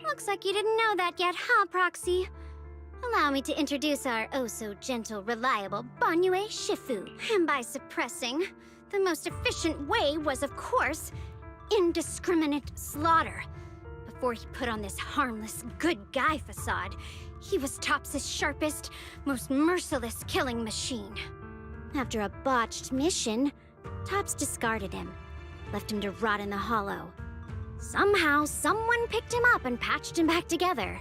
Looks like you didn't know that yet, huh, Proxy? Allow me to introduce our oh-so-gentle, reliable Banyue Shifu. And by suppressing, the most efficient way was, of course, indiscriminate slaughter. Before he put on this harmless, good guy facade, he was Tops's sharpest, most merciless killing machine. After a botched mission, Tops discarded him, left him to rot in the hollow. Somehow, someone picked him up and patched him back together,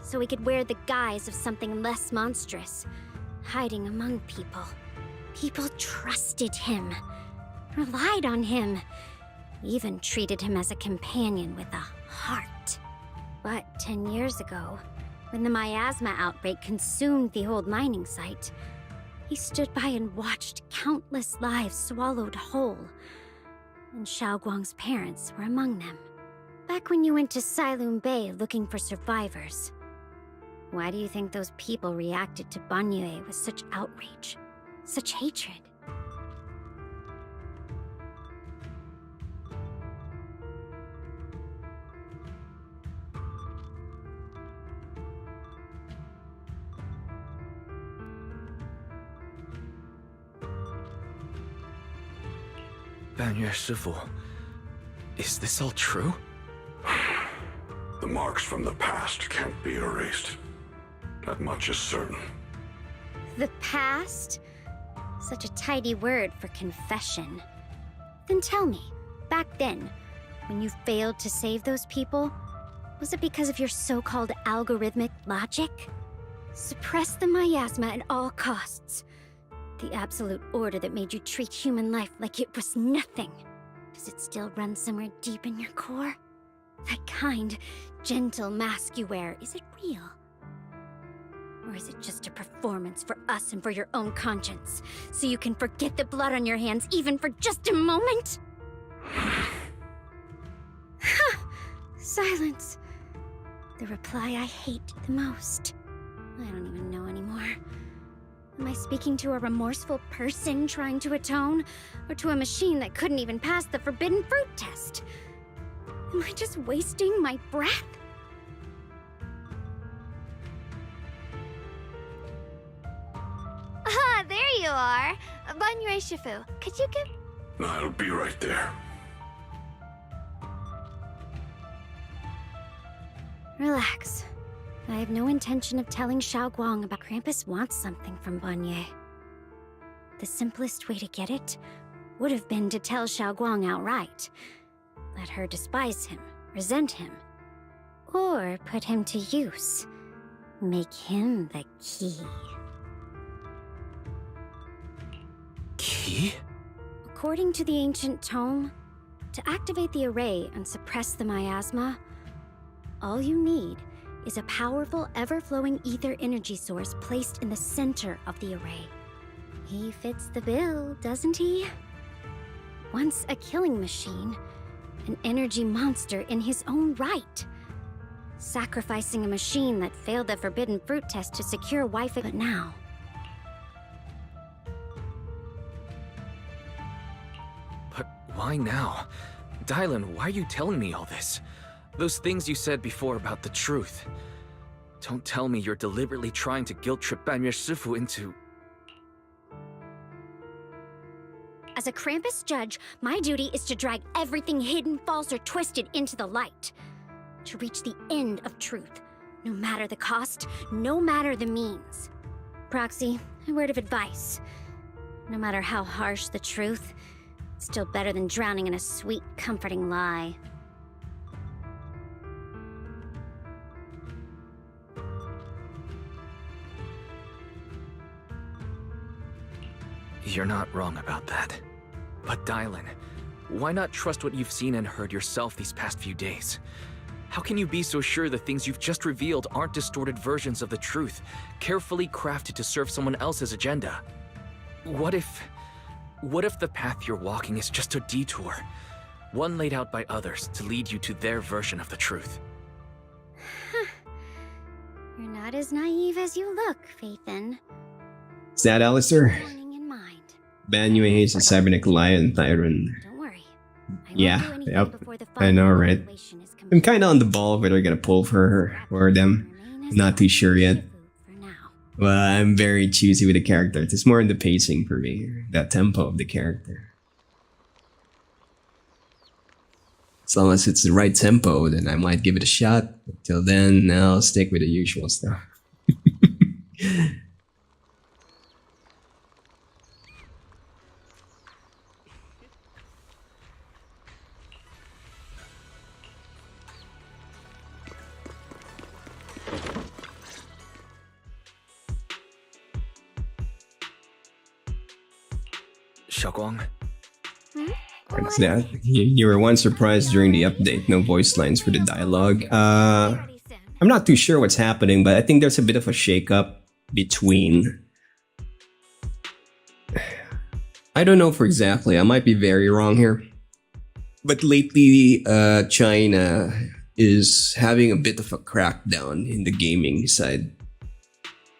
so he could wear the guise of something less monstrous, hiding among people. People trusted him, relied on him, even treated him as a companion with a heart. But 10 years ago, when the miasma outbreak consumed the old mining site, he stood by and watched countless lives swallowed whole. And Xiaoguang's parents were among them. Back when you went to Silum Bay looking for survivors, why do you think those people reacted to Banyue with such outrage, such hatred? Banyue Shifu, is this all true? The marks from the past can't be erased. That much is certain. The past? Such a tidy word for confession. Then tell me, back then, when you failed to save those people, was it because of your so-called algorithmic logic? Suppress the miasma at all costs. The absolute order that made you treat human life like it was nothing. Does it still run somewhere deep in your core? That kind, gentle mask you wear, is it real? Or is it just a performance for us and for your own conscience, so you can forget the blood on your hands even for just a moment? Silence. The reply I hate the most. I don't even know anymore. Am I speaking to a remorseful person trying to atone, or to a machine that couldn't even pass the forbidden fruit test? Am I just wasting my breath? Ah, there you are. Banyue Shifu, could you give... I'll be right there. Relax. I have no intention of telling Xiaoguang about Krampus wants something from Banyue. The simplest way to get it would have been to tell Xiaoguang outright. Let her despise him, resent him, or put him to use. Make him the key. Key? According to the ancient tome, to activate the array and suppress the miasma, all you need is a powerful, ever-flowing ether energy source placed in the center of the array. He fits the bill, doesn't he? Once a killing machine, an energy monster in his own right. Sacrificing a machine that failed the forbidden fruit test to secure Wi-Fi, but now... But why now? Dylan, why are you telling me all this? Those things you said before about the truth. Don't tell me you're deliberately trying to guilt-trip Banyue Shifu into... As a Krampus judge, my duty is to drag everything hidden, false, or twisted into the light. To reach the end of truth, no matter the cost, no matter the means. Proxy, a word of advice. No matter how harsh the truth, it's still better than drowning in a sweet, comforting lie. You're not wrong about that. But Dylan, why not trust what you've seen and heard yourself these past few days? How can you be so sure the things you've just revealed aren't distorted versions of the truth, carefully crafted to serve someone else's agenda? What if the path you're walking is just a detour? One laid out by others to lead you to their version of the truth. You're not as naive as you look, Faithin. Is that Alistair? Warning in mind. Banyu Hayes and Cybernetic Lion Thyron. Don't worry. Yeah, yep. I know, right? I'm kinda on the ball whether I'm gonna pull for her or them. Not too sure yet. Well, I'm very choosy with the character. It's more in the pacing for me, that tempo of the character. As long as it's the right tempo, then I might give it a shot. Till then, I'll stick with the usual stuff. Xiaoguang? What's that? You were once surprised during the update, no voice lines for the dialogue. I'm not too sure what's happening, but I think there's a bit of a shakeup between... I don't know for exactly, I might be very wrong here. But lately, China is having a bit of a crackdown in the gaming side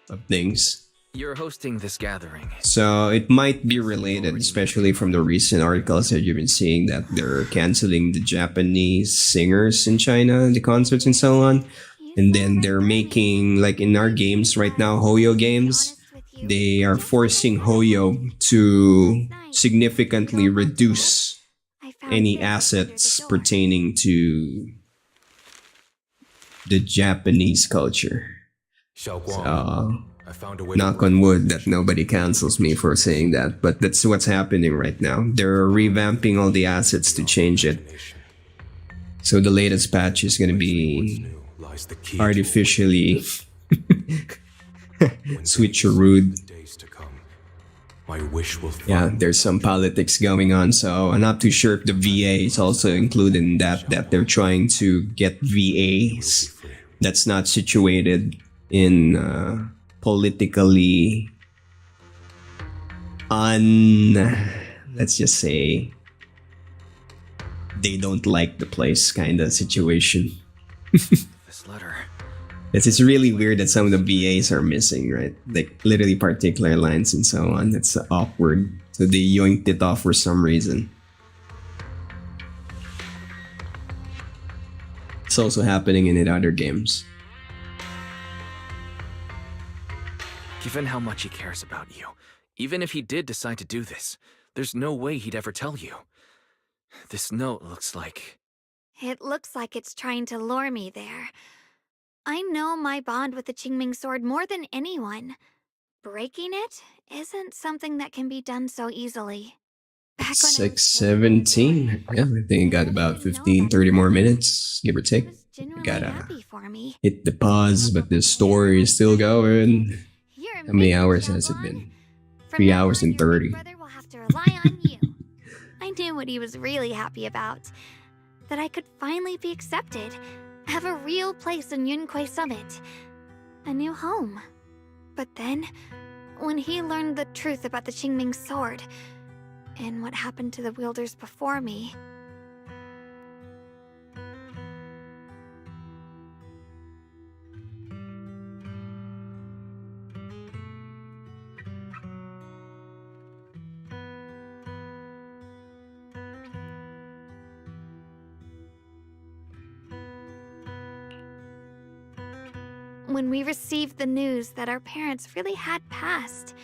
of things. You're hosting this gathering. So it might be related, especially from the recent articles that you've been seeing that they're canceling the Japanese singers in China, the concerts and so on. And then they're making, like in our games right now, HoYo games, they are forcing HoYo to significantly reduce any assets pertaining to the Japanese culture. So, knock on wood that nobody cancels me for saying that, but that's what's happening right now. They're revamping all the assets to change it. So the latest patch is going to be artificially switcherooed. Yeah, there's some politics going on, so I'm not too sure if the VA is also included in that they're trying to get VAs that's not situated in politically let's just say they don't like the place kind of situation. This letter. It's really weird that some of the VAs are missing, right? Like literally particular lines and so on. It's awkward. So they yoinked it off for some reason. It's also happening in other games. Given how much he cares about you, even if he did decide to do this, there's no way he'd ever tell you. This note looks like... It looks like it's trying to lure me there. I know my bond with the Qingming sword more than anyone. Breaking it isn't something that can be done so easily. 6:17. Yeah, I think I got about 15-30 more minutes, give or take. Gotta hit the pause, but the story is still going. How many hours has it been? 3 hours and 30. I knew what he was really happy about. That I could finally be accepted. Have a real place in Yunquay Summit. A new home. But then, when he learned the truth about the Qingming sword, and what happened to the wielders before me... When we received the news that our parents really had passed,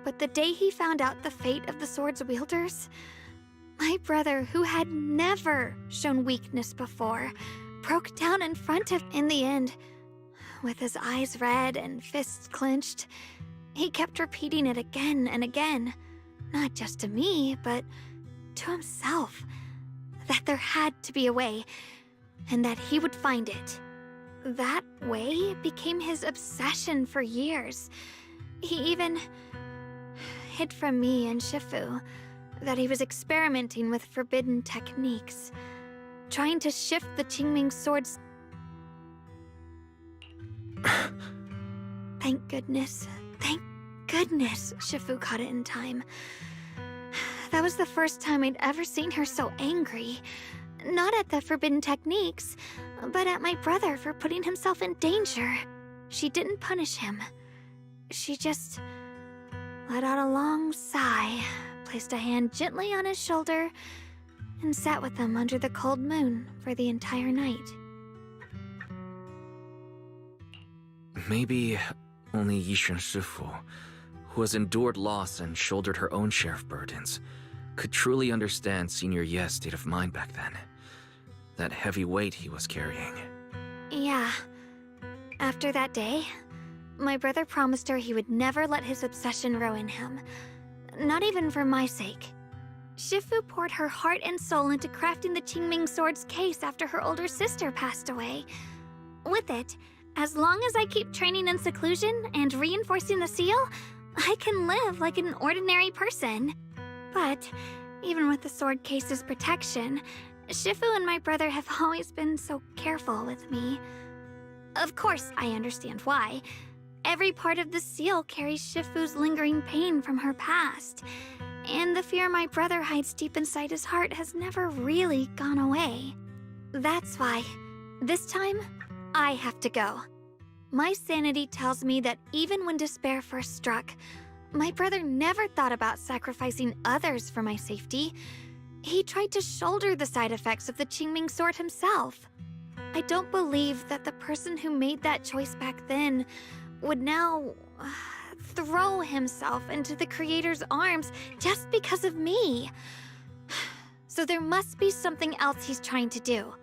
But the day he found out the fate of the sword's wielders, my brother, who had never shown weakness before, broke down in front of. In the end, with his eyes red and fists clenched, he kept repeating it again and again, not just to me, but to himself, that there had to be a way, and that he would find it. That way became his obsession for years. He even hid from me and Shifu that he was experimenting with forbidden techniques, trying to shift the Qingming sword's... Thank goodness Shifu caught it in time. That was the first time I'd ever seen her so angry. Not at the forbidden techniques, but at my brother for putting himself in danger. She didn't punish him. She just let out a long sigh, placed a hand gently on his shoulder, and sat with him under the cold moon for the entire night. Maybe only Yishun Shifu, who has endured loss and shouldered her own share of burdens, could truly understand Senior Ye's state of mind back then. That heavy weight he was carrying. Yeah. After that day, my brother promised her he would never let his obsession ruin him. Not even for my sake. Shifu poured her heart and soul into crafting the Qingming sword's case after her older sister passed away. With it, as long as I keep training in seclusion and reinforcing the seal, I can live like an ordinary person. But even with the sword case's protection, Shifu and my brother have always been so careful with me. Of course, I understand why. Every part of the seal carries Shifu's lingering pain from her past, and the fear my brother hides deep inside his heart has never really gone away. That's why, this time, I have to go. My sanity tells me that even when despair first struck, my brother never thought about sacrificing others for my safety. He tried to shoulder the side effects of the Qingming sword himself. I don't believe that the person who made that choice back then would now throw himself into the Creator's arms just because of me. So there must be something else he's trying to do.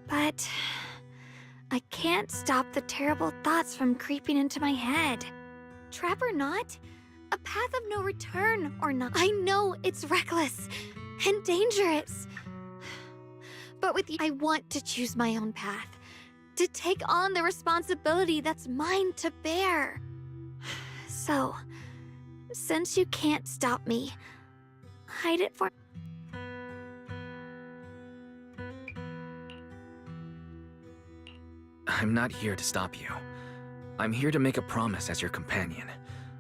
But I can't stop the terrible thoughts from creeping into my head. Trap or not, a path of no return or not, I know it's reckless and dangerous. But with you, I want to choose my own path, to take on the responsibility that's mine to bear. So, since you can't stop me, hide it for... I'm not here to stop you. I'm here to make a promise as your companion,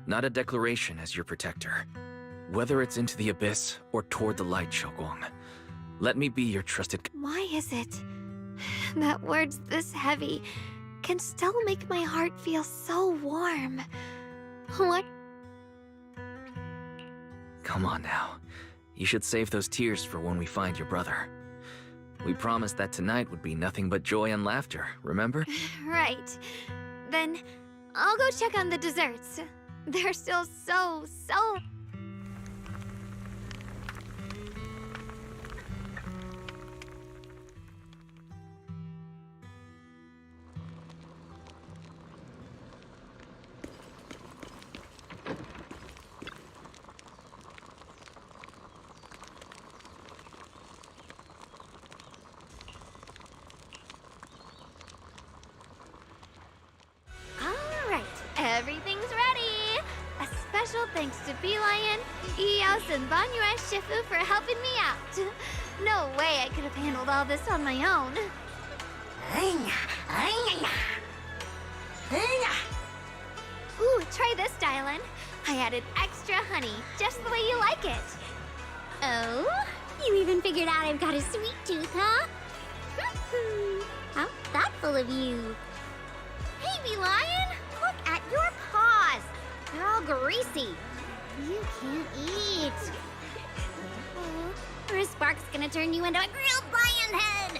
not a declaration as your protector. Whether it's into the abyss or toward the light, Xiaoguang, let me be your trusted... Why is it that words this heavy can still make my heart feel so warm? What? Come on now. You should save those tears for when we find your brother. We promised that tonight would be nothing but joy and laughter, remember? Right. Then I'll go check on the desserts. They're still so... Everything's ready! A special thanks to Bee Lion, Eos, and Banyue Shifu for helping me out. No way I could have handled all this on my own. Ooh, try this, Dylan. I added extra honey, just the way you like it. Oh? You even figured out I've got a sweet tooth, huh? How thoughtful of you. Baby lion, look at your paws. They're all greasy. You can't eat. Or a spark's gonna turn you into a grilled lion head.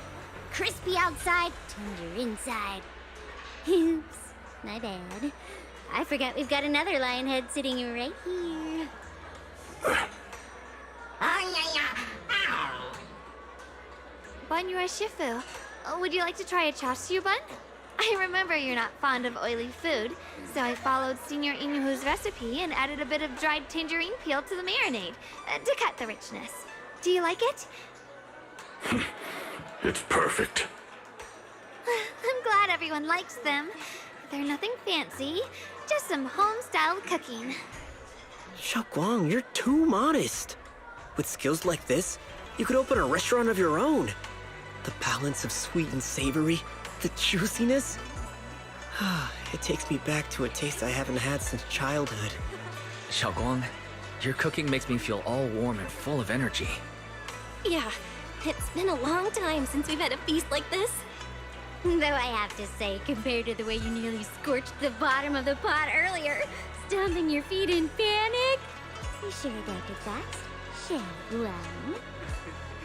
Crispy outside, tender inside. Oops, my bad. I forgot we've got another lion head sitting right here. Banyua Shifu, would you like to try a chashu bun? I remember you're not fond of oily food, so I followed Senior Inuhu's recipe and added a bit of dried tangerine peel to the marinade to cut the richness. Do you like it? It's perfect. I'm glad everyone likes them. They're nothing fancy, just some home-styled cooking. Xiaoguang, you're too modest. With skills like this, you could open a restaurant of your own. The balance of sweet and savory, the juiciness. It takes me back to a taste I haven't had since childhood. Xiaoguang, your cooking makes me feel all warm and full of energy. Yeah, it's been a long time since we've had a feast like this. Though I have to say, compared to the way you nearly scorched the bottom of the pot earlier, stomping your feet in panic, you sure adapted fast, Xiaoguang.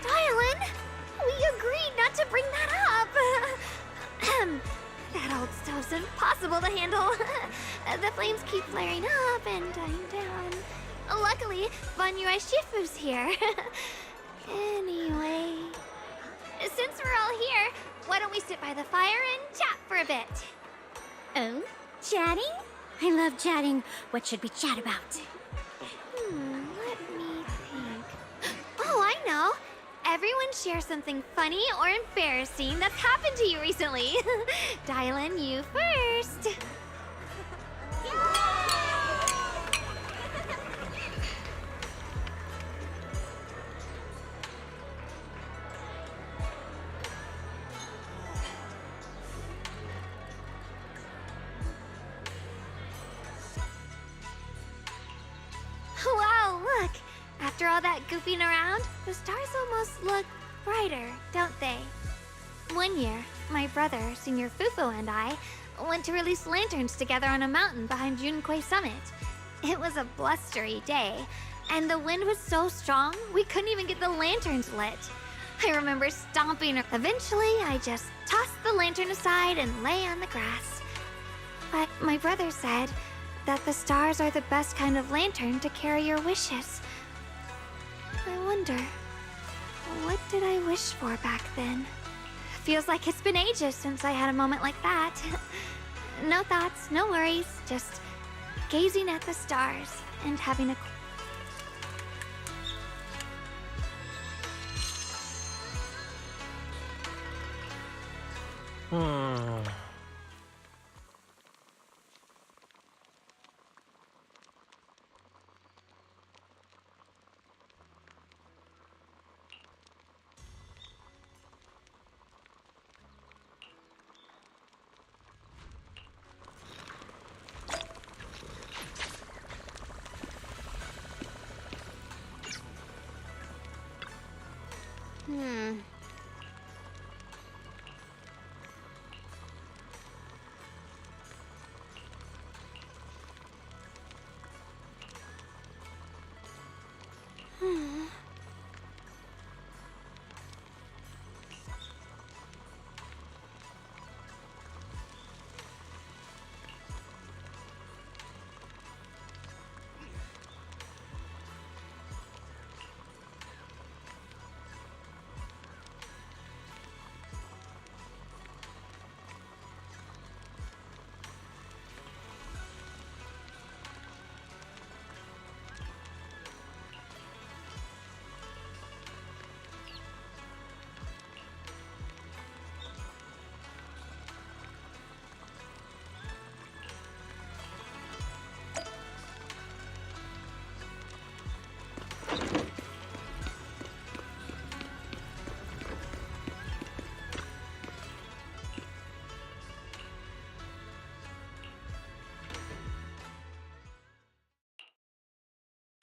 Dylan, we agreed not to bring that up. That old stove's impossible to handle. The flames keep flaring up and dying down. Luckily, Banyua Shifu's here. Anyway, since we're all here, why don't we sit by the fire and chat for a bit? Oh, chatting? I love chatting. What should we chat about? Let me think. Oh, I know. Everyone share something funny or embarrassing that's happened to you recently. Dylan, you first. Wow, look! After all that goofing around, the stars almost look brighter, don't they? One year, my brother, Senior Fufu, and I went to release lanterns together on a mountain behind Junquei Summit. It was a blustery day, and the wind was so strong we couldn't even get the lanterns lit. I remember stomping. Eventually, I just tossed the lantern aside and lay on the grass. But my brother said that the stars are the best kind of lantern to carry your wishes. I wonder, what did I wish for back then? Feels like it's been ages since I had a moment like that. No thoughts, no worries, just gazing at the stars and having a...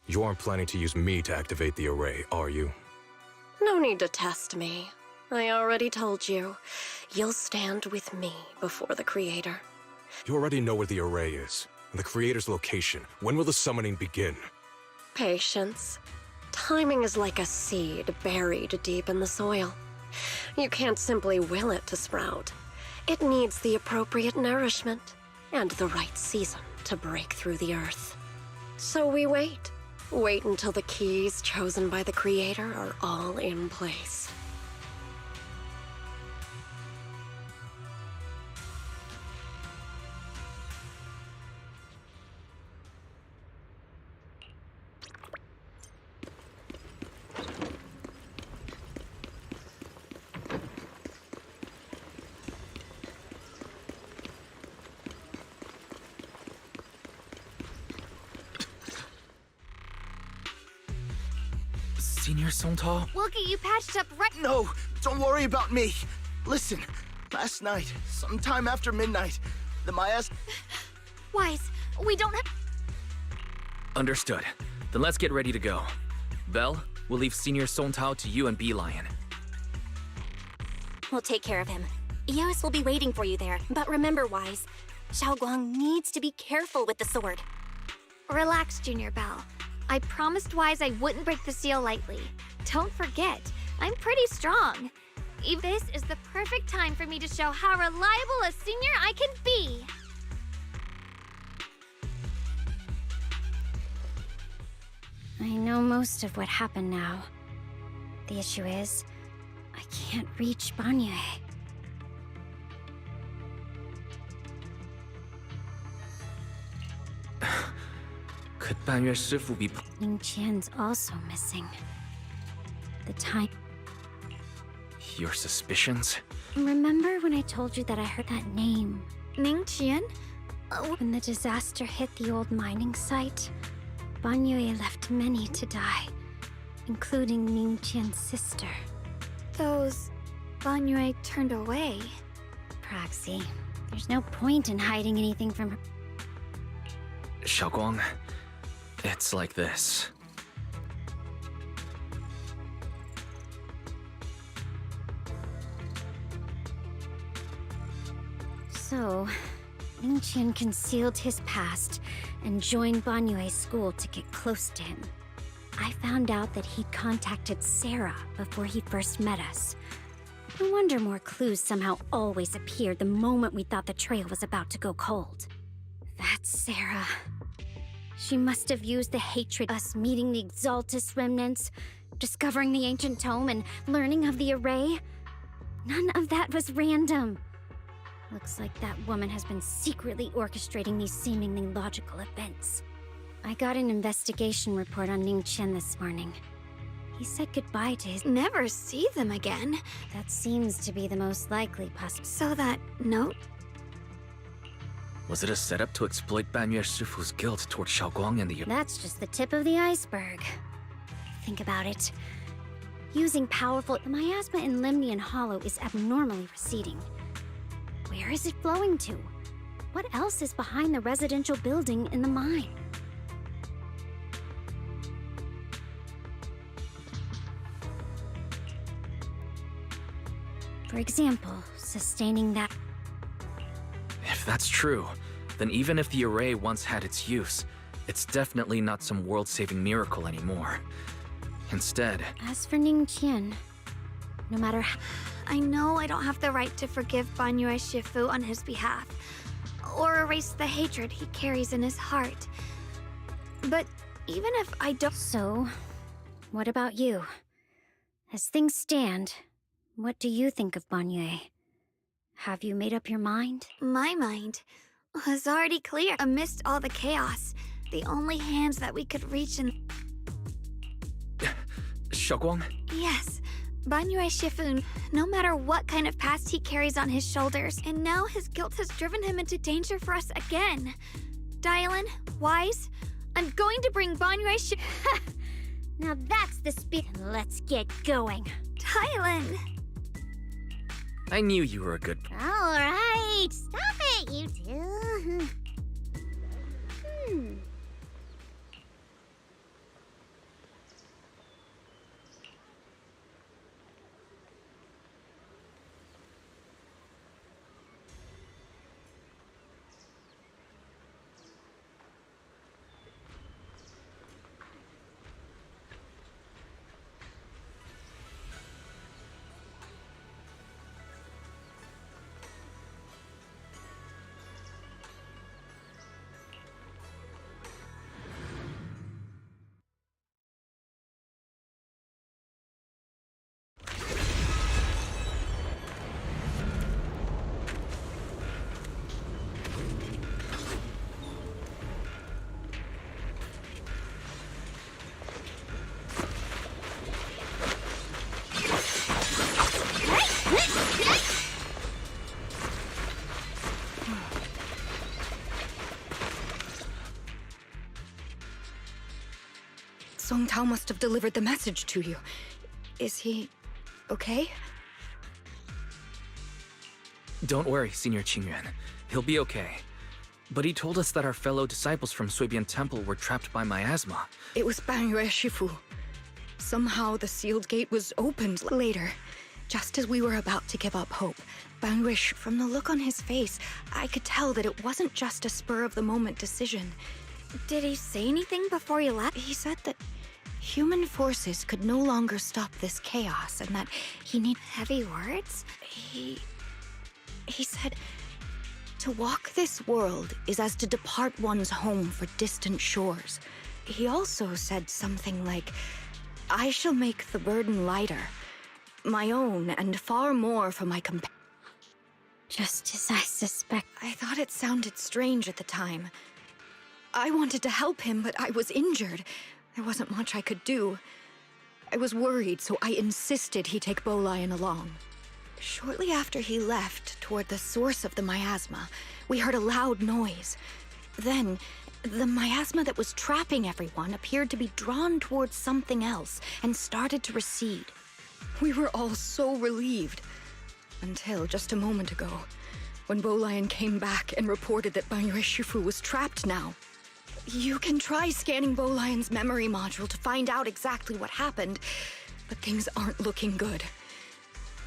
You aren't planning to use me to activate the array, are you? No need to test me. I already told you. You'll stand with me before the Creator. You already know where the array is, and the creator's location. When will the summoning begin? Patience. Timing is like a seed buried deep in the soil. You can't simply will it to sprout. It needs the appropriate nourishment and the right season to break through the earth. So we wait. Wait until the keys chosen by the creator are all in place. Senior Songtao? We'll get you patched up right— No, don't worry about me. Listen, last night, sometime after midnight, the Mayas— Wise, we don't have— Understood. Then let's get ready to go. Belle, we'll leave Senior Songtao to you and Beelion. We'll take care of him. Eos will be waiting for you there. But remember, Wise, Xiaoguang needs to be careful with the sword. Relax, Junior Belle. I promised Wise I wouldn't break the seal lightly. Don't forget, I'm pretty strong. This is the perfect time for me to show how reliable a senior I can be. I know most of what happened now. The issue is, I can't reach Banyue. Could Banyue Shifu be— Ning Qian's also missing. The time— Your suspicions? Remember when I told you that I heard that name? Ning Qian? When the disaster hit the old mining site, Banyue left many to die, including Ning Qian's sister. Those Banyue turned away. Praxi, there's no point in hiding anything from her. Xiaoguang, it's like this. So, Ning Qian concealed his past and joined Banyue's school to get close to him. I found out that he'd contacted Sarah before he first met us. No wonder more clues somehow always appeared the moment we thought the trail was about to go cold. That's Sarah. She must have used the hatred of us meeting the Exaltus remnants, discovering the ancient tome, and learning of the array. None of that was random. Looks like that woman has been secretly orchestrating these seemingly logical events. I got an investigation report on Ning Qian this morning. He said goodbye to his— Never see them again. That seems to be the most likely possible. So that note? Was it a setup to exploit Banyue Shifu's guilt toward Xiaoguang and the— That's just the tip of the iceberg. Think about it. Using powerful— The miasma in Limnian Hollow is abnormally receding. Where is it flowing to? What else is behind the residential building in the mine? For example, sustaining that— If that's true, then even if the array once had its use, it's definitely not some world-saving miracle anymore. Instead— As for Ning Qian, no matter how— I know I don't have the right to forgive Banyue Shifu on his behalf, or erase the hatred he carries in his heart. But even if I don't— So, what about you? As things stand, what do you think of Banyue? Have you made up your mind? My mind was already clear. Amidst all the chaos, the only hands that we could reach in— Xiaoguang? Yes, Banyue Shifu, no matter what kind of past he carries on his shoulders, and now his guilt has driven him into danger for us again. Dylan, Wise, I'm going to bring Banyue Shifu— Now that's the spirit. Let's get going. Dylan! I knew you were a good— All right, stop it, you two. King Tao must have delivered the message to you. Is he okay? Don't worry, Senior Qingyuan. He'll be okay. But he told us that our fellow disciples from Suibian Temple were trapped by miasma. It was Bangyue Shifu. Somehow the sealed gate was opened later, just as we were about to give up hope. Bangyue, from the look on his face, I could tell that it wasn't just a spur-of-the-moment decision. Did he say anything before you left? He said that human forces could no longer stop this chaos and that he need heavy words? He said, to walk this world is as to depart one's home for distant shores. He also said something like, I shall make the burden lighter, my own and far more for my companions. Just as I suspect. I thought it sounded strange at the time. I wanted to help him, but I was injured. There wasn't much I could do. I was worried, so I insisted he take Bolian along. Shortly after he left, toward the source of the miasma, we heard a loud noise. Then, the miasma that was trapping everyone appeared to be drawn towards something else and started to recede. We were all so relieved. Until just a moment ago, when Bolian came back and reported that Bangyue Shifu was trapped now. You can try scanning Bolian's memory module to find out exactly what happened, but things aren't looking good.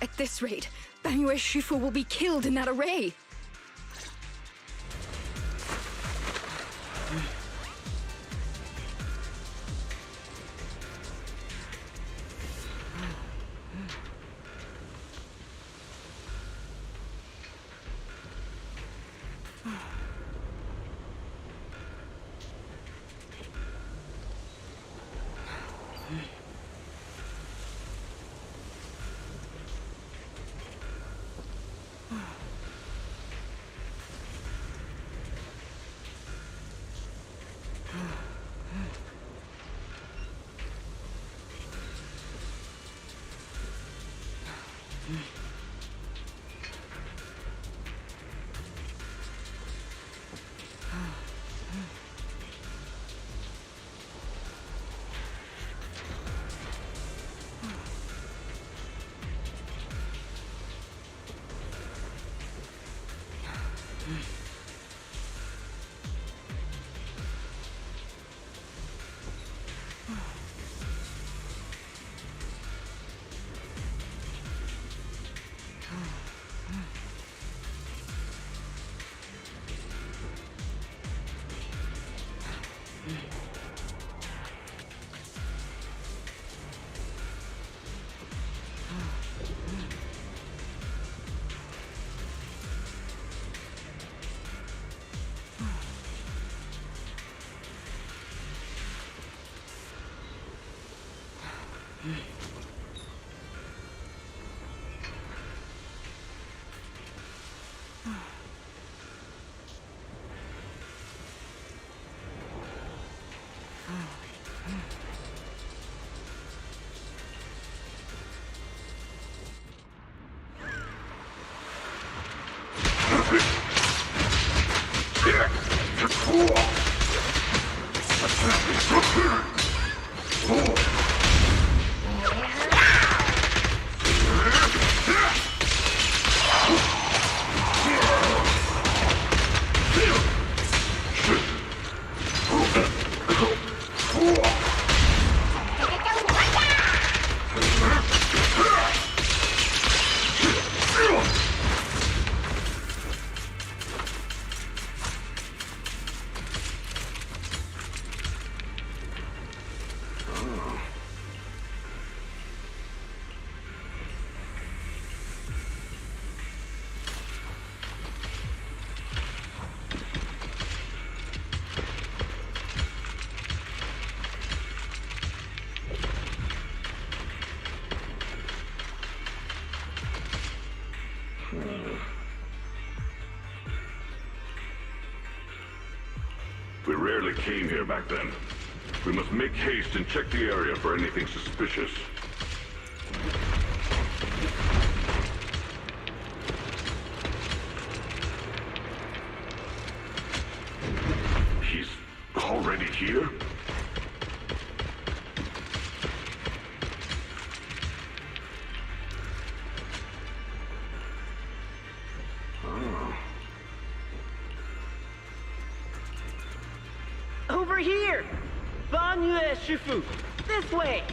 At this rate, Bangyue Shifu will be killed in that array. We rarely came here back then. We must make haste and check the area for anything suspicious. He's already here? Over here! Banyue Shifu! This way!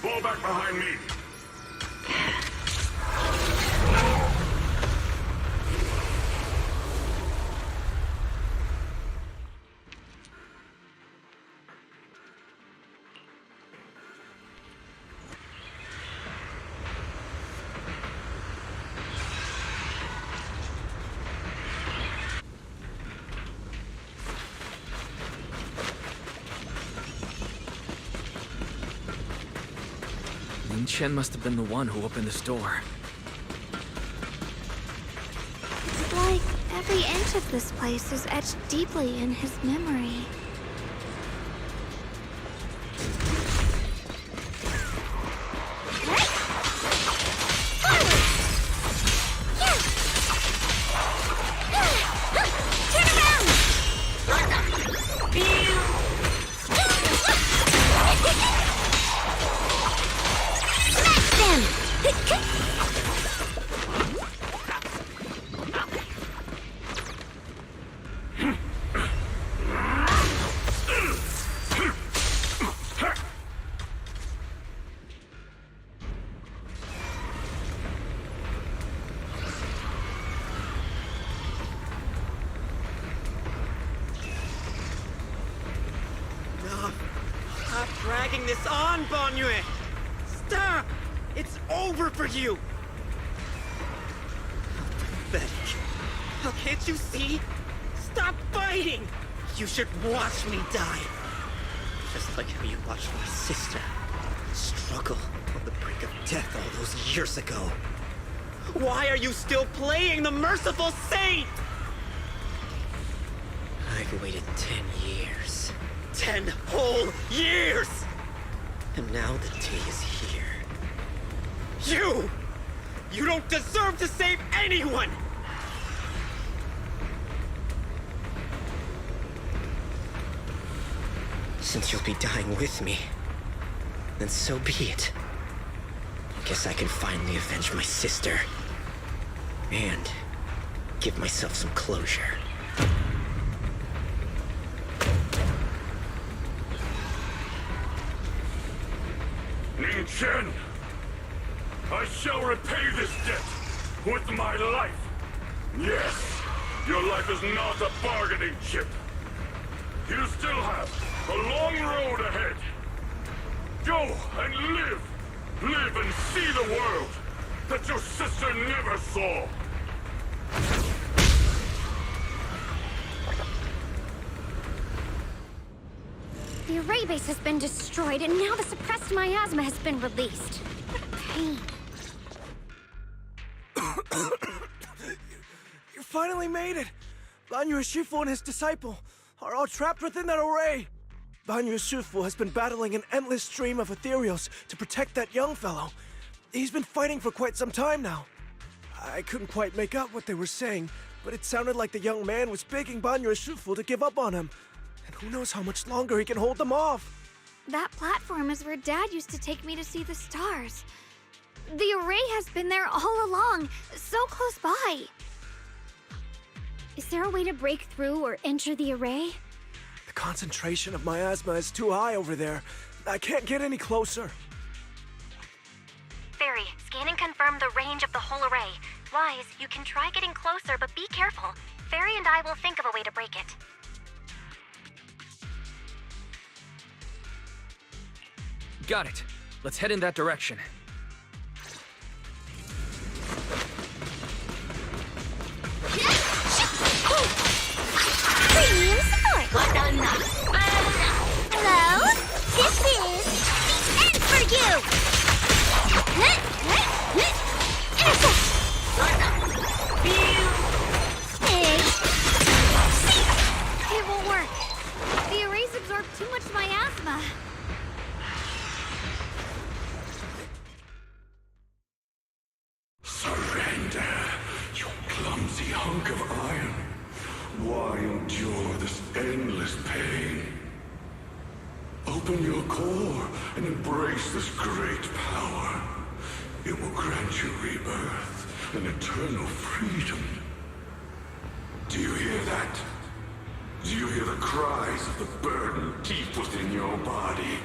Fall back behind me. Ling Chen must have been the one who opened this door. It's like every inch of this place is etched deeply in his memory. Stop dragging this on, Banyue! Stop! It's over for you! How pathetic. How can't you see? Stop fighting! You should watch me die. Just like how you watched my sister struggle on the brink of death all those years ago. Why are you still playing the merciful saint? I've waited 10 years. 10 whole years! And now the day is here. You don't deserve to save anyone! Since you'll be dying with me, then so be it. Guess I can finally avenge my sister. And give myself some closure. Ning Chen, I shall repay this debt with my life. Yes, your life is not a bargaining chip. You still have a long road ahead. Go and live. Live and see the world that your sister never saw. The array base has been destroyed, and now the suppressed miasma has been released. What a pain. You finally made it! Banyue Shifu and his disciple are all trapped within that array. Banyue Shifu has been battling an endless stream of ethereals to protect that young fellow. He's been fighting for quite some time now. I couldn't quite make out what they were saying, but it sounded like the young man was begging Banyue Shifu to give up on him. And who knows how much longer he can hold them off. That platform is where Dad used to take me to see the stars. The array has been there all along, so close by. Is there a way to break through or enter the array? The concentration of miasma is too high over there. I can't get any closer. Fairy, scan and confirm the range of the whole array. Wise, you can try getting closer, but be careful. Fairy and I will think of a way to break it. Got it. Let's head in that direction. Premium support! Hello? This is the end for you! why endure this endless pain? Open your core and embrace this great power. It will grant you rebirth and eternal freedom. Do you hear that? Do you hear the cries of the burden deep within your body?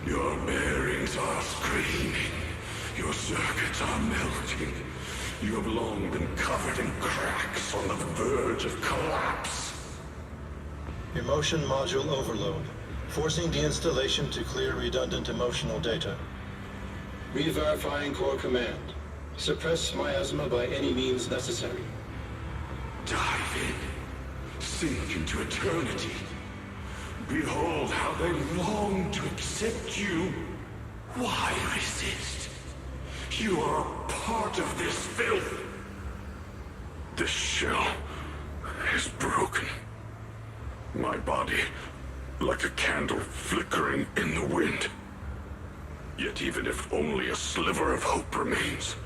Your bearings are screaming. Your circuits are melting. You have long been covered in cracks on the verge of collapse. Emotion module overload. Forcing deinstallation to clear redundant emotional data. Re-verifying core command. Suppress miasma by any means necessary. Dive in. Sink into eternity. Behold how they long to accept you. Why resist? You are a part of this filth. This shell is broken. My body, like a candle flickering in the wind. Yet even if only a sliver of hope remains,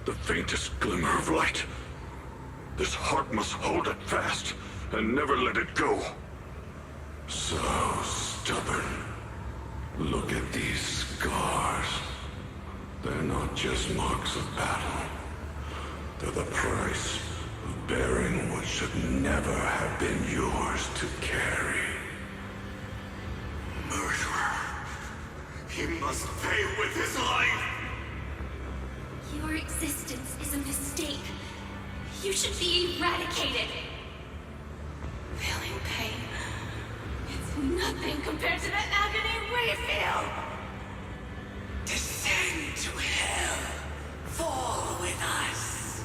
the faintest glimmer of light, this heart must hold it fast and never let it go. So stubborn. Look at these scars. They're not just marks of battle. They're the price of bearing what should never have been yours to carry. Murderer. He must pay with his life. Your existence is a mistake. You should be eradicated. Feeling pain. It's nothing compared to the agony we feel. Descend to hell. Fall with us.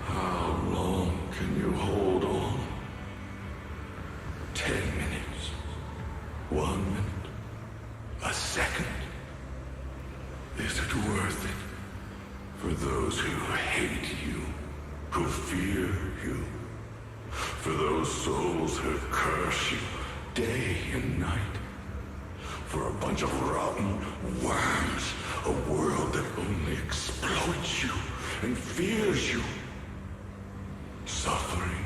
How long can you hold on? 10 minutes. 1 minute. A second. Is it worth it? For those who hate you, who fear you, for those souls who curse you day and night, for a bunch of rotten worms, a world that only exploits you and fears you, suffering,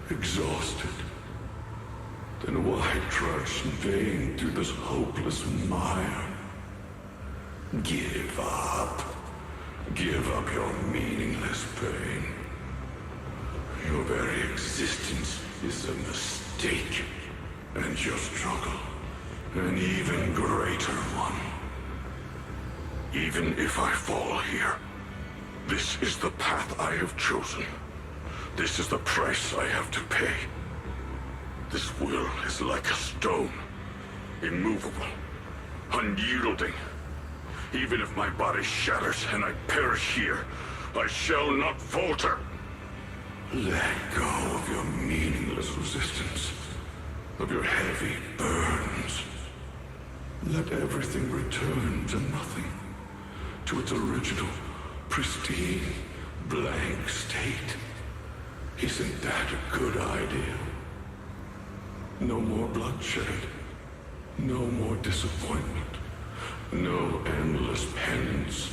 exhausted, then why trudge in vain through this hopeless mire? Give up. Give up your meaningless pain. Your very existence is a mistake, and your struggle, an even greater one. Even if I fall here, this is the path I have chosen. This is the price I have to pay. This will is like a stone, immovable, unyielding. Even if my body shatters and I perish here, I shall not falter. Let go of your meaningless resistance, of your heavy burdens. Let everything return to nothing, to its original, pristine, blank state. Isn't that a good idea? No more bloodshed, no more disappointment. No endless penance,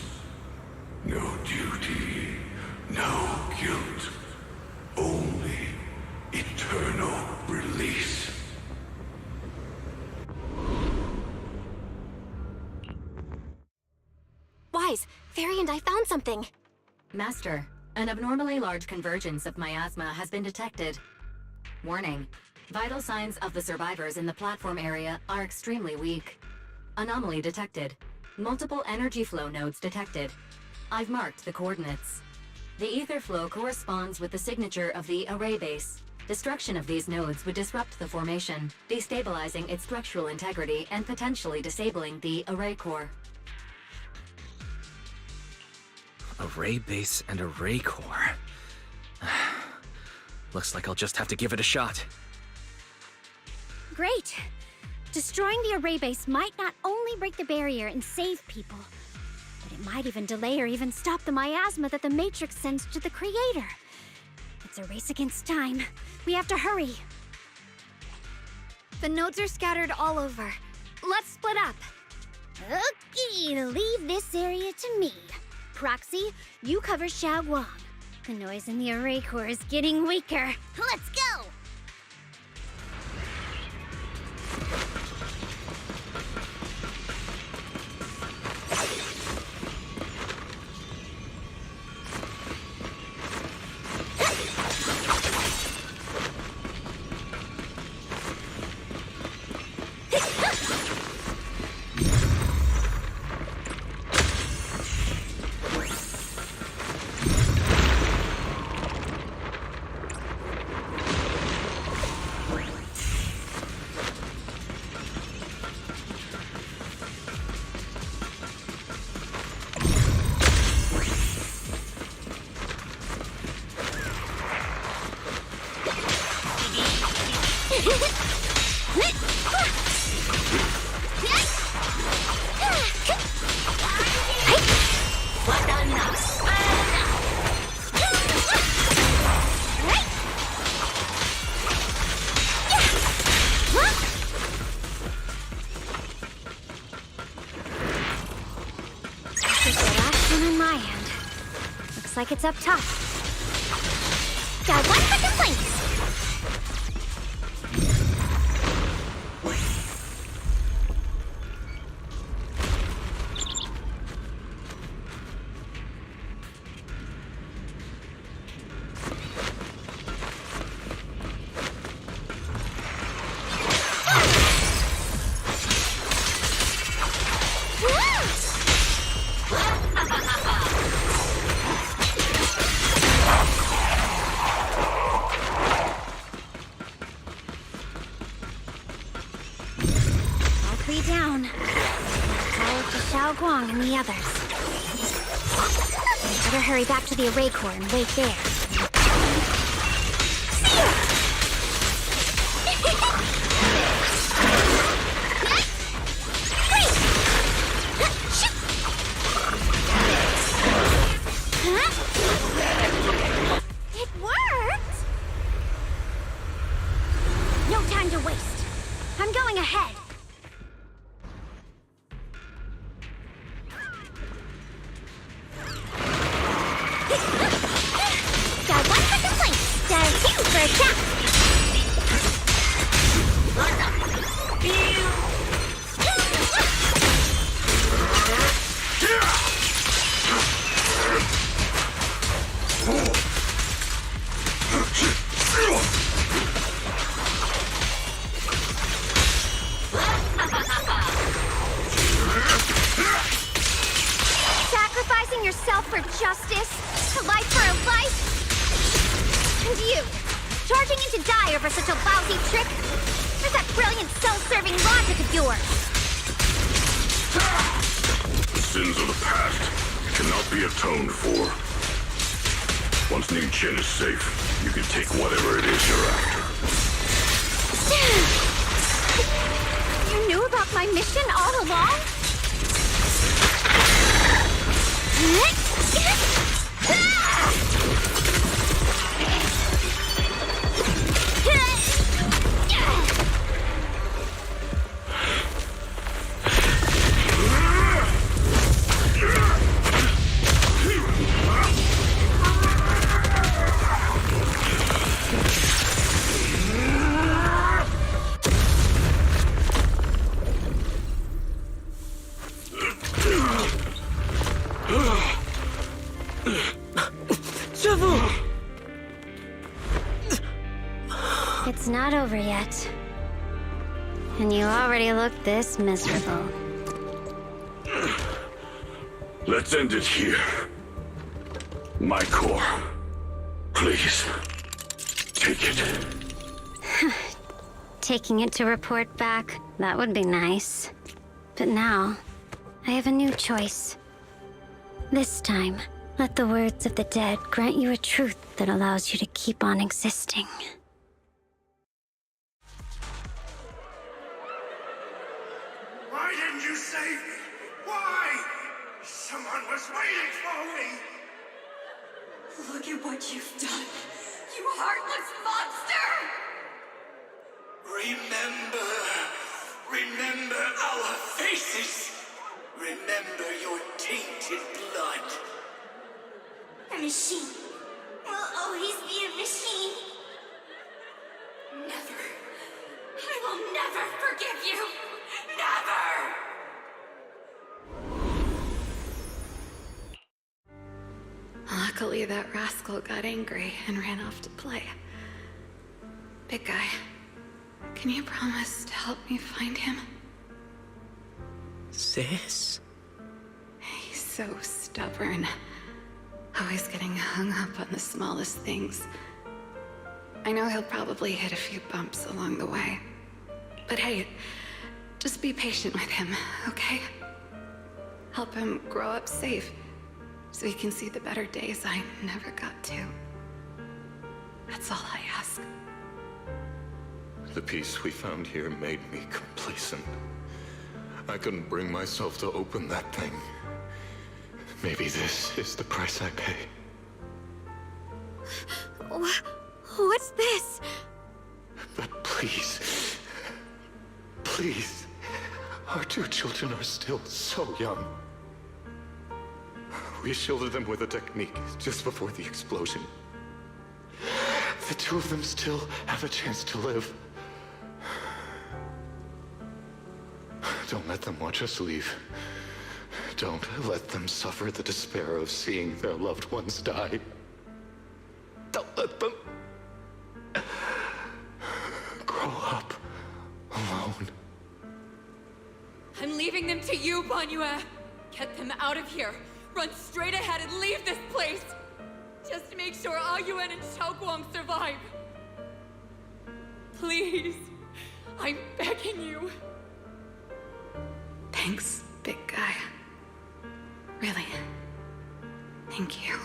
no duty, no guilt, only eternal release. Wise, Fairy and I found something. Master, an abnormally large convergence of miasma has been detected. Warning, vital signs of the survivors in the platform area are extremely weak. Anomaly detected. Multiple energy flow nodes detected. I've marked the coordinates. The ether flow corresponds with the signature of the array base. Destruction of these nodes would disrupt the formation, destabilizing its structural integrity and potentially disabling the array core. Array base and array core. Looks like I'll just have to give it a shot. Great! Destroying the array base might not only break the barrier and save people, but it might even delay or even stop the miasma that the Matrix sends to the Creator. It's a race against time. We have to hurry. The nodes are scattered all over. Let's split up. Okay, leave this area to me. Proxy, you cover Xiaoguang. The noise in the array core is getting weaker. Let's go! Like it's up top. Got one for complaints. Down. Follow to Xiaoguang and the others. Better hurry back to the array core and wait there. It worked! No time to waste. I'm going ahead. Sacrificing yourself for justice, a life for a life, and you, charging into die over such a lousy trick. Where's that brilliant self-serving logic of yours? The sins of the past cannot be atoned for. Once Ning Chen is safe, you can take whatever it is you're after. You knew about my mission all along? It's not over yet. And you already look this miserable. Let's end it here. My core. Please. Take it. Taking it to report back, that would be nice. But now, I have a new choice. This time, let the words of the dead grant you a truth that allows you to keep on existing. Why didn't you save me? Why? Someone was waiting for me! Look at what you've done, you heartless monster! Remember our faces! Remember your tainted blood! A machine. always be a machine. Never. I will never forgive you. Never! Luckily, that rascal got angry and ran off to play. Big guy, can you promise to help me find him? Sis? He's so stubborn. Always getting hung up on the smallest things. I know he'll probably hit a few bumps along the way. But hey, just be patient with him, okay? Help him grow up safe, so he can see the better days I never got to. That's all I ask. The peace we found here made me complacent. I couldn't bring myself to open that thing. Maybe this is the price I pay. What's this? But please, please, our two children are still so young. We shielded them with a technique just before the explosion. The two of them still have a chance to live. Don't let them watch us leave. Don't let them suffer the despair of seeing their loved ones die. Don't let them grow up alone. I'm leaving them to you, Banyue. Get them out of here. Run straight ahead and leave this place. Just make sure Ayuan and Xiaoguang survive. Please. I'm begging you. Thanks, big guy. Really. Thank you.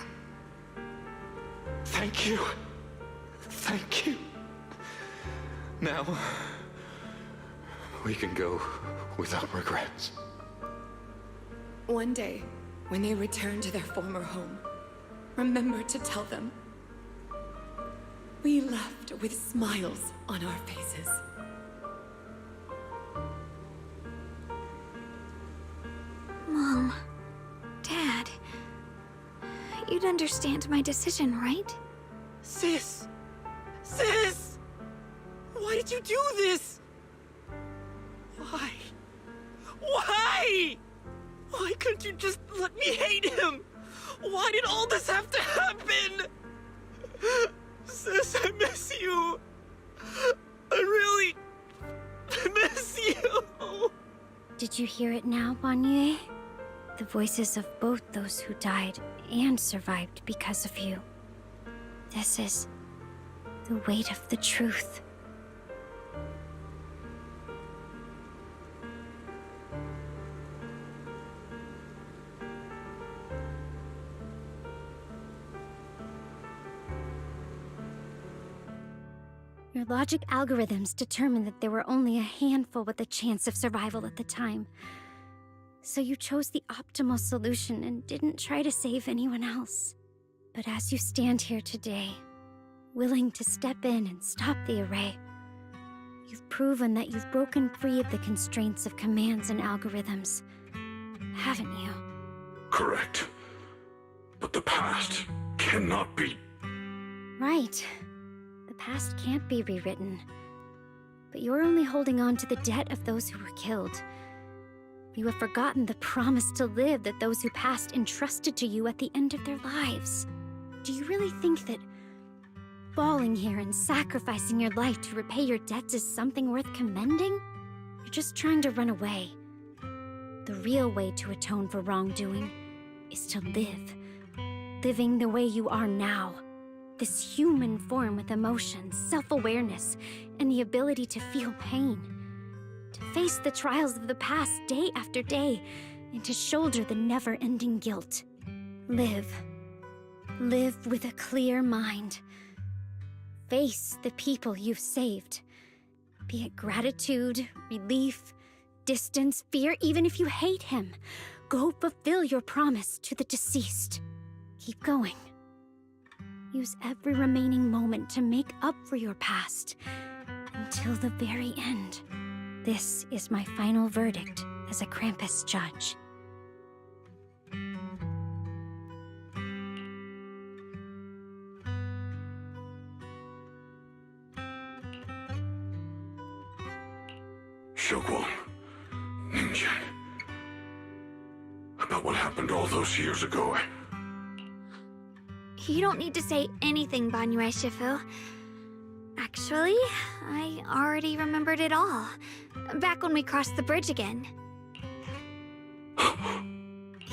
Thank you. Thank you. Now, we can go without regrets. One day, when they return to their former home, remember to tell them we left with smiles on our faces. Mom, Dad, you'd understand my decision, right? Sis! Sis! Why did you do this? Why? Why? Why couldn't you just let me hate him? Why did all this have to happen? Sis, I miss you. I really miss you. Did you hear it now, Banyue? The voices of both those who died and survived because of you. This is the weight of the truth. Your logic algorithms determined that there were only a handful with a chance of survival at the time. So you chose the optimal solution and didn't try to save anyone else. But as you stand here today, willing to step in and stop the array, you've proven that you've broken free of the constraints of commands and algorithms, haven't you? Correct. But the past cannot be... Right. The past can't be rewritten. But you're only holding on to the debt of those who were killed. You have forgotten the promise to live that those who passed entrusted to you at the end of their lives. Do you really think that falling here and sacrificing your life to repay your debts is something worth commending? You're just trying to run away. The real way to atone for wrongdoing is to live. Living the way you are now. This human form with emotions, self-awareness, and the ability to feel pain. To face the trials of the past day after day, and to shoulder the never-ending guilt. Live. Live with a clear mind. Face the people you've saved. Be it gratitude, relief, distance, fear, even if you hate him. Go fulfill your promise to the deceased. Keep going. Use every remaining moment to make up for your past, until the very end. This is my final verdict as a Krampus judge. Xiaoguang, Ningqian. About what happened all those years ago. You don't need to say anything, Banyue Shifu. Actually, I already remembered it all. Back when we crossed the bridge again.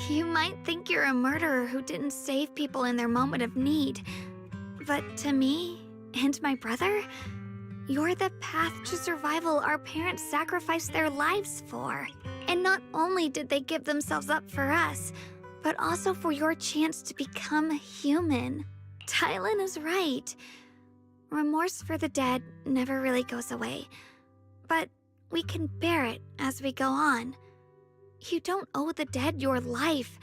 You might think you're a murderer who didn't save people in their moment of need. But to me, and my brother, you're the path to survival our parents sacrificed their lives for. And not only did they give themselves up for us, but also for your chance to become human. Tylen is right. Remorse for the dead never really goes away. But we can bear it as we go on. You don't owe the dead your life.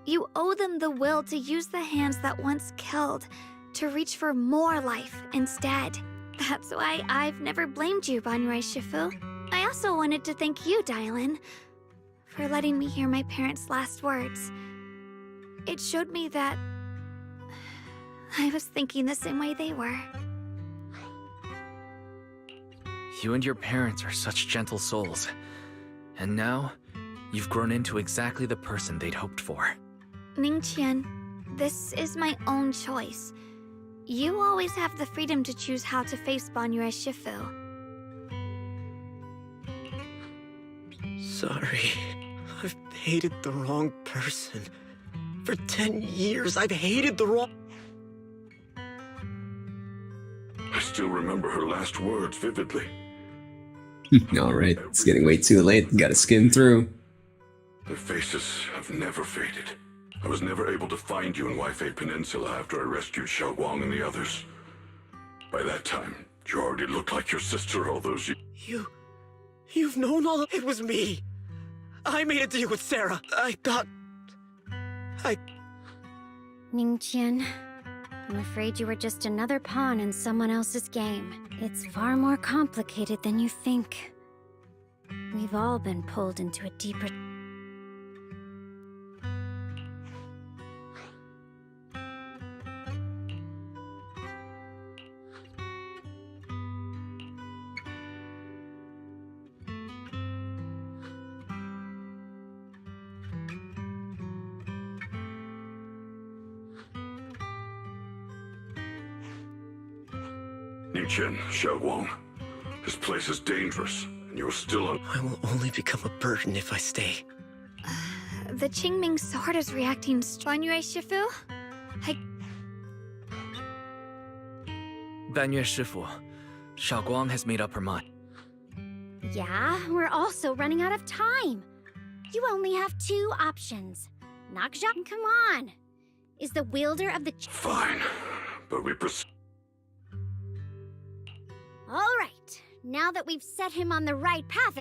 You owe them the will to use the hands that once killed, to reach for more life instead. That's why I've never blamed you, Banyue Shifu. I also wanted to thank you, Dylan, for letting me hear my parents' last words. It showed me that I was thinking the same way they were. You and your parents are such gentle souls. And now, you've grown into exactly the person they'd hoped for. Ningqian, this is my own choice. You always have the freedom to choose how to face Banyue Shifu. Sorry. I've hated the wrong person. For 10 years, I've hated the wrong... I still remember her last words vividly. Alright, it's getting way too late. Gotta skim through. Their faces have never faded. I was never able to find you in Waifei Peninsula after I rescued Xiaoguang and the others. By that time, you already looked like your sister all those years. You've known all... It was me. I made a deal with Sarah. I thought... Ningqian, I'm afraid you were just another pawn in someone else's game. It's far more complicated than you think. We've all been pulled into a deeper... Ningqian, Xiaoguang. This place is dangerous, and you're still on... I will only become a burden if I stay. The Qingming sword is reacting Banyue Shifu? Banyue Shifu, Xiaoguang has made up her mind. Yeah, we're also running out of time. You only have two options. Nakja, come on. Is the wielder of the... Fine, but we proceed. All right, now that we've set him on the right path...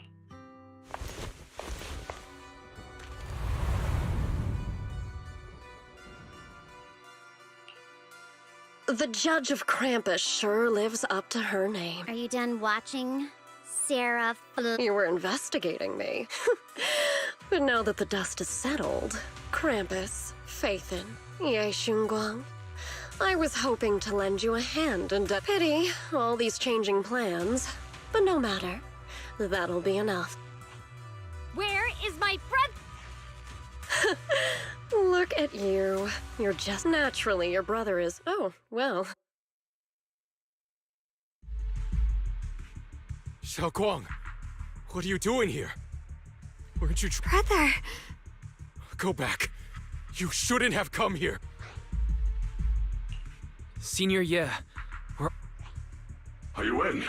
The Judge of Krampus sure lives up to her name. Are you done watching, Sarah? You were investigating me. But now that the dust is settled, Krampus, Faithin, Ye Xunguang, I was hoping to lend you a hand and pity all these changing plans, but no matter. That'll be enough. Where is my brother? Look at you. You're just naturally your brother is. Oh, well. Xiaoguang, what are you doing here? Weren't you... Brother! Go back. You shouldn't have come here. Senior Ye, we're... Are you in?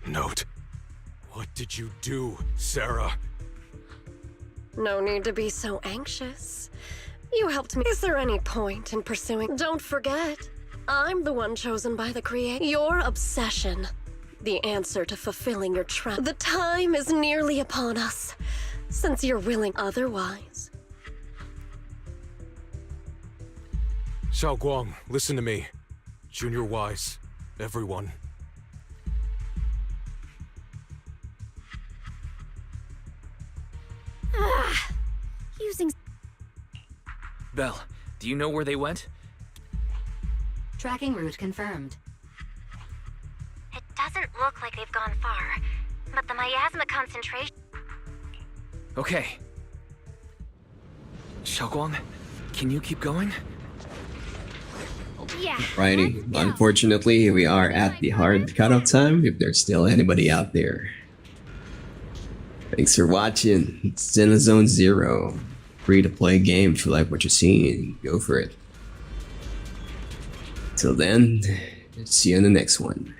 Note. What did you do, Sarah? No need to be so anxious. You helped me. Is there any point in pursuing? Don't forget, I'm the one chosen by the Creator. Your obsession, the answer to fulfilling your trap. The time is nearly upon us, since you're willing otherwise. Xiaoguang, listen to me. Junior Wise, everyone. Using... Belle, do you know where they went? Tracking route confirmed. It doesn't look look like they've gone far, but the miasma concentration... Okay. Xiaoguang, can you keep going? Yeah. Righty. Unfortunately, we are at the hard cutoff time if there's still anybody out there. Thanks for watching. It's Zenless Zone Zero. Free to play game. If you like what you're seeing, go for it. Till then, see you in the next one.